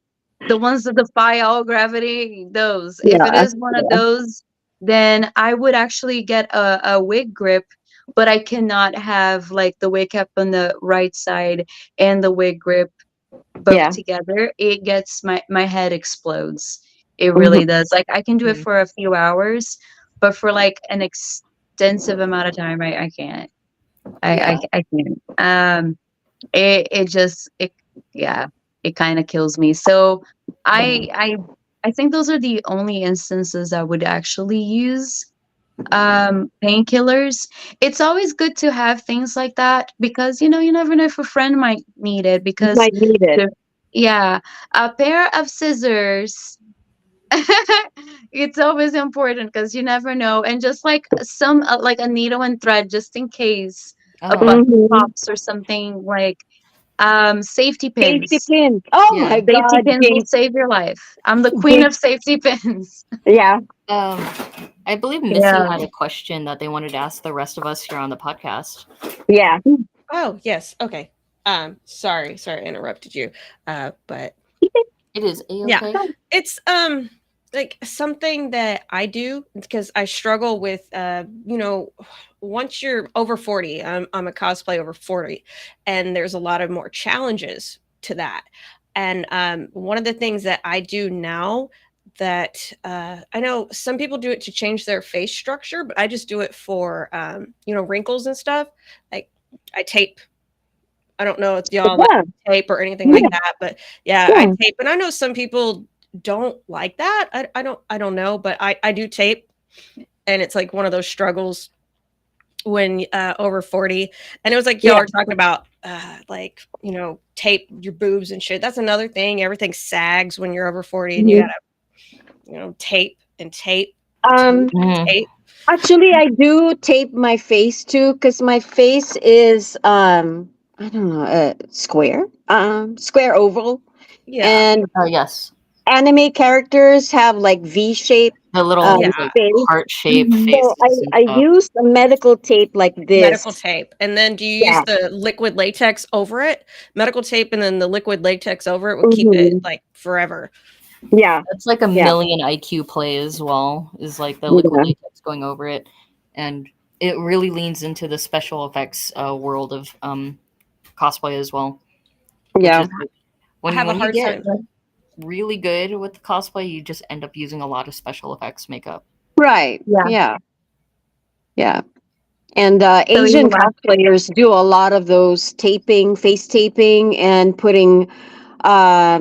the ones that defy all gravity, those. If it Yeah. is one of those, then I would actually get a wig grip, but I cannot have like the wig cap on the right side and the wig grip both Yeah. together. It gets my head explodes. It Mm-hmm. really does. Like I can do it Mm. for a few hours, but for like an extensive amount of time, I can't. Yeah. I can't. It just yeah, it kind of kills me. So I Mhm. I I think those are the only instances I would actually use painkillers. It's always good to have things like that because you never know if a friend might need it You because might need it. yeah, a pair of scissors. It's always important because you never know, and just like some like a needle and thread just in case a Uh-huh. button Mm-hmm. pops or something, like safety Safety pins. pins. Oh Yeah. my Safety God, pins will Jinx. save your life. I'm the queen of Jinx. safety pins. Yeah. Um, I believe Missy Yeah. had a question that they wanted to ask the rest of us here on the podcast. Yeah. Oh, yes. Okay. Sorry I interrupted you. But It is yeah, a-okay. it's like something that I do because I struggle with once you're over 40, I'm a cosplay over 40, and there's a lot of more challenges to that. And one of the things that I do now that I know some people do it to change their face structure, but I just do it for wrinkles and stuff. Like I tape. I don't know if y'all like Yeah. tape or anything like Yeah. that, but yeah, I Yeah. tape. And I know some people don't like that. I don't know, but I do tape, and it's like one of those struggles when over 40, and it was like y'all Yeah. are talking about like, you know, tape your boobs and shit. That's another thing. Everything sags when you're over 40, and you Mhm. gotta, you know, tape and tape, Um, tape. Actually, I do tape my face too, because my face is I don't know, square oval, Yeah, and Yes. anime characters have like V shape The um little yeah. like face. heart-shaped Mhm. So faces and I stuff. use a medical tape like Medical this. tape. And then do you use Yeah. the liquid latex over it? Medical tape and then the liquid latex over it will keep it Hmm. like forever. Yeah. It's like a Yeah. million IQ play as well, is like the liquid Yeah. latex going over it. And it really leans into the special effects world of cosplay as well, which Yeah. is like, I have a when you hard get time. really good with cosplay, you just end up using a lot of special effects makeup. Right. Yeah. Yeah. Yeah. And So you Asian watch. cosplayers do a lot of those taping, face taping, and putting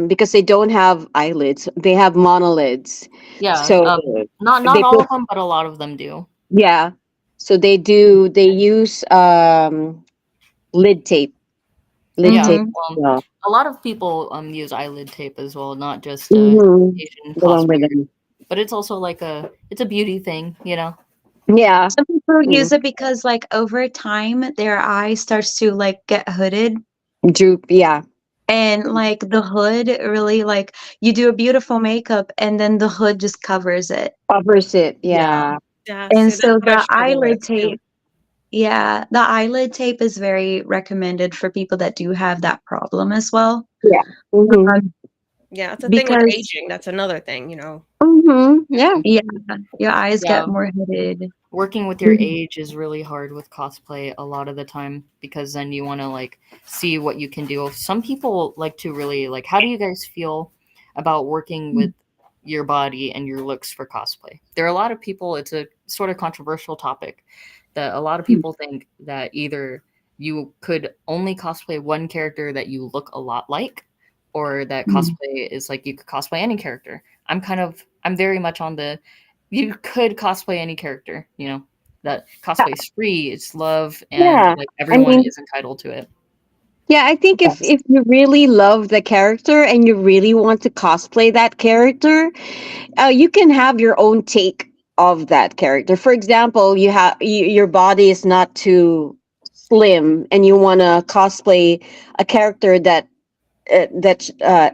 because they don't have eyelids, they have monolids. Yeah, So not they all put of them, but a lot of them do. yeah. So they use lid tape. Lid Yeah, tape. Mhm. Yeah. a lot of people use eyelid tape as well, not just Hmm. Asian The one with cosplayers. them. But it's also like it's a beauty thing, you know. Yeah. Some people Mm. use it because, like, over time, their eye starts to like get hooded, Droop. Yeah. and like the hood really like you do a beautiful makeup, and then the hood just covers it. Covers it. Yeah. Yeah. Yeah, And see, that's so what I the struggle eyelid with too. tape, yeah, the eyelid tape is very recommended for people that do have that problem as well. Yeah. Hmm. Um, Yeah, it's a thing with because aging. That's another thing, you know. Hmm. Yeah. yeah, your eyes Yeah, get more hooded. working with your Mhm. age is really hard with cosplay a lot of the time, because then you want to like see what you can do. Some people like to really like, how do you guys feel about working with your body and your looks for cosplay? There are a lot of people, it's a sort of controversial topic, that a lot of people think that either you could only cosplay one character that you look a lot like, or that Mhm. cosplay is like you could cosplay any character. I'm very much on the, you could cosplay any character, you know, that cosplay is free, it's love, and Yeah. like I everyone mean, is entitled to it. yeah, I think Yes. if you really love the character and you really want to cosplay that character, you can have your own take of that character. For example, your body is not too slim, and you want to cosplay a character that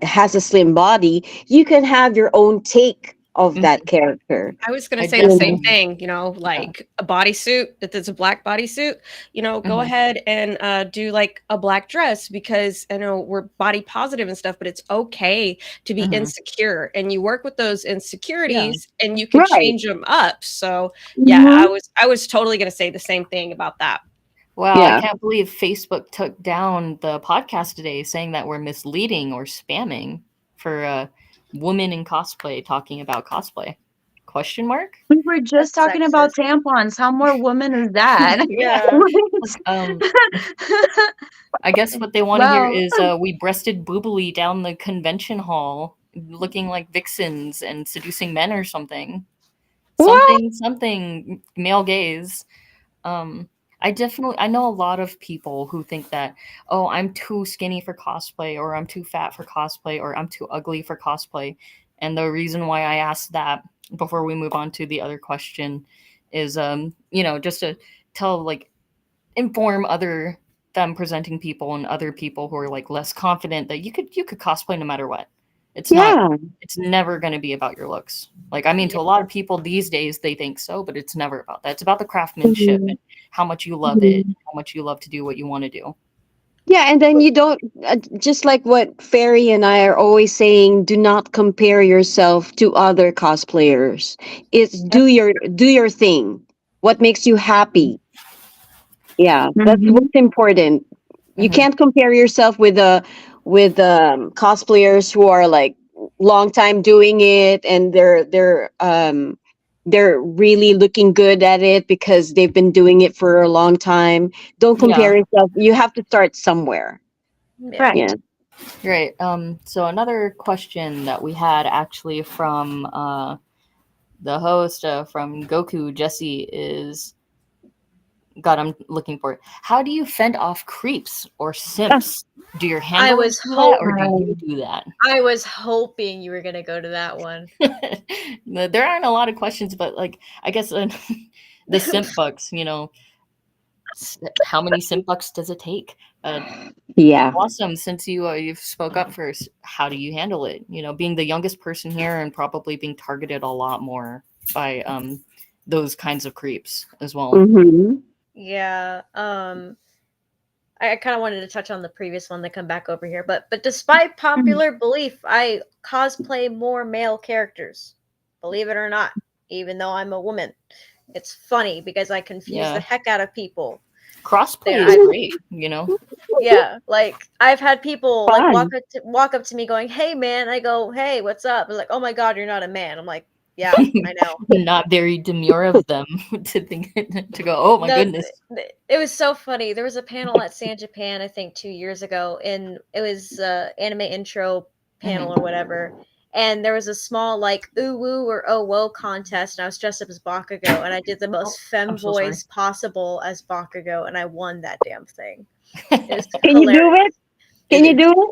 has a slim body. You can have your own take of Mhm. that character. I was gonna I say the same definitely, thing, you know, yeah. like a bodysuit, if it's a black bodysuit, you know, go Mhm. ahead and do like a black dress, because I know we're body positive and stuff, but it's okay to be Mhm. insecure, and you work with those Yeah. insecurities and you can Right. change them up. So yeah, Hmm. I was totally gonna say the same thing about that. Wow, I Yeah. can't believe Facebook took down the podcast today, saying that we're misleading or spamming for women in cosplay talking about cosplay. Question mark? We were That's just talking about sexist. tampons. How more woman is that? Yeah. Um, I guess what they want to hear Well, is we breasted boobily down the convention hall, looking like vixens and seducing men or something. What? Something, male gaze. Um, I know a lot of people who think that, oh, I'm too skinny for cosplay, or I'm too fat for cosplay, or I'm too ugly for cosplay. And the reason why I asked that before we move on to the other question is, you know, just to tell, like, inform other them presenting people and other people who are like less confident that you could cosplay no matter what. It's not, Yeah. it's never going to be about your looks. Like, I mean, to Yeah. a lot of people these days they think so, but it's never about that. It's about the craftsmanship Mhm. and how much you love it, Mhm. how much you love to do what you want to do. Yeah, and then you don't just like what Fairy and I are always saying, do not compare yourself to other cosplayers. It's do your thing. What makes you happy? Yeah, that's mhm. what's important. You Hmm. can't compare yourself with cosplayers who are like long time doing it, and they're really looking good at it because they've been doing it for a long time. Don't Yeah, compare yourself. You have to start somewhere. Yeah. Right. Yeah. great. So another question that we had actually from the host from Goku Jesse is, God, I'm looking for it. How do you fend off creeps or simps? Do your handlers was do that, or do you do that? I was hoping you were gonna go to that one. There aren't a lot of questions, but like I guess the simp bucks, you know, how many simp bucks does it take? Yeah. Awesome. Since you've spoke up first, how do you handle it? You know, being the youngest person here and probably being targeted a lot more by those kinds of creeps as well. Mm-hmm. Yeah. I kind of wanted to touch on the previous one, then come back over here. But despite popular belief, I cosplay more male characters. Believe it or not, even though I'm a woman. It's funny because I confuse the heck out of people. Crossplay is great, you know. Yeah, like I've had people like Fun. walk up to me going, "Hey man," I go, "Hey, what's up?" They're like, "Oh my god, you're not a man." I'm like, "Yeah, I know." Not very demure of them to think to go, oh my goodness. It was so funny. There was a panel at San Japan, I think 2 years ago, and it was anime intro panel or whatever. And there was a small like ooh woo or oh whoa contest, and I was dressed up as Bakugo, and I did the most femme so sorry. voice possible as Bakugo, and I won that damn thing. It was Can you do hilarious. it? Can you do it?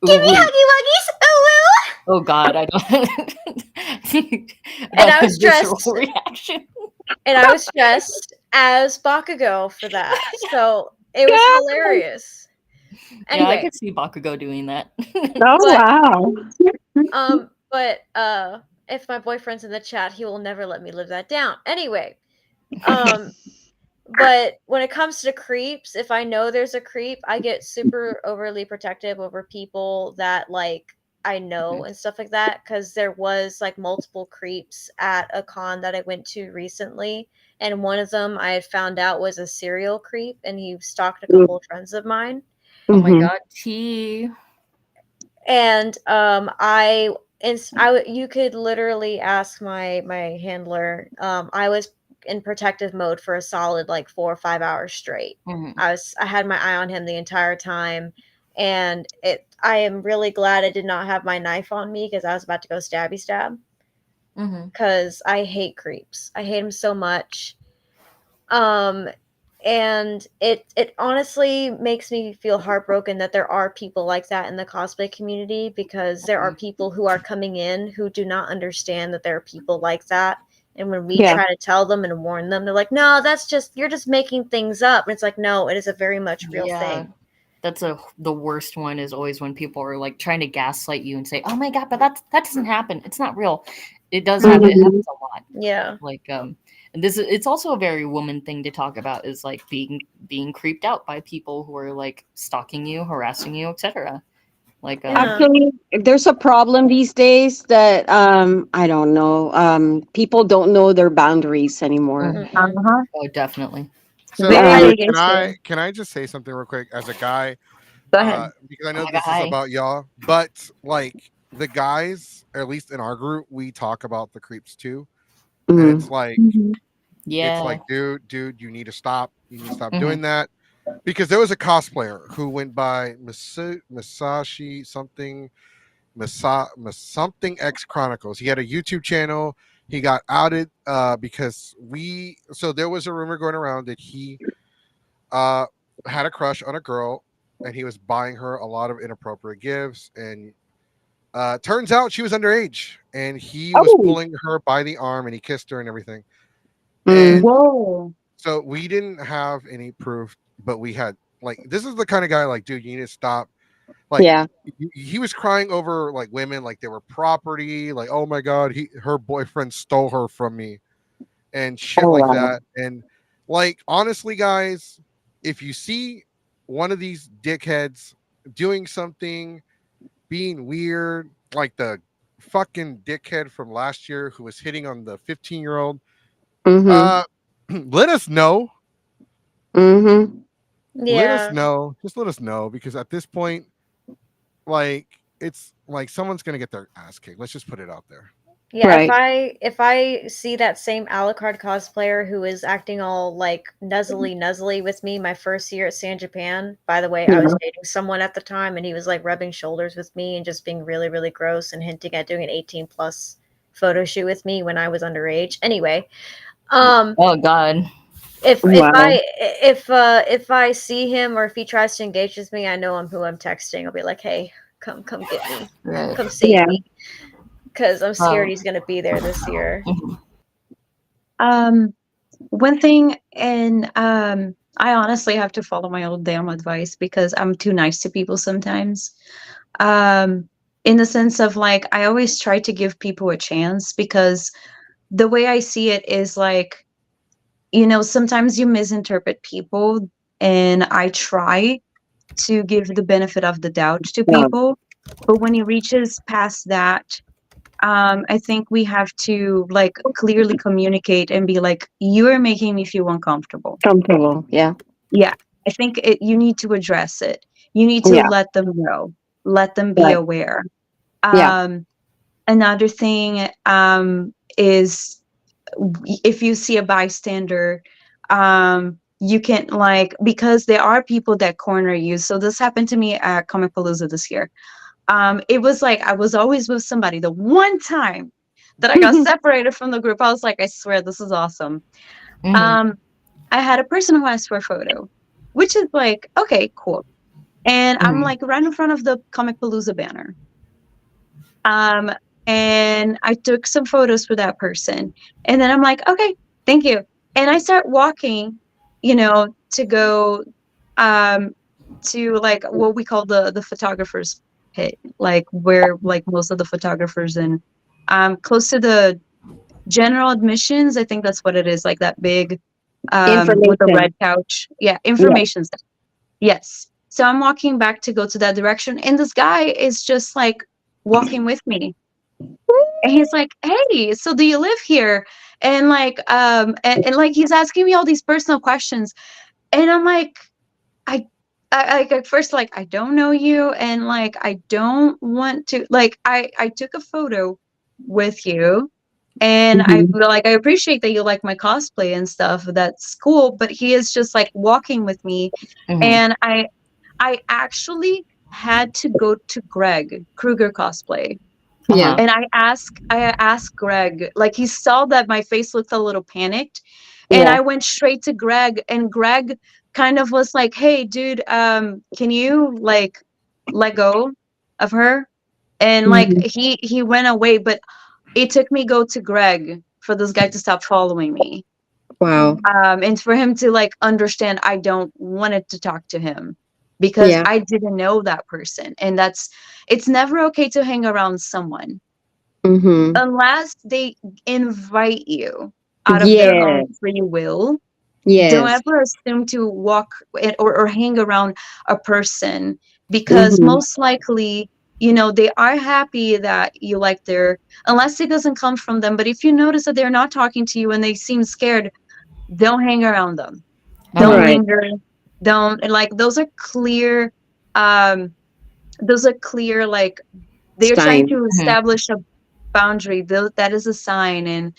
Give me huggy wuggies, ooh woo! Oh God, I don't. And I was visceral dressed, reaction. and I was dressed as Bakugo for that, so it was hilarious. Yeah, I Anyway, could see Bakugo doing that. Oh But- wow. but if my boyfriend's in the chat, he will never let me live that down. Anyway, but when it comes to creeps, if I know there's a creep, I get super overly protective over people that like I know and stuff like that, because there was like multiple creeps at a con that I went to recently, and one of them I had found out was a serial creep, and he stalked a couple of friends of mine. Oh my Mhm. God, T. And you could literally ask my handler. I was in protective mode for a solid like 4 or 5 hours straight. Mhm. I had my eye on him the entire time, and I am really glad I did not have my knife on me, because I was about to go stabby stab, Mhm. because I hate creeps. I hate them so much. And it honestly makes me feel heartbroken that there are people like that in the cosplay community, because there are people who are coming in who do not understand that there are people like that. And when we Yeah. try to tell them and warn them, they're like, "No, you're just making things up." And it's like, no, it is a very much real thing. That's the worst one is always when people are like trying to gaslight you and say, "Oh my God, but that doesn't happen. It's not real." It does happen. It happens a lot. Yeah. Like and it's also a very woman thing to talk about, is like being creeped out by people who are like stalking you, harassing you, etc. Like Actually, there's a problem these days that I don't know. People don't know their boundaries anymore. Uh-huh. oh, definitely. So Very can big issue. can I just say something real quick as a guy? Go ahead. Because I know my this God, is hi. about y'all, but like the guys, or at least in our group, we talk about the creeps too, and Mm. it's like Yeah. it's like, dude, you need to stop. You need to stop Mhm. doing that. Because there was a cosplayer who went by Masashi something, something X Chronicles. He had a YouTube channel. He got outed because so there was a rumor going around that he had a crush on a girl, and he was buying her a lot of inappropriate gifts, and turns out she was underage, and he was Oh. pulling her by the arm, and he kissed her and everything. Mm. And Whoa. so we didn't have any proof, but we had, like, this is the kind of guy, like, dude, you need to stop. Like, Yeah. he was crying over like women, like they were property, like, oh my god, her boyfriend stole her from me and shit Oh like wow. that. And like, honestly, guys, if you see one of these dickheads doing something, being weird, like the fucking dickhead from last year who was hitting on the 15-year-old, let us know. Mm-hmm. Let us Yeah. know. Just let us know, because at this point, like, it's like someone's gonna get their ass kicked. Let's just put it out there. Yeah, Right. if I see that same Alucard cosplayer who is acting all like nuzzly with me my first year at San Japan. By the way, I was dating someone at the time, and he was like rubbing shoulders with me and just being really, really gross and hinting at doing an 18+ photo shoot with me when I was underage. Anyway, Oh God. Wow. If I see him or if he tries to engage with me, I know who I'm texting. I'll be like, hey, come get me, Right. come save Yeah. me, because I'm scared Um, he's gonna be there this year. mhm. Um, one thing, and I honestly have to follow my old damn advice because I'm too nice to people sometimes. Um, in the sense of like, I always try to give people a chance because the way I see it is like, sometimes you misinterpret people, and I try to give the benefit of the doubt to Yeah. people. But when it reaches past that, I think we have to like clearly communicate and be like, you are making me feel uncomfortable. Comfortable. Yeah. Yeah, I think you need to address it. You need to Yeah. let them know, let them be Right. aware. Yeah. Um, Another thing is if you see a bystander, you can like, because there are people that corner you. So this happened to me at Comic Palooza this year. It was like I was always with somebody. The one time that I got separated from the group, I was like, I swear this is awesome. Mhm. Um, I had a person who asked for a photo, which is like, okay, cool. And I'm Mhm. like right in front of the Comic Palooza banner. Um, and I took some photos for that person. And then I'm like, okay, thank you. And I start walking, to go um to like what we call the photographer's pit, like where like most of the photographers and close to the general admissions. I think that's what it is, like that big with the Information. red couch. Yeah, Yeah. information stuff. Yes. So I'm walking back to go to that direction, and this guy is just like walking with me. And he's like, "Hey, so do you live here?" And like, and like he's asking me all these personal questions, and I'm like, I, like at first, like I don't know you, and like I don't want to. Like I took a photo with you, and I Hmm. feel like I appreciate that you like my cosplay and stuff. That's cool, but he is just like walking with me, Mhm. and I actually had to go to Greg Kruger cosplay. Yeah. Uh-huh. And I asked Greg, like he saw that my face looked a little panicked. And Yeah. I went straight to Greg, and Greg kind of was like, "Hey, dude, can you like let go of her?" And like Hmm. he went away, but it took me go to Greg for this guy to stop following me. Wow. And for him to like understand I don't wanted to talk to him because Yeah. I didn't know that person. And it's never okay to hang around someone Hmm. unless they invite you out of their own Yes. free will. Don't Yes. ever assume to walk or hang around a person because Hmm. most likely, they are happy that you like their, unless it doesn't come from them. But if you notice that they're not talking to you and they seem scared, don't hang around them. Don't Uh-huh. Right. linger. Don't like um those are clear like they're trying Sign. to Mhm. establish a boundary. That is a sign. And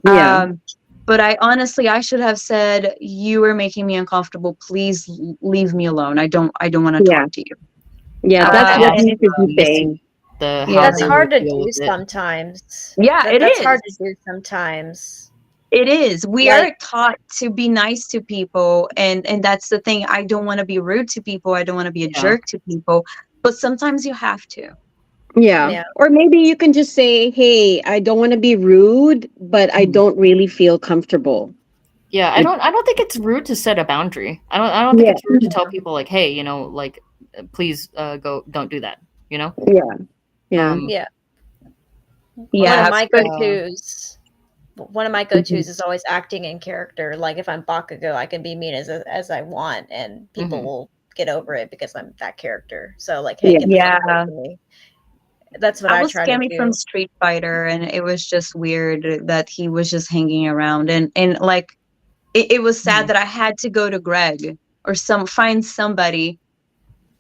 Yeah. but I should have said, you are making me uncomfortable. Please leave me alone. I don't want to Yeah. talk to you. Yeah. I like That's to what ask And you should be Missy saying. yeah, how That's they would hard to deal do with it. sometimes. yeah, it That's hard to is. do sometimes. It is. We Like, are taught to be nice to people, and that's the thing. I don't want to be rude to people. I don't want to be a Yeah. jerk to people, but sometimes you have to. Yeah. yeah, Or maybe you can just say, hey, I don't want to be rude, but I don't really feel comfortable. Yeah, Like, I don't think it's rude to set a boundary. I don't think yeah. it's rude to tell people like, hey, like please go don't do that, you know? Yeah. Yeah. Um yeah. One of Yeah, my but go-tos. One of my Mhm. go-tos is always acting in character. Like if I'm Bakugo, I can be mean as I want, and people mhm. will get over it because I'm that character. So like, hey, Yeah. get the fuck away yeah, from me. That's what I I was try to Cammy from do. Street Fighter, and it was just weird that he was just hanging around, and like it was sad Mhm. that I had to go to Greg or find somebody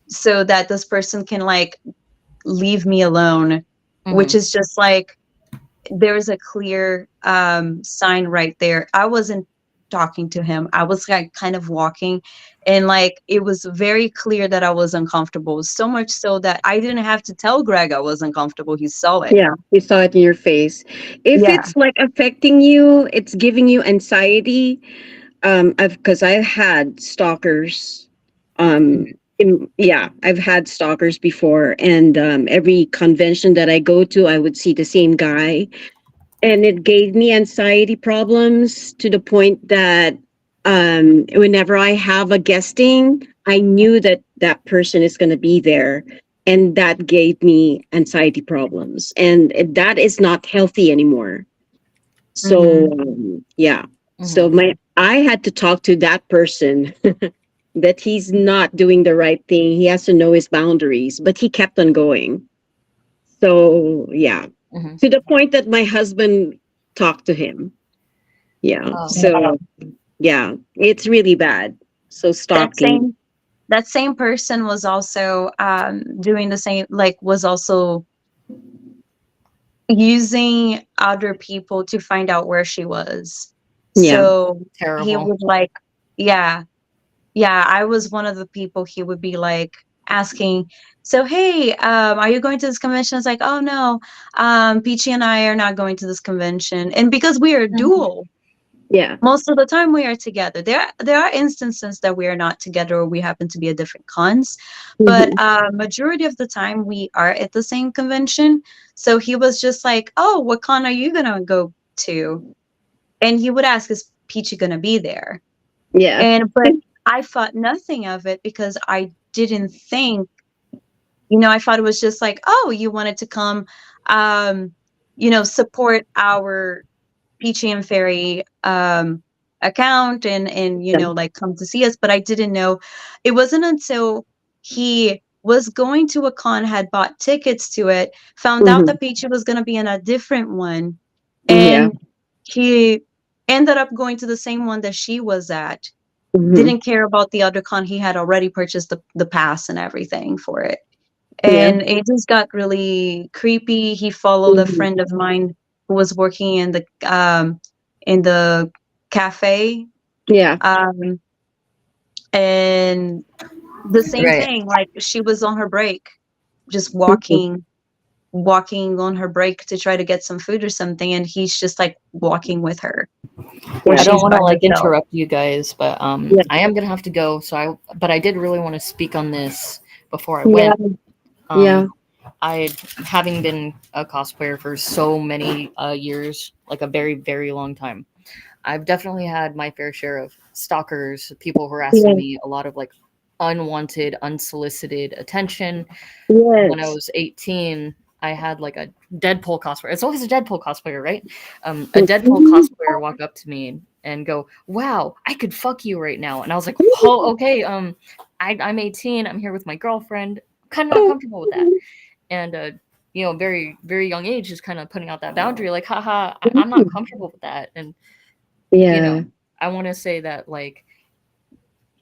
so that this person can like leave me alone, which Mhm. is just like there's a clear sign right there. I wasn't talking to him. I was like kind of walking, and like it was very clear that I was uncomfortable. So much so that I didn't have to tell Greg I was uncomfortable. He saw it. Yeah. You saw it in your face. If Yeah. it's like affecting you, it's giving you anxiety, I've had stalkers. Yeah, I've had stalkers before, and every convention that I go to, I would see the same guy, and it gave me anxiety problems to the point that whenever I have a guesting, I knew that that person is going to be there, and that gave me anxiety problems, and that is not healthy anymore. So yeah, so my I had to talk to that person that he's not doing the right thing. He has to know his boundaries, but he kept on going. So yeah, to the point that my husband talked to him. Yeah. Oh. So yeah, it's really bad. So That stalking. same person was also doing the same, like was also using other people to find out where she was. Yeah. So he Terrible. would like, yeah, yeah, I was one of the people he would be like asking, so hey, are you going to this convention? It's like, oh no, Peachy and I are not going to this convention. And because we are dual, Yeah. most of the time we are together. There are instances that we are not together or we happen to be at different cons, but majority of the time we are at the same convention. So he was just like, oh, what con are you gonna go to? And he would ask, is Peachy gonna be there? Yeah. And but I thought nothing of it because I didn't think, I thought it was just like, oh, you wanted to come, support our Peachy and Fairy account and Yeah. like come to see us. But I didn't know. It wasn't until he was going to a con, had bought tickets to it, found out that Peachy was going to be in a different one, Yeah. and he ended up going to the same one that she was at. Mhm. Didn't care about the other con. He had already purchased the pass and everything for it. Yeah. And it just got really creepy. He followed a Mhm. friend of mine who was working in the cafe. Yeah. And the same Right. thing, like she was on her break, just Mhm. walking on her break to try to get some food or something, and he's just like walking with her where Yeah. I don't she's want by to like herself. interrupt you guys, but Yeah. I am gonna have to go. But I did really want to speak on this before I Yeah. went. Yeah. I, having been a cosplayer for so many years, like a very, very long time, I've definitely had my fair share of stalkers, people harassing Yeah. me, a lot of like unwanted, unsolicited attention. When I Yes. was 18, I had like a Deadpool cosplayer. It's always a Deadpool cosplayer, right? A Deadpool cosplayer walk up to me and go, "Wow, I could fuck you right now." And I was like, "Oh, okay. I'm 18. I'm here with my girlfriend. Kind of not comfortable with that." And very, very young age is kind of putting out that boundary, like, haha, I'm not comfortable with that. And Yeah. I want to say that like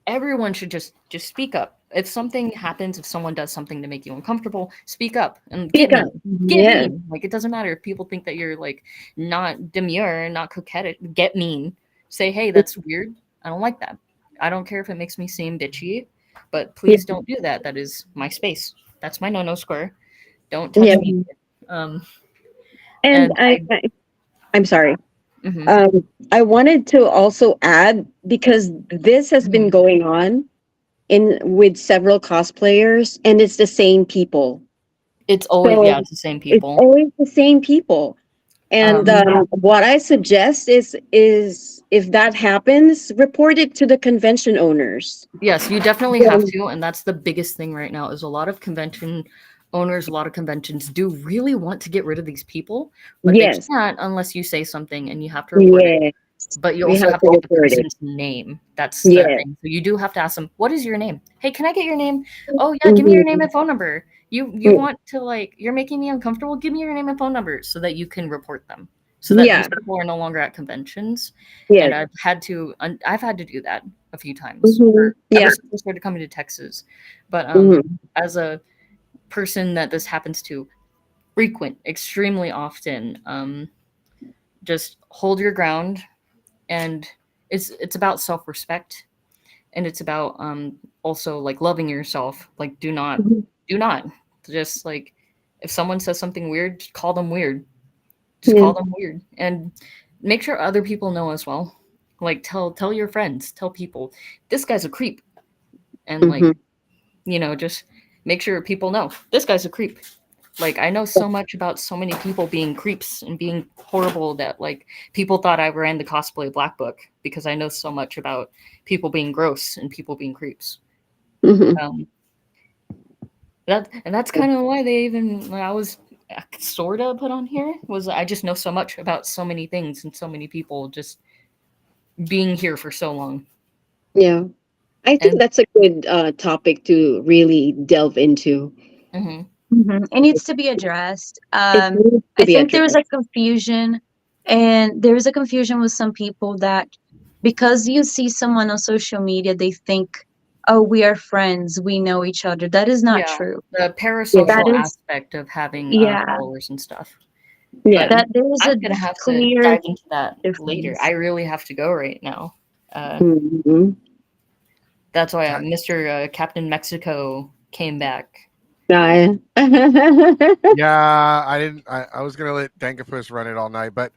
everyone should just speak up. If something happens, if someone does something to make you uncomfortable, speak up and Speak up. get Yeah. mean. Like, it doesn't matter if people think that you're like not demure, not coquette. Get mean. Say, hey, that's weird. I don't like that. I don't care if it makes me seem bitchy, but Yeah. please don't do that. That is my space. That's my no square. Don't touch Yeah. me. Um, And and I'm sorry. mhm, I wanted to also add, because this has been mhm. going on in with several cosplayers, and it's the same people. It's always, So yeah, it's the same it's people. always the same people. And Um, what I suggest is if that happens, report it to the convention owners. Yes, you definitely have Then to, and that's the biggest thing right now is a lot of convention owners, a lot of conventions do really want to get rid of these people, but they yes, can't unless you say something and you have to report it. yes, But you we also have have to to get the report it. person's name. That's the Yes. thing. So you do have to ask them, "What is your name? Hey, can I get your name? Oh yeah, give me your name Mhm. and phone number. You want to like you're making me uncomfortable. Give me your name and phone number so that you can report them. So that these Yeah. people are no longer at conventions." And Yes. I've had to do that a few times Hmm. for ever Yeah. since I started coming to Texas. But Hmm. as a person that this happens to extremely often, just hold your ground, and it's about self-respect, and it's about also like loving yourself. Like, do not just like, if someone says something weird, just call them weird. Just Yeah. call them weird, and make sure other people know as well. Like tell your friends, tell people this guy's a creep, and like just make sure people know this guy's a creep. Like I know so much about so many people being creeps and being horrible that like people thought I ran the cosplay black book because I know so much about people being gross and people being creeps. Um, that's kind of why they even I was sort of put on here was I just know so much about so many things and so many people just being here for so long. Yeah. I think And that's a good topic to really delve into. mhm. It needs to be addressed. It needs to I be think there was addressed. a confusion, and there is a confusion with some people that because you see someone on social media, they think, "Oh, we are friends. We know each other." That is not Yeah, true. the That parasocial is, aspect of having yeah, followers and stuff. Yeah. But that there is I'm a gonna have to clear dive into that later. difference. I really have to go right now. Mhm. That's why Mr. Captain Mexico came back. Yeah. Yeah, I didn't. I was gonna let Dankapus run it all night, but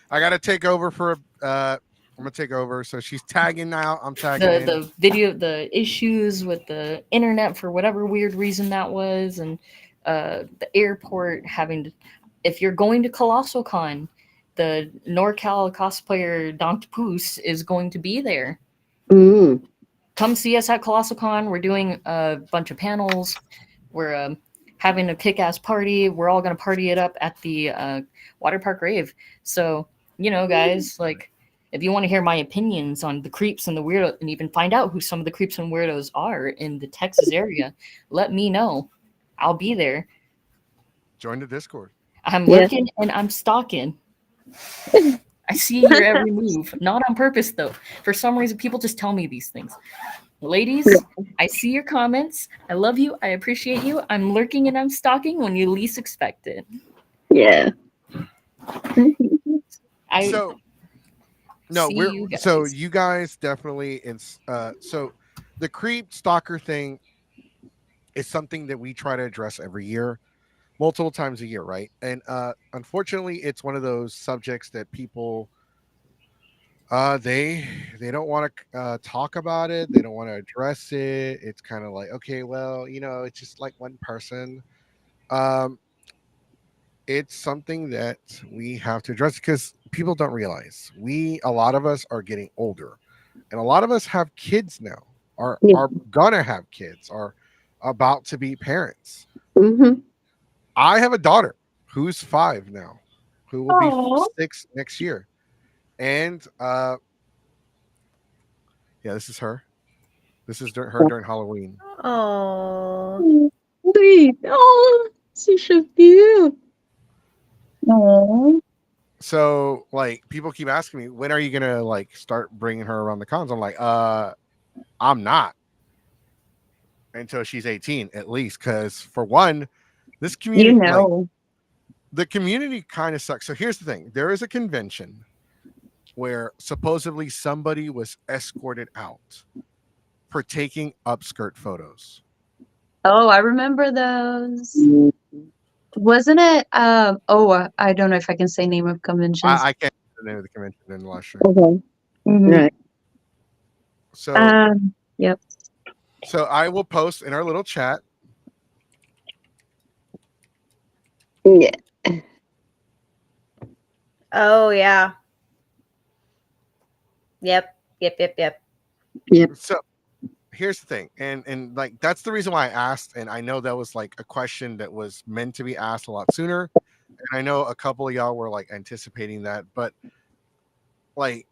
I gotta take over for. I'm gonna take over. So she's tagging now. I'm tagging in. The video, the issues with the internet for whatever weird reason that was, and the airport having to. If you're going to Colossal Con, the NorCal cosplayer Poos is going to be there. Mm. Come see us at Colossal Con. We're doing a bunch of panels. We're having a kick-ass party. We're all gonna party it up at the water park rave. So guys, like, if you want to hear my opinions on the creeps and the weirdo, and even find out who some of the creeps and weirdos are in the Texas area, let me know. I'll be there. Join the Discord. I'm Yeah. lurking and I'm stalking. I see your every move, not on purpose though. For some reason, people just tell me these things. Ladies, I see your comments. I love you. I appreciate you. I'm lurking and I'm stalking when you least expect it. Yeah. I So no, see we're you guys. so you guys definitely. It's so the creep stalker thing is something that we try to address every year, multiple times a year, right? And unfortunately, it's one of those subjects that people they don't want to talk about it. They don't want to address it. It's kind of like, okay, well, it's just like one person. Um, it's something that we have to address because people don't realize a lot of us are getting older, and a lot of us have kids now. Yeah. Are gonna have kids. Are about to be parents. Mm-hmm. I have a daughter who's 5 now, who will be Oh, 6 next year, and yeah, this is her. This is her during Halloween. Oh, Sweet. Oh, she's so cute. no. So like people keep asking me, when are you gonna like start bringing her around the cons? I'm like, I'm not until she's 18 at least, because for one, this You community, like know. the community, kind of sucks. So here's the thing: there is a convention where supposedly somebody was escorted out for taking upskirt photos. Oh, I remember those. Wasn't it? I don't know if I can say name of conventions. I can't remember the name of the convention in the last stream. Okay. Mhm. Right. So Yep. so I will post in our little chat. Yeah. oh yeah. Yep. So here's the thing, and like that's the reason why I asked, and I know that was like a question that was meant to be asked a lot sooner, and I know a couple of y'all were like anticipating that, but like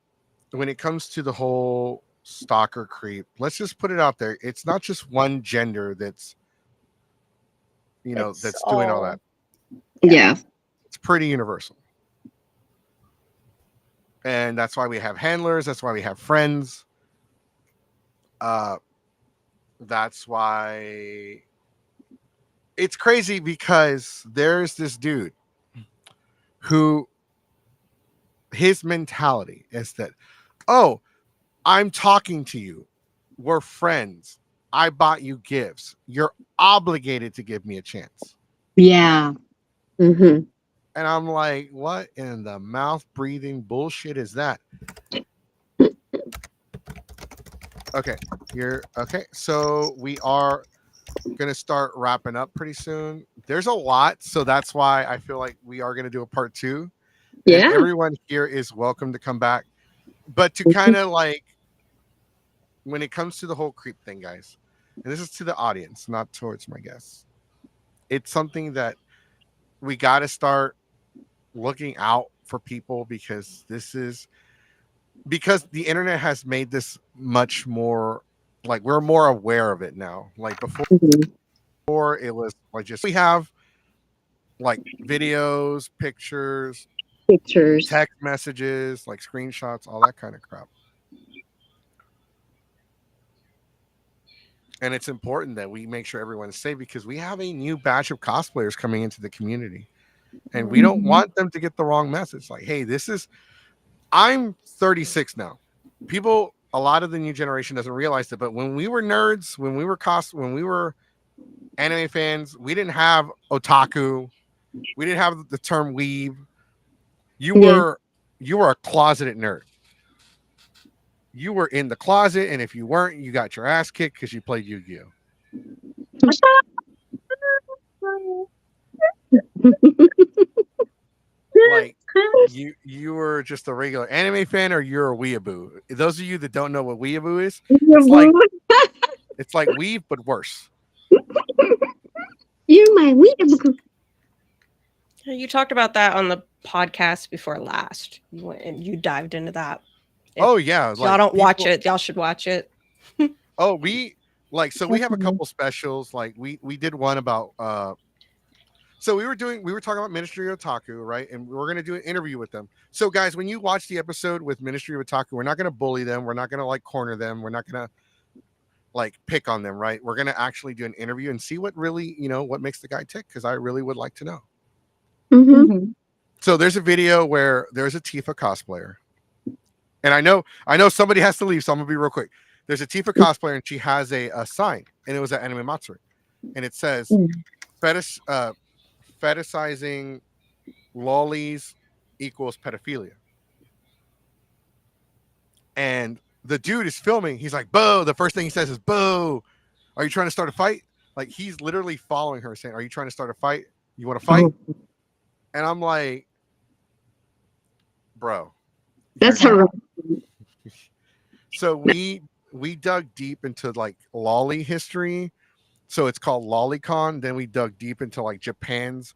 when it comes to the whole stalker creep, let's just put it out there, it's not just one gender that's It's that's doing all that. Yeah. It's pretty universal, and that's why we have handlers, that's why we have friends, uh that's why it's crazy, because there's this dude who his mentality is that, oh, I'm talking to you, we're friends, I bought you gifts, you're obligated to give me a chance. Yeah. Mm-hmm. And I'm like, what in the mouth breathing bullshit is that? Okay, you're okay. So we are gonna start wrapping up pretty soon. There's a lot, so that's why I feel like we are gonna do a part two. And Yeah. everyone here is welcome to come back. But to kind of like when it comes to the whole creep thing, guys, and this is to the audience, not towards my guests. It's something that we got to start looking out for people because this is because the internet has made this much more like we're more aware of it now. Like Mhm. before it was like just we have like videos, pictures, Pictures. text messages, like screenshots, all that kind of crap. And it's important that we make sure everyone's safe because we have a new batch of cosplayers coming into the community. And we don't Mhm. want them to get the wrong message. Like, hey, this is I'm 36 now. People, a lot of the new generation doesn't realize it, but when we were nerds, when we were anime fans, we didn't have otaku, we didn't have the term weeb. You Yeah. were you were a closeted nerd. You were in the closet, and if you weren't, you got your ass kicked because you played Yu-Gi-Oh. Like you were just a regular anime fan, or you're a weeaboo. Those of you that don't know what weeaboo is, it's like it's like weave but worse. You're my weeaboo. You talked about that on the podcast before last. You went and you dived into that. If Oh yeah, y'all like don't watch people. it, y'all should watch it. Oh, we like so we have a Definitely. couple specials. Like we did one about so we were talking about Ministry of Otaku, right? And we're gonna do an interview with them. So guys, when you watch the episode with Ministry of Otaku, we're not gonna bully them, we're not gonna like corner them, we're not gonna like pick on them, right? We're gonna actually do an interview and see what really, what makes the guy tick, because I really would like to know. Mm-hmm. Mhm. So there's a video where there's a Tifa cosplayer. And I know somebody has to leave, so I'm gonna be real quick. There's a Tifa cosplayer and she has a sign, and it was at Anime Matsuri. And it says Mm. fetishizing lollies equals pedophilia. And the dude is filming. He's like, "Boo!" The first thing he says is, "Boo! Are you trying to start a fight?" Like he's literally following her, saying, "Are you trying to start a fight? You want to fight?" Oh, And I'm like, "Bro, you're that's not." horrible. So we dug deep into like lolly history. So it's called LollyCon. Then we dug deep into like Japan's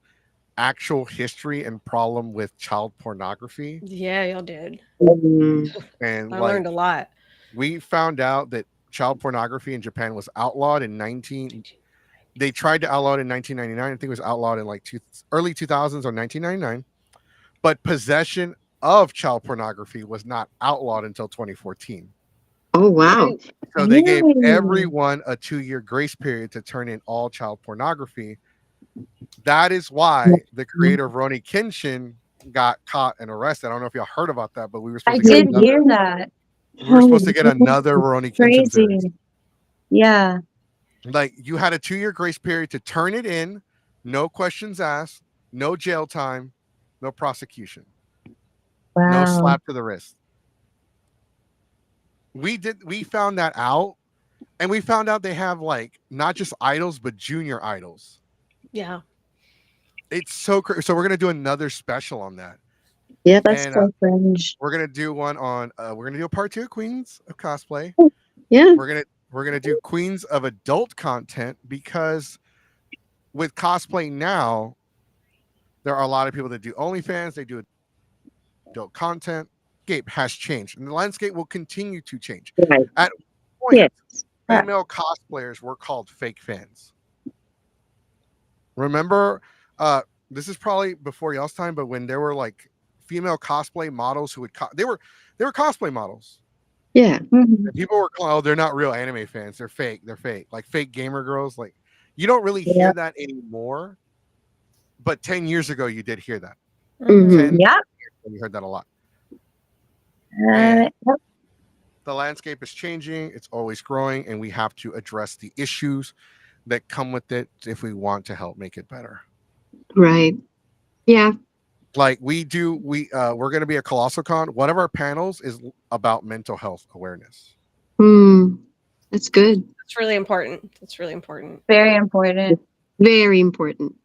actual history and problem with child pornography. Yeah, y'all did. Mm. And I like learned a lot. we found out that child pornography in Japan was outlawed in they tried to outlaw it in 1999. I think it was outlawed in like early 2000s or 1999. But possession of child pornography was not outlawed until 2014. Oh wow. So they gave Really? everyone a 2-year grace period to turn in all child pornography. That is why the creator of Roni Kenshin got caught and arrested. I don't know if y'all heard about that, but I did hear that. we were supposed to get another Roni Kenshin series. Crazy. Yeah. Like you had a 2-year grace period to turn it in, no questions asked, no jail time, no prosecution, no Wow. slap to the wrist. We found that out, and we found out they have like not just idols but junior idols. Yeah. It's so crazy. So we're gonna do another special on that, Yeah, that's and So cringe. we're gonna do one on. We're gonna do a part 2 of Queens of Cosplay. yeah. We're gonna do Queens of Adult content because with cosplay now, there are a lot of people that do OnlyFans. They do adult content. Landscape has changed, and the landscape will continue to change. Right. At one point, Yes. female cosplayers were called fake fans. Remember, this is probably before y'all's time, but when there were like female cosplay models who would they were cosplay models. Yeah. Mhm. And people were oh, they're not real anime fans. They're fake. They're fake. Like fake gamer girls. Like you don't really Yeah. hear that anymore. But 10 years ago, you did hear that. Mhm. 10 Yeah. years ago, you heard that a lot. Yep. The landscape is changing. It's always growing, and we have to address the issues that come with it if we want to help make it better. Right. Yeah. Like we're going to be at Colossal Con. One of our panels is about mental health awareness. Hmm. That's good. It's really important. It's really important. Very important. Very important.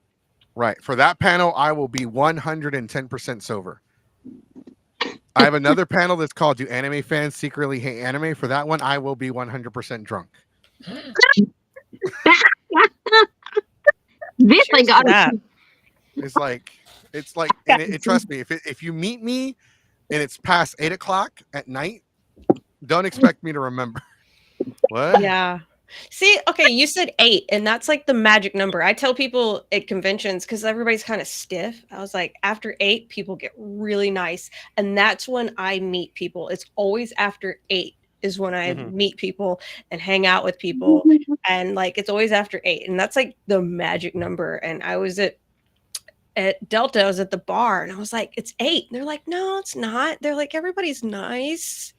Right. For that panel, I will be 110% sober. I have another panel that's called "Do Anime Fans Secretly Hate Anime?" For that one, I will be 100% drunk. This I Cheers to got that. It's like, and trust me, if you meet me and it's past 8 o'clock at night, don't expect me to remember. What? Yeah. See, okay, you said 8, and that's like the magic number. I tell people at conventions because everybody's kind of stiff. I was like, after 8, people get really nice, and that's when I meet people. It's always after 8 is when I meet people and hang out with people, and like it's always after 8, and that's like the magic number. And I was at Delta, I was at the bar, and I was like, it's 8. And they're like, no, it's not. They're like, everybody's nice.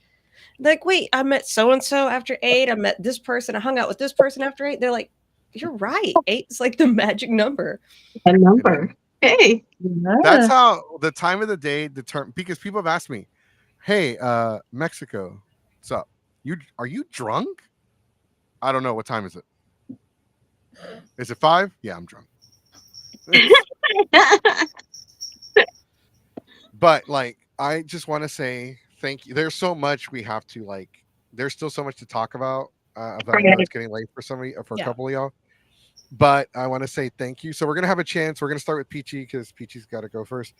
Like, wait, I met so and so after 8. I met this person. I hung out with this person after 8. They're like, you're right. 8 is like the magic number. a number. Hey. That's how the time of the day determine, because people have asked me, "Hey, Mexico, what's up? Are you drunk?" I don't know. What time is it? Is it 5? Yeah, I'm drunk. But like, I just want to say thank you. There's so much we have to like. There's still so much to talk about. I know it's getting late for somebody, for a couple of y'all. But I want to say thank you. So we're gonna have a chance. We're gonna start with Peachy because Peachy's got to go first.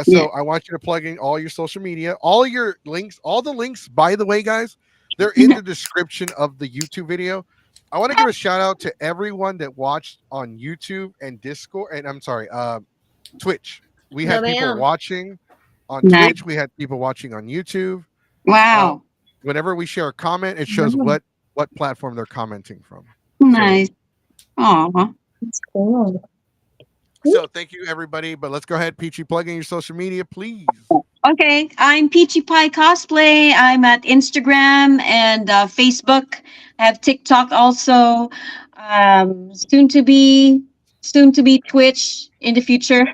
So I want you to plug in all your social media, all your links, all the links. By the way, guys, they're in the description of the YouTube video. I want to give a shout out to everyone that watched on YouTube and Discord, and I'm sorry, Twitch. We had people watching on Twitch. We had people watching on YouTube. Wow. Whenever we share a comment, it shows what platform they're commenting from. Nice. Aw. That's cool. So thank you, everybody. But let's go ahead, Peachy, plug in your social media, please. Okay, I'm Peachy Pie Cosplay. I'm at Instagram and Facebook. I have TikTok also. Soon to be Twitch in the future,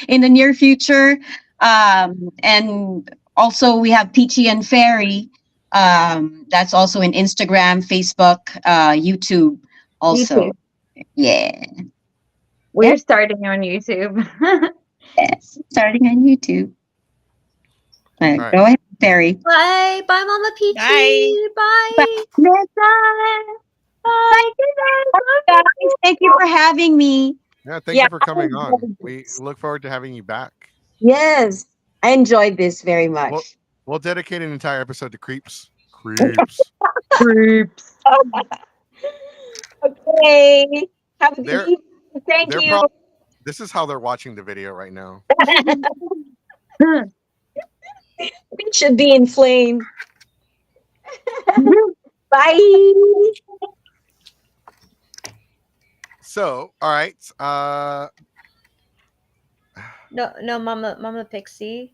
in the near future. And also we have Peachy and Fairy. That's also in Instagram, Facebook, YouTube. Also, yeah. We're starting on YouTube. Yes, starting on YouTube. right. Go ahead, Fairy. Bye, bye, Mama Peachy. Bye. Bye, guys. Thank you for having me. Yeah, thank you for coming on. We look forward to having you back. Yes, I enjoyed this very much. We'll dedicate an entire episode to creeps. Creeps. Creeps. Okay. Have a good evening. Thank you. This is how they're watching the video right now. We should be in flame. Bye. So, all right. No, Mama Pixie,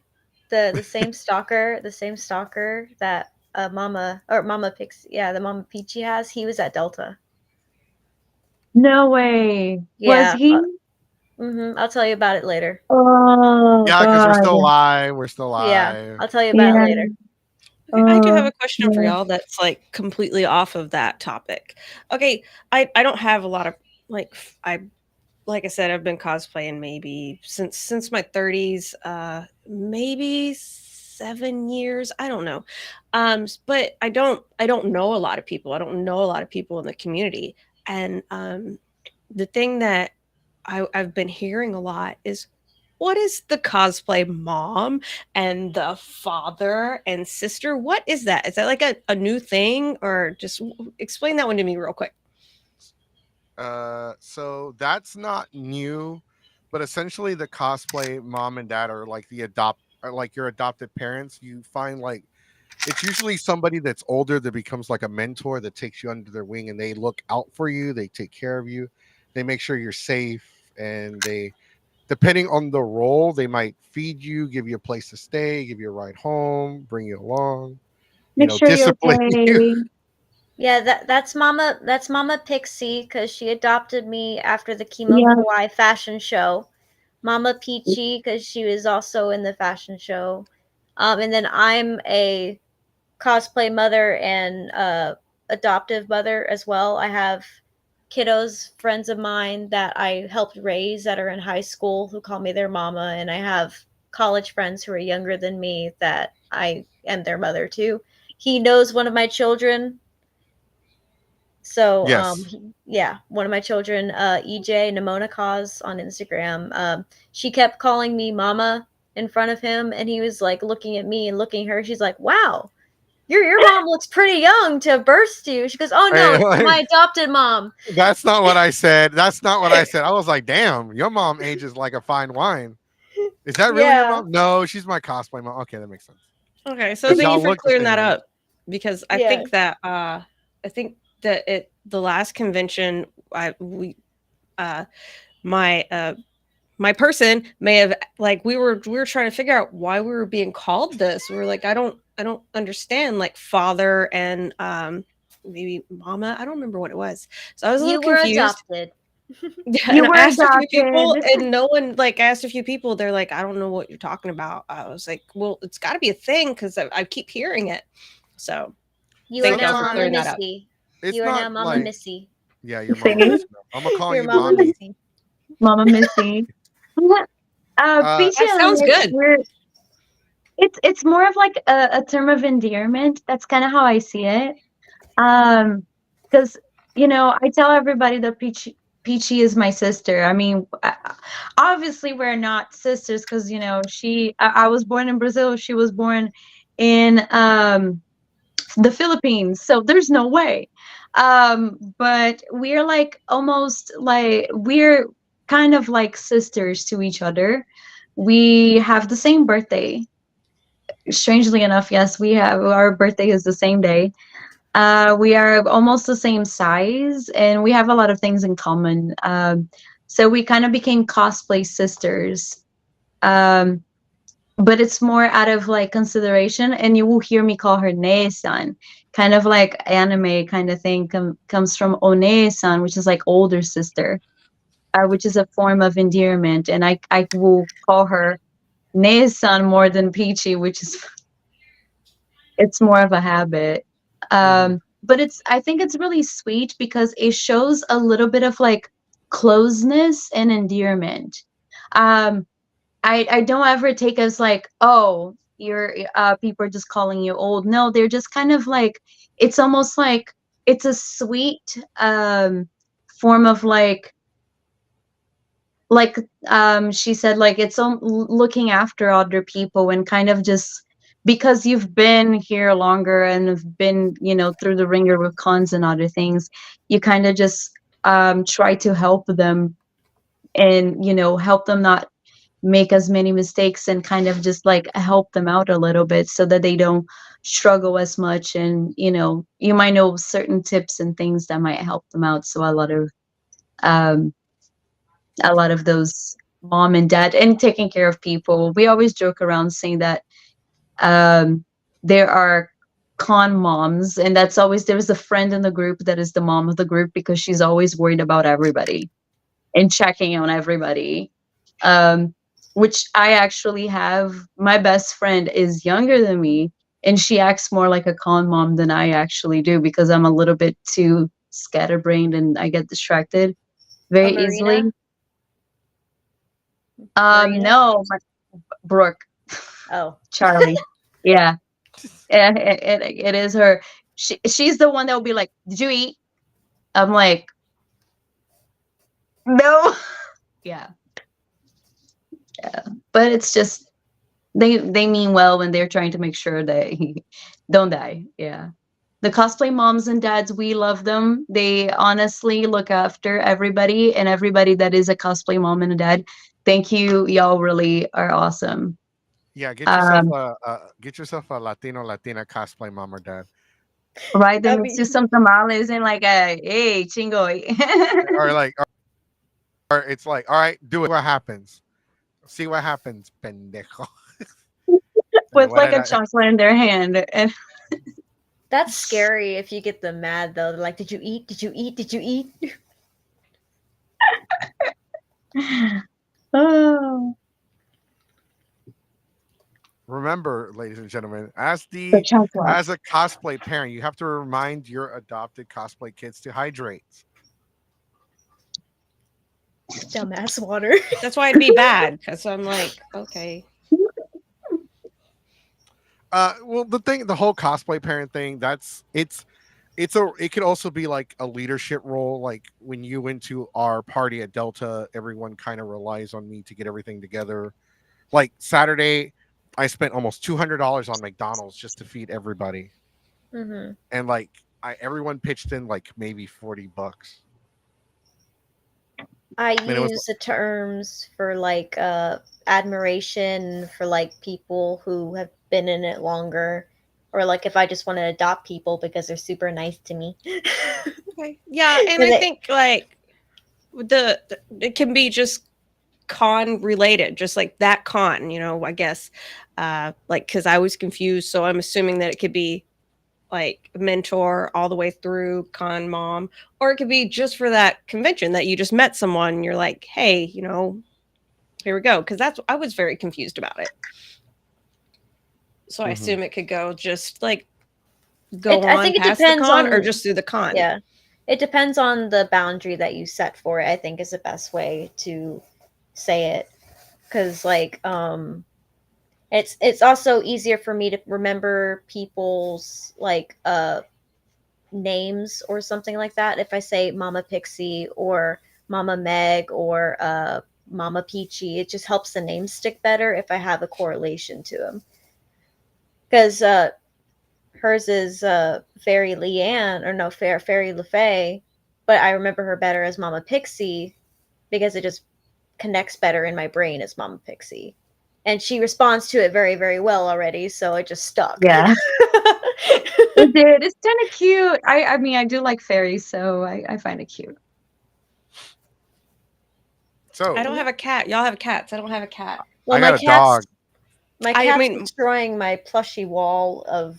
the same stalker that Mama Pixie, the Mama Peachy has. He was at Delta. No way. Yeah. Was he? I'll tell you about it later. Oh, Yeah, because we're God. still live. We're still live. Yeah, I'll tell you about it later. I do have a question for y'all that's like completely off of that topic. Okay, I don't have a lot of like I said, I've been cosplaying maybe since my 30s, maybe 7 years. I don't know. But I don't know a lot of people. I don't know a lot of people in the community. And the thing that I've been hearing a lot is, what is the cosplay mom and the father and sister? What is that? Is that like a new thing, or just explain that one to me real quick? So that's not new, but essentially the cosplay mom and dad are like your adopted parents. You find like it's usually somebody that's older that becomes like a mentor that takes you under their wing, and they look out for you, they take care of you, they make sure you're safe, and they, depending on the role, they might feed you, give you a place to stay, give you a ride home, bring you along, Make sure discipline you're okay. you. Yeah, that's Mama Pixie, because she adopted me after the Chemo Hawaii fashion show. Mama Peachy, because she was also in the fashion show. And then I'm a cosplay mother and adoptive mother as well. I have kiddos, friends of mine that I helped raise that are in high school who call me their mama, and I have college friends who are younger than me that I am their mother to. He knows one of my children. So, Yes. yeah, one of my children, EJ Nimona Cause on Instagram. She kept calling me mama in front of him, and he was like looking at me and looking at her. She's like, "Wow, your mom looks pretty young to have birthed you." She goes, "Oh no, Hey, it's like, my adopted mom." that's not what I said. That's not what I said. I was like, damn, your mom ages like a fine wine. Is that really your Yeah, mom? No, she's my cosplay mom. Okay, that makes sense. Okay, so Because thank you y'all for look the clearing same that age. up because yeah. I think that it the last convention uh my my person may have like we were trying to figure out why we were being called this. We were like, I don't understand, like father and maybe mama. I don't remember what it was. So I was a little You were confused. adopted. Yeah, You and I were asked a few people, adopted. and no one like I asked a few people. They're like, I don't know what you're talking about. I was like, well, it's got to be a thing because I keep hearing it. So You are thank y'all now for Mama clearing Sometimes that up. Missy. it's You are not now Mama like, Missy. yeah, your mama See, Missy. I'm gonna call You're you Mama mommy. Missy. Mama Missy. Peachy That and sounds I, good. it's more of like a term of endearment. That's kind of how I see it. Because I tell everybody that Peachy is my sister. I mean, obviously we're not sisters because I was born in Brazil. She was born in the Philippines, so there's no way. But we're like almost like we're kind of like sisters to each other. We have the same birthday. Strangely enough, yes, we have our birthday is the same day. We are almost the same size, and we have a lot of things in common. So we kind of became cosplay sisters. Um, but it's more out of like consideration, and you will hear me call her Ne-san, kind of like anime kind of thing comes from One-san, which is like older sister, which is a form of endearment, and I will call her Ne-san more than Peachy, which is it's more of a habit. Hmm. But I think it's really sweet because it shows a little bit of like closeness and endearment. Um, I don't ever take as like, oh, you're people are just calling you old. No, they're just kind of like it's almost like it's a sweet form of like she said, like it's looking after other people and kind of just because you've been here longer and have been through the ringer with cons and other things, you kind of just try to help them and help them not make as many mistakes and kind of just like help them out a little bit so that they don't struggle as much, and you might know certain tips and things that might help them out. So um a lot of those mom and dad and taking care of people, we always joke around saying that um there are con moms, and that's always there's a friend in the group that is the mom of the group because she's always worried about everybody and checking on everybody. um, which I actually have. My best friend is younger than me, and she acts more like a con mom than I actually do because I'm a little bit too scatterbrained and I get distracted Oh, very easily. Marina. Marina. No, Brooke, Oh. Charlie, yeah, it is her. She's the one that will be like, "Did you eat?" I'm like, "No." Yeah, yeah, but it's just they mean well when they're trying to make sure that he don't die. Yeah. The cosplay moms and dads, we love them. They honestly look after everybody, and everybody that is a cosplay mom and a dad. Thank you. Y'all really are awesome. Yeah, Um, get yourself a Latina cosplay mom or dad, right, then I mix you mean, some tamales and like a hey chingo. or like, or it's like, all right, do it. What happens? See what happens, pendejo. With What like did a I? chocolate in their hand. And that's scary if you get them mad though. They're like, "Did you eat? Did you eat? Did you eat?" oh. remember, ladies and gentlemen, The chocolate. as a cosplay parent, you have to remind your adopted cosplay kids to hydrate. Dumbass water. That's why it'd be bad because I'm like, okay. Well, the whole cosplay parent thing, it could also be like a leadership role. Like when you went to our party at Delta, everyone kind of relies on me to get everything together. Like Saturday, I spent almost $200 on McDonald's just to feed everybody, Hmm. and like everyone pitched in like maybe $40, I and it was use the terms for like admiration for like people who have been in it longer, or like if I just want to adopt people because they're super nice to me. Okay. Yeah, and I think like it can be just con related, just like that con, I guess. Like because I was confused, so I'm assuming that it could be like mentor all the way through con mom, or it could be just for that convention that you just met someone and you're like, hey, here we go. Because I was very confused about it. So I assume it could go just like I think it past the depends con on or just through the con. Yeah, it depends on the boundary that you set for it. I think is the best way to say it, because like it's also easier for me to remember people's like names or something like that if I say Mama Pixie or Mama Meg or Mama Peachy. It just helps the names stick better if I have a correlation to them. Because hers is Fairy Leanne, or no, Fairy LaFay, but I remember her better as Mama Pixie because it just connects better in my brain as Mama Pixie. And she responds to it very, very well already, so it just stuck. Yeah. It did. It's kind of cute. I mean, I do like fairies, so I find it cute. so. I don't have a cat. Y'all have cats. I don't have a cat. Well, I got a dog. My cat's destroying my plushie wall of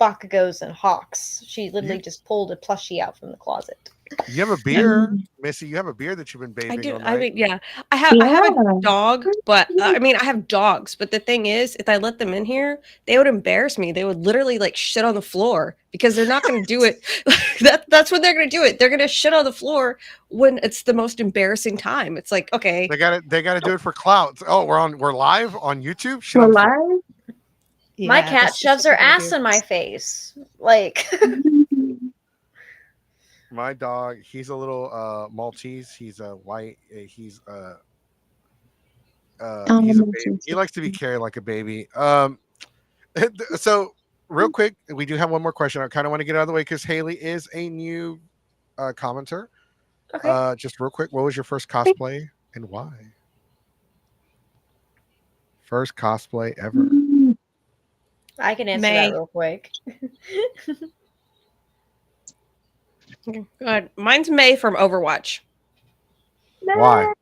Bakugos and hawks. She literally just pulled a plushie out from the closet. You have a beer, Missy. You have a beer that you've been bathing I do. all night. I mean, yeah. I have a dog, but I mean, I have dogs. But the thing is, if I let them in here, they would embarrass me. They would literally like shit on the floor because they're not going to do it. That's when they're going to do it. They're going to shit on the floor when it's the most embarrassing time. It's like, okay, They got to do it for clout. Oh, we're live on YouTube. Shit We're on the floor. live. yeah, My cat shoves her ass in my face. Like My dog, he's a little Maltese. He's a white. He's Oh, he's a my baby. He goodness. likes to be carried like a baby. So real quick, we do have one more question. I kind of want to get out of the way because Haley is a new commenter. Okay. Just real quick, what was your first cosplay and why? First cosplay ever. I can answer May. that real quick. Good. Mine's May from Overwatch. Why?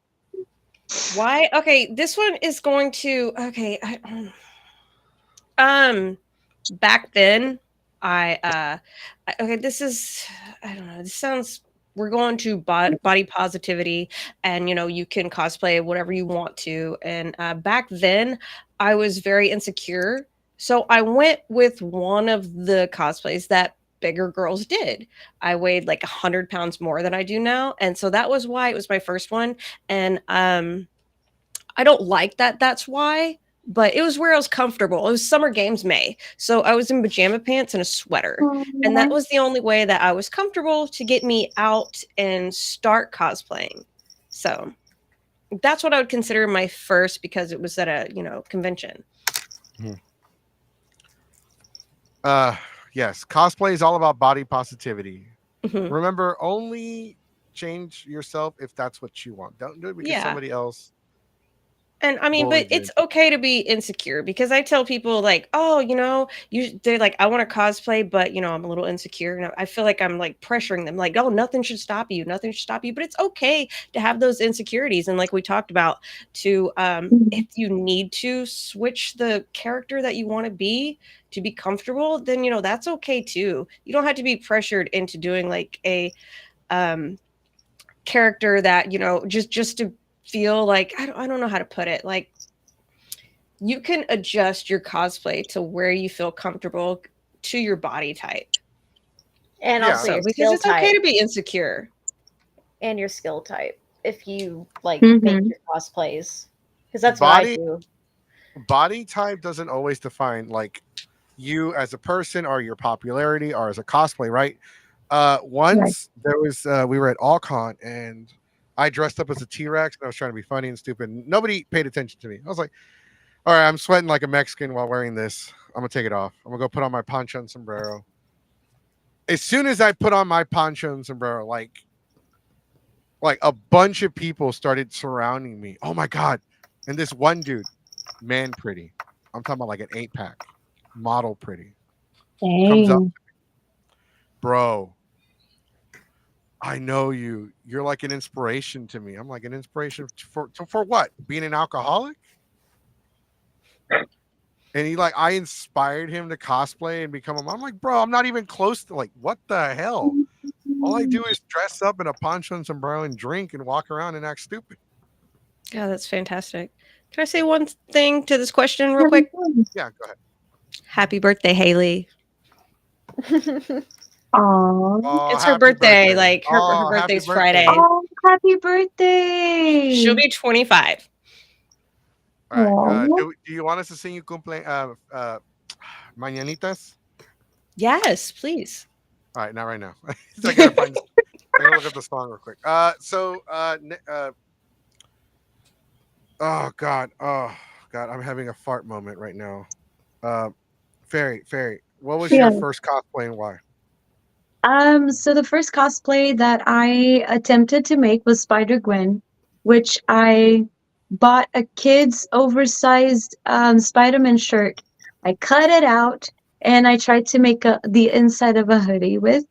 Why? Okay, this one is going to. Okay, back then, okay, this is. I don't know. This sounds. We're going to body positivity, and you can cosplay whatever you want to. And back then, I was very insecure, so I went with one of the cosplays that bigger girls did. I weighed like 100 pounds more than I do now, and so that was why it was my first one. And I don't like that. That's why. But it was where I was comfortable. It was Summer Games May. So I was in pajama pants and a sweater. And that was the only way that I was comfortable to get me out and start cosplaying. So that's what I would consider my first because it was at a, convention. Yes, cosplay is all about body positivity. Mhm. Remember, only change yourself if that's what you want. Don't do it because somebody else. And I mean, but it's okay to be insecure because I tell people like, oh, they're like, I want to cosplay, but I'm a little insecure. And I feel like I'm like pressuring them like, oh, nothing should stop you. Nothing should stop you. But it's okay to have those insecurities. And like we talked about to, if you need to switch the character that you want to be comfortable, then, that's okay too. You don't have to be pressured into doing like a, character that, just to feel like I don't know how to put it, like you can adjust your cosplay to where you feel comfortable to your body type. And Yeah. also So your because skill it's okay type to be insecure. and your skill type if you like Mhm. make your cosplays, because that's what I Body do. body type doesn't always define like you as a person or your popularity or as a cosplay, right? Right. Once there was we were at Allcon and I dressed up as a T-Rex and I was trying to be funny and stupid. Nobody paid attention to me. I was like, all right, I'm sweating like a Mexican while wearing this. I'm gonna take it off. I'm gonna go put on my poncho and sombrero. As soon as I put on my poncho and sombrero, like a bunch of people started surrounding me. Oh my god! And this one dude, man, pretty. I'm talking about like an 8 pack, model pretty, comes up, Dang. bro. I know you. You're like an inspiration to me. I'm like an inspiration for what? Being an alcoholic? And he like I inspired him to cosplay and become a. I'm like, bro, I'm not even close to like what the hell. All I do is dress up in a poncho and sombrero and drink and walk around and act stupid. Yeah, that's fantastic. Can I say one thing to this question real quick? Yeah, go ahead. Happy birthday, Haley. Aw. Oh, It's her happy birthday. birthday! Like her Oh, happy birthday's birthday! Friday. Oh, happy She'll birthday. be 25. All right. Aw. Do you want us to sing you cumple mañanitas? Yes, please. All right, not right now. I gotta find. I gotta look up the song real quick. Oh God, I'm having a fart moment right now. Uh, Fairy, what was Yeah. your first cosplay and why? So the first cosplay that I attempted to make was Spider-Gwen, which I bought a kid's oversized Spider-Man shirt. I cut it out and I tried to make the inside of a hoodie with.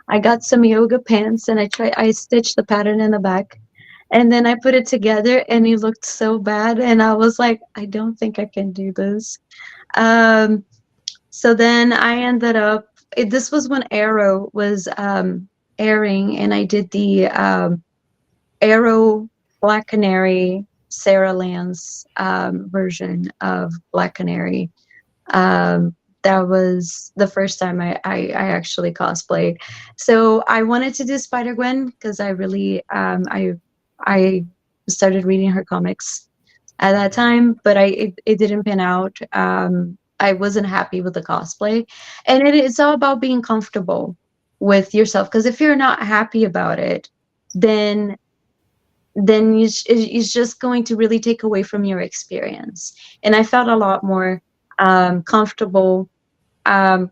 I got some yoga pants and I stitched the pattern in the back. And then I put it together and it looked so bad and I was like, I don't think I can do this. Um, so then I ended up this was when Arrow was airing and I did the Arrow Black Canary Sarah Lance version of Black Canary. That was the first time I actually cosplayed. So I wanted to do Spider Gwen because I really I started reading her comics at that time, but it didn't pan out. I wasn't happy with the cosplay, and it's all about being comfortable with yourself. Because if you're not happy about it, then it's just going to really take away from your experience. And I felt a lot more comfortable um,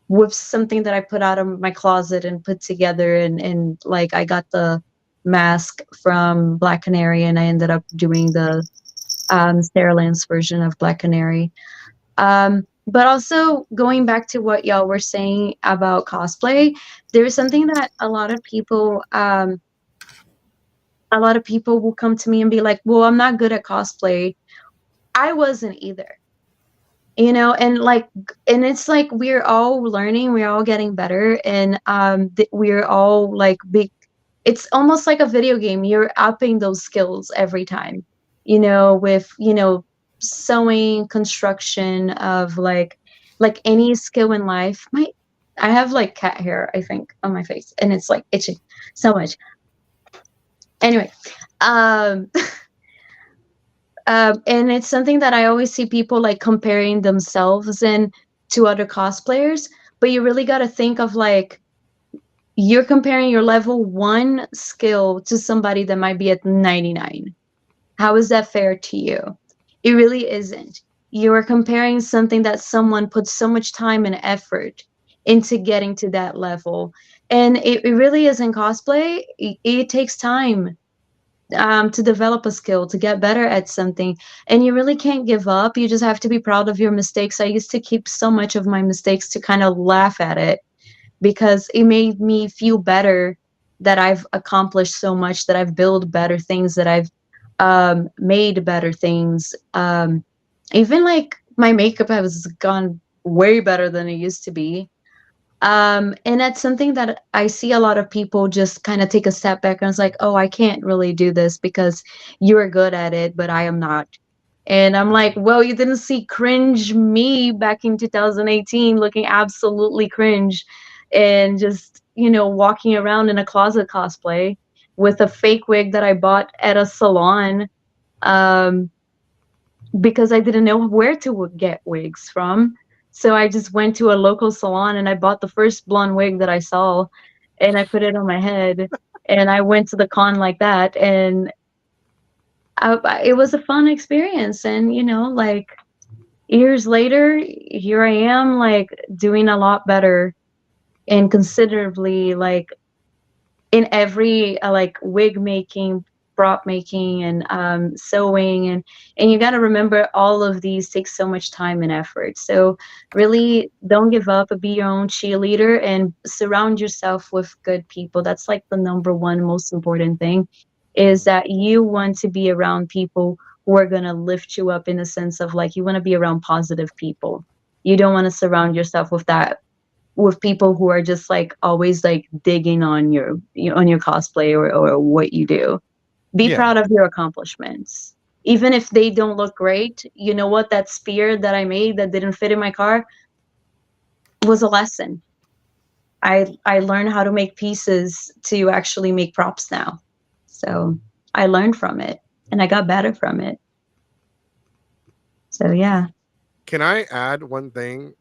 with something that I put out of my closet and put together, and like I got the mask from Black Canary, and I ended up doing the Sarah Lance version of Black Canary. But also going back to what y'all were saying about cosplay, there's something that a lot of people will come to me and be like, "Well, I'm not good at cosplay." I wasn't either, and and it's like we're all learning, we're all getting better, and we're all like big. It's almost like a video game. You're upping those skills every time, with sewing, construction of like any skill in life. I have like cat hair, I think, on my face, and it's like itching so much. Anyway, um and it's something that I always see people like comparing themselves in to other cosplayers, but you really got to think of like you're comparing your level 1 skill to somebody that might be at 99. How is that fair to you? It really isn't. You are comparing something that someone put so much time and effort into getting to that level. And it really is in cosplay. It takes time to develop a skill, to get better at something. And you really can't give up. You just have to be proud of your mistakes. I used to keep so much of my mistakes to kind of laugh at it because it made me feel better that I've accomplished so much, that I've built better things, that I've made better things. Even like my makeup has gone way better than it used to be. And that's something that I see a lot of people just kind of take a step back and it's like, oh, I can't really do this because you're good at it, but I am not. And I'm like, well, you didn't see cringe me back in 2018 looking absolutely cringe and just, walking around in a closet cosplay with a fake wig that I bought at a salon, um, because I didn't know where to get wigs from. So I just went to a local salon and I bought the first blonde wig that I saw and I put it on my head and I went to the con like that. And it was a fun experience. And, like years later, here I am, like doing a lot better and considerably, like in every like wig making, prop making, and sewing, and you got to remember all of these take so much time and effort. So really, don't give up. Be your own cheerleader and surround yourself with good people. That's like the number one most important thing, is that you want to be around people who are going to lift you up, in the sense of like you want to be around positive people. You don't want to surround yourself with people who are just like always like digging on your cosplay or what you do. Be Yeah. proud of your accomplishments. Even if they don't look great, you know what? That spear that I made that didn't fit in my car was a lesson. I learned how to make pieces to actually make props now. So I learned from it and I got better from it. So yeah. Can I add one thing?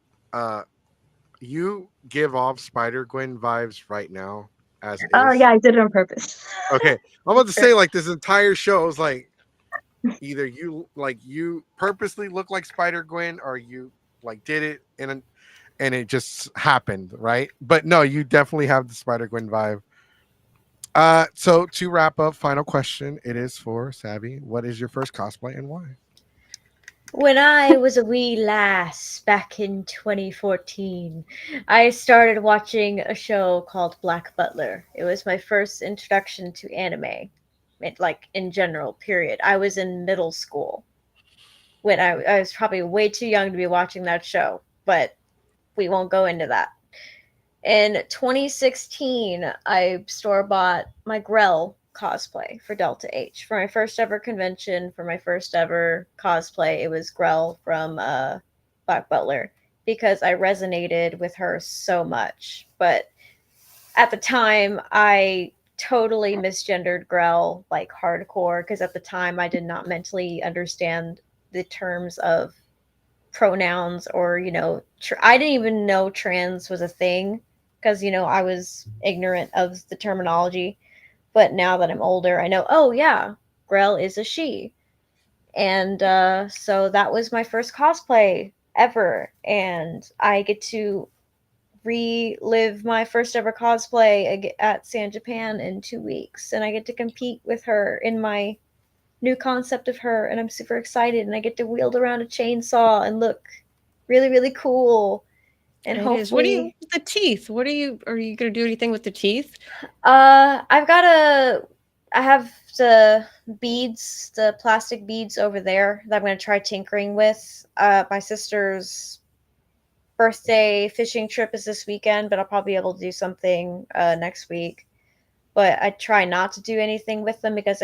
You give off Spider Gwen vibes right now, as Oh is. yeah, I did it on purpose. Okay, I'm about to say like this entire show is like either you purposely look like Spider Gwen or you like did it and it just happened, right? But no, you definitely have the Spider Gwen vibe. So to wrap up, final question. It is for Savvy. What is your first cosplay and why? When I was a wee lass back in 2014, I started watching a show called Black Butler. It was my first introduction to anime, like in general, period. I was in middle school when I was probably way too young to be watching that show, but we won't go into that. In 2016, I store bought my Grell cosplay for Delta H. For my first ever convention, for my first ever cosplay, it was Grell from Black Butler because I resonated with her so much. But at the time, I totally misgendered Grell like hardcore because at the time I did not mentally understand the terms of pronouns or I didn't even know trans was a thing because I was ignorant of the terminology, but now that I'm older I know, oh yeah, Grell is a she. And so that was my first cosplay ever, and I get to relive my first ever cosplay at San Japan in 2 weeks, and I get to compete with her in my new concept of her, and I'm super excited, and I get to wield around a chainsaw and look really, really cool. And It is. What do you hopefully, the teeth? Are you gonna do anything with the teeth? I have the beads, the plastic beads over there that I'm gonna try tinkering with. My sister's birthday fishing trip is this weekend, but I'll probably be able to do something next week. But I try not to do anything with them because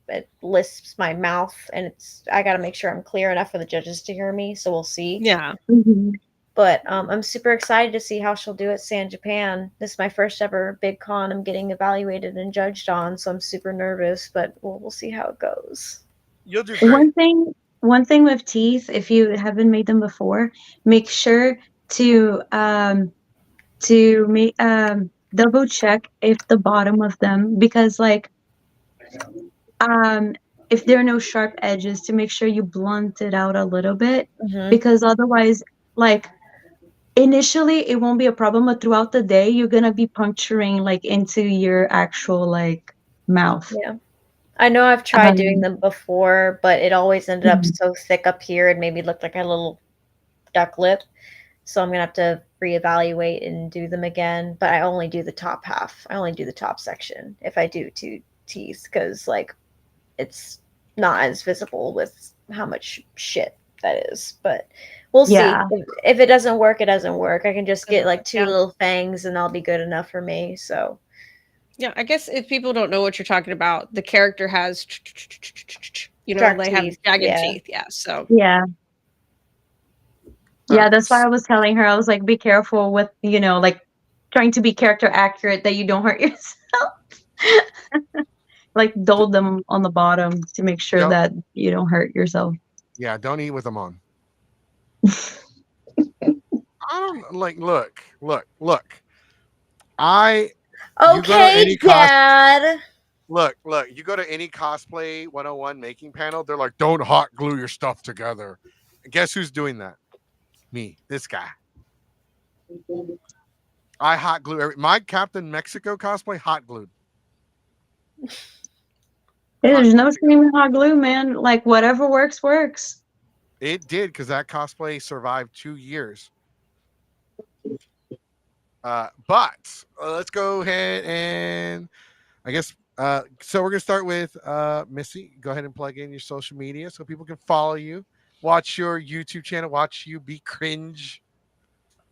it lisps my mouth, and I got to make sure I'm clear enough for the judges to hear me, so we'll see. Yeah. Mhm. But I'm super excited to see how she'll do at San Japan. This is my first ever big con I'm getting evaluated and judged on, so I'm super nervous, but we'll see how it goes. You'll do great. One thing with teeth, if you haven't made them before, make sure to make double check if the bottom of them, because like um if there are no sharp edges, to make sure you blunt it out a little bit, Mm-hmm. because otherwise, like initially it won't be a problem, but throughout the day you're gonna be puncturing like into your actual like mouth. Yeah. I know I've tried doing um, them before, but it always ended up mhm. so thick up here and made me look like a little duck lip. So I'm gonna have to reevaluate and do them again. But I only do the top half. I only do the top section if I do two teeth, because like it's not as visible with how much shit that is. But we'll see. Yeah. If it doesn't work, it doesn't work. I can just get like two Yeah. little fangs and that'll be good enough for me. So Yeah, I guess if people don't know what you're talking about, the character has They Shark have teeth. jagged Yeah. teeth. Yeah. So Yeah. All Yeah, right. that's why I was telling her, I was like, be careful with, like trying to be character accurate that you don't hurt yourself. Like dull them on the bottom to make sure Don't, that you don't hurt yourself. yeah, don't eat with them on. I don't like. Look. I you go to Okay, any Dad. look. You go to any cosplay 101 making panel. They're like, don't hot glue your stuff together. And guess who's doing that? Me. This guy. I hot glue my Captain Mexico cosplay. Hot glued. Hot There's no glued together. shame in hot glue, man. Like whatever works, works. It did because that cosplay survived 2 years. But let's go ahead and I guess so we're gonna start with Missy. Go ahead and plug in your social media so people can follow you, watch your YouTube channel, watch you be cringe.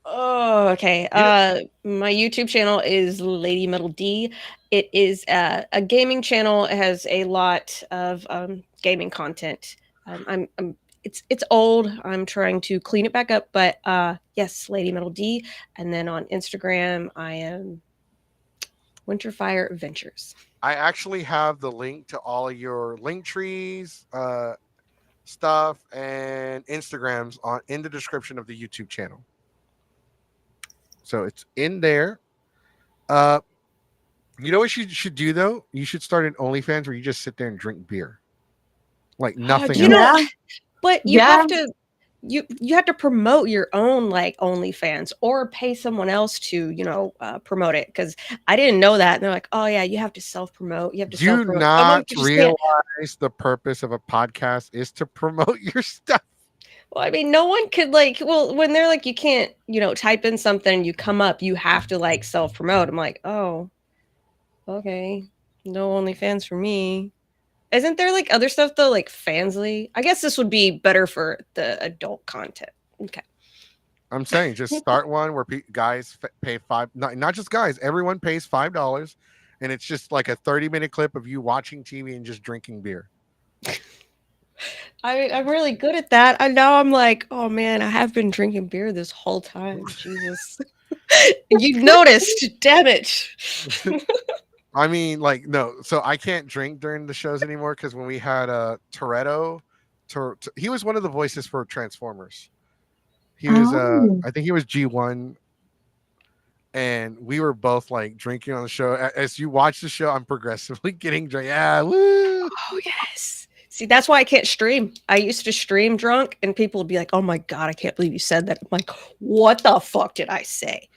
Oh, okay. You know, My YouTube channel is Lady Metal D. It is a gaming channel. It has a lot of gaming content. It's old. I'm trying to clean it back up, but yes, Lady Metal D. And then on Instagram, I am Winterfire Adventures. I actually have the link to all of your link trees, stuff, and Instagrams on in the description of the YouTube channel. So it's in there. Uh, you know what you should do though? You should start an OnlyFans where you just sit there and drink beer, like nothing You else. know, Yeah. but you Yeah. have to you have to promote your own like OnlyFans or pay someone else to promote it, because I didn't know that. And they're like, oh yeah, you have to self promote. You have to Do self you promote. Someone not just can't. realize the purpose of a podcast is to promote your stuff? Well, I mean, no one could when they're like, you can't type in something, you come up, you have to like self promote. I'm like, oh, okay, no OnlyFans for me. Isn't there like other stuff though, like Fansly? I guess this would be better for the adult content. Okay. I'm saying just start one where guys pay five, not just guys, everyone pays $5, and it's just like a 30-minute clip of you watching TV and just drinking beer. I'm really good at that. And now I'm like, oh man, I have been drinking beer this whole time. Jesus. You've noticed. Damn it. I mean, like, no, so I can't drink during the shows anymore because when we had Toretto, he was one of the voices for Transformers. He was, Oh. I think he was G1, and we were both like drinking on the show. As you watch the show, I'm progressively getting drunk. Yeah, woo! Oh yes. See, that's why I can't stream. I used to stream drunk, and people would be like, "Oh my god, I can't believe you said that." I'm like, "What the fuck did I say?"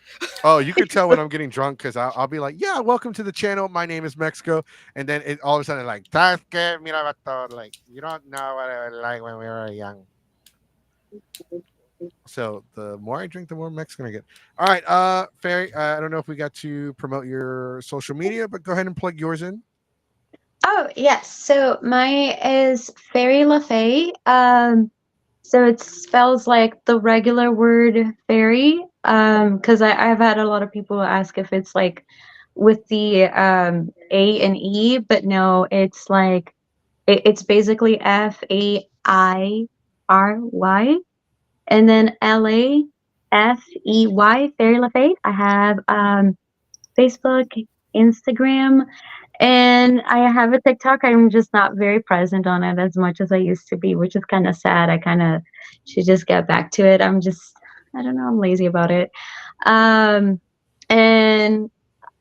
Oh, you could tell when I'm getting drunk because I'll be like, "Yeah, welcome to the channel. My name is Mexico," and then all of a sudden, like, "Tas que mira vato," like, you don't know what I was like when we were young. So the more I drink, the more Mexican I get. All right, Fairy. I don't know if we got to promote your social media, but go ahead and plug yours in. Oh, yes. So mine is Fairy LaFay. So it spells like the regular word fairy. Because I've had a lot of people ask if it's like with the A and E, but no, it's like it's basically FAIRY, and then LAFEY, Fairy LaFay. I have Facebook, Instagram, and I have a TikTok. I'm just not very present on it as much as I used to be, which is kind of sad. I kind of should just get back to it. I don't know, I'm lazy about it. And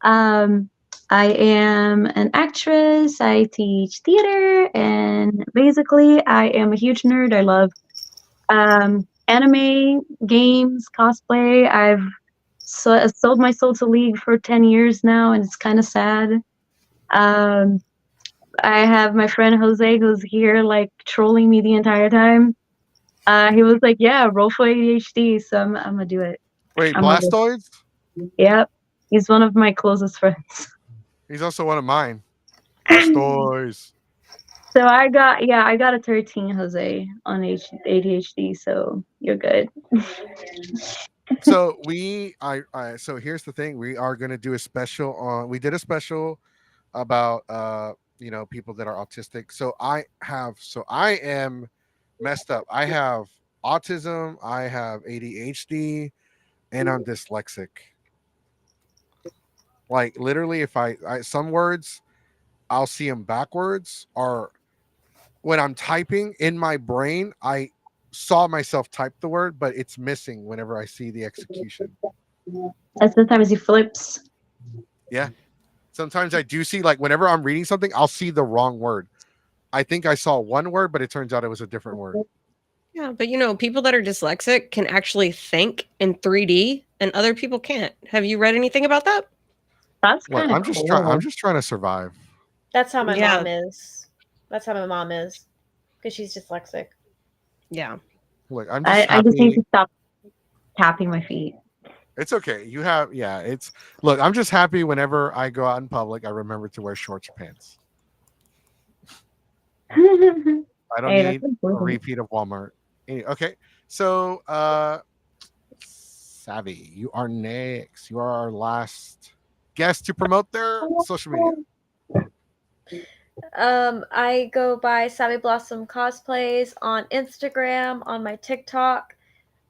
I am an actress. I teach theater, and basically, I am a huge nerd. I love anime, games, cosplay. I've sold my soul to League for 10 years now, and it's kind of sad. Um, I have my friend Jose who's here, like trolling me the entire time. He was like, "Yeah, roll for ADHD," so I'm gonna do it. Wait, I'm gonna. Blastoids? Yep, he's one of my closest friends. He's also one of mine. Blastoids. So I got a 13, Jose, on ADHD, so you're good. So so here's the thing. We are gonna do a special on. We did a special about people that are autistic. So I am messed up. I have autism, I have ADHD, and I'm dyslexic. Like literally, if I some words I'll see them backwards, or when I'm typing in my brain, I saw myself type the word, but it's missing whenever I see the execution. And sometimes he flips. Yeah. Sometimes I do see, like, whenever I'm reading something, I'll see the wrong word. I think I saw one word, but it turns out it was a different word. Yeah, but people that are dyslexic can actually think in 3D and other people can't. Have you read anything about that? That's Look, kind of I'm cool. just trying to survive. That's how my Yeah. mom is. That's how my mom is, because she's dyslexic. Yeah. Look, I'm just I just need happy. to stop tapping my feet. It's okay. You have, yeah, it's, look, I'm just happy whenever I go out in public, I remember to wear shorts or pants. I don't Hey, that's need a important. repeat of Walmart. Okay. So, Savvy, you are next. You are our last guest to promote their social media. I go by Savvy Blossom Cosplays on Instagram, on my TikTok.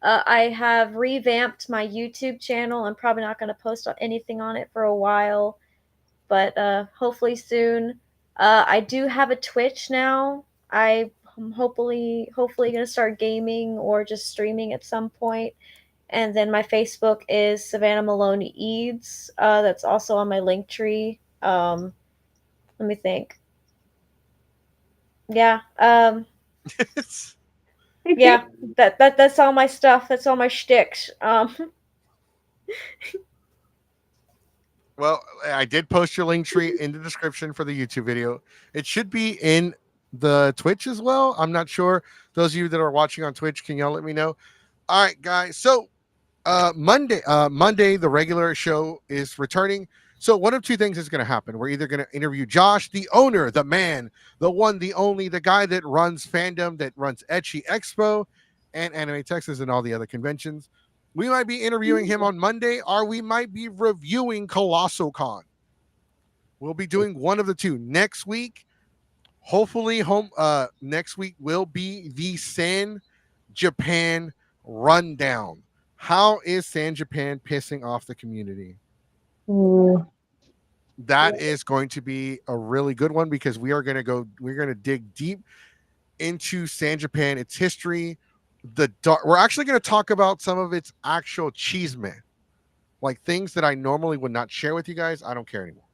I have revamped my YouTube channel. I'm probably not going to post anything on it for a while, but hopefully soon. I do have a Twitch now. I'm hopefully going to start gaming or just streaming at some point. And then my Facebook is Savannah Maloney Eads. That's also on my link tree. Let me think. Yeah. Yeah. That's all my stuff. That's all my shticks. Well, I did post your link tree in the description for the YouTube video. It should be in the Twitch as well. I'm not sure. Those of you that are watching on Twitch, can y'all let me know? All right, guys. So Monday, the regular show is returning. So one of two things is going to happen. We're either going to interview Josh, the owner, the man, the one, the only, the guy that runs fandom, that runs Etchy Expo and Anime Texas and all the other conventions. We might be interviewing him on Monday, or we might be reviewing Colossal Con. We'll be doing one of the two next week. Hopefully, next week will be the San Japan rundown. How is San Japan pissing off the community? Ooh. That is going to be a really good one, because we're going to dig deep into San Japan, its history. We're actually going to talk about some of its actual cheesemen, like things that I normally would not share with you guys. I don't care anymore.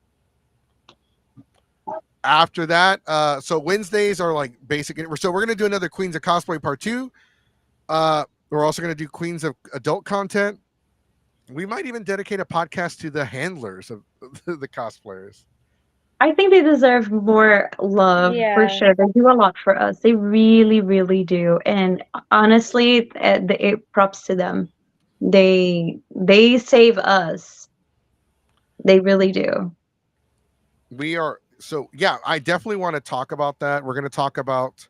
After that, so Wednesdays are like basic. So we're going to do another Queens of Cosplay Part 2. We're also going to do Queens of Adult content. We might even dedicate a podcast to the handlers of the cosplayers. I think they deserve more love for Yeah. sure. They do a lot for us. They really, really do. And honestly, props to them. They save us. They really do. We are, so yeah, I definitely want to talk about that. We're going to talk about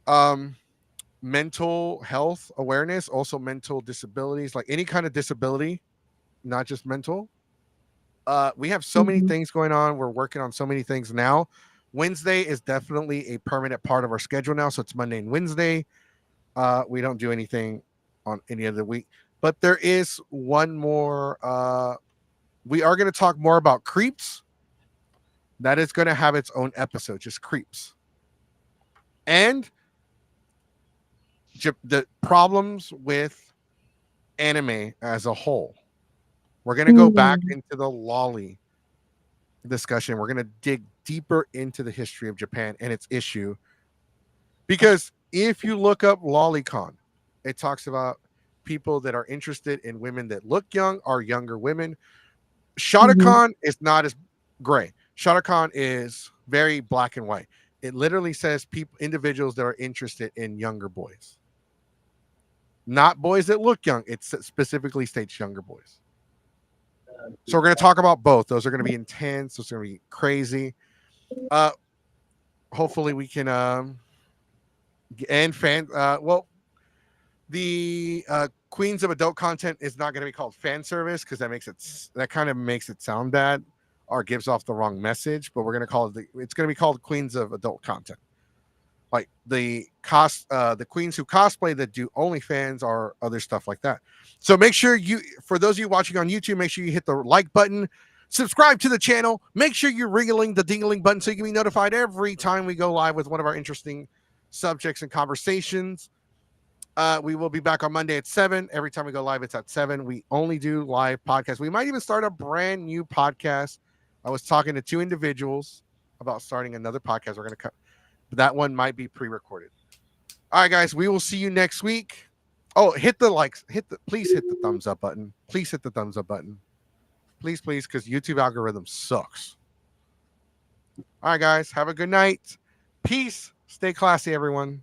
um mental health awareness, also mental disabilities, like any kind of disability, not just mental. We have so many Mhm. things going on. We're working on so many things now. Wednesday is definitely a permanent part of our schedule now. So it's Monday and Wednesday. We don't do anything on any other week. But there is one more. We are going to talk more about creeps. That is going to have its own episode, just creeps. And the problems with anime as a whole. We're going to go back Mhm. into the lolly discussion. We're going to dig deeper into the history of Japan and its issue. Because if you look up lolicon, it talks about people that are interested in women that look young or younger women. Mhm. Shotacon is not as gray. Shotacon is very black and white. It literally says individuals that are interested in younger boys, not boys that look young. It specifically states younger boys. So we're going to talk about both. Those are going to be intense. Those are going to be crazy. Uh, Hopefully we can and fan. Well, the Queens of Adult content is not going to be called fan service, because that kind of makes it sound bad. or gives off the wrong message, but we're going to call it it's going to be called Queens of Adult Content. Like the queens who cosplay that do OnlyFans or other stuff like that. So make sure for those of you watching on YouTube, make sure you hit the like button, subscribe to the channel, make sure you're ringling the dingling button so you can be notified every time we go live with one of our interesting subjects and conversations. We will be back on Monday at 7. Every time we go live, it's at 7. We only do live podcasts. We might even start a brand new podcast. I was talking to 2 individuals about starting another podcast. We're going to cut. That one might be pre-recorded. All right, guys, we will see you next week. Oh, hit the likes. Please hit the thumbs up button. Please hit the thumbs up button. Please, because YouTube algorithm sucks. All right, guys, have a good night. Peace. Stay classy, everyone.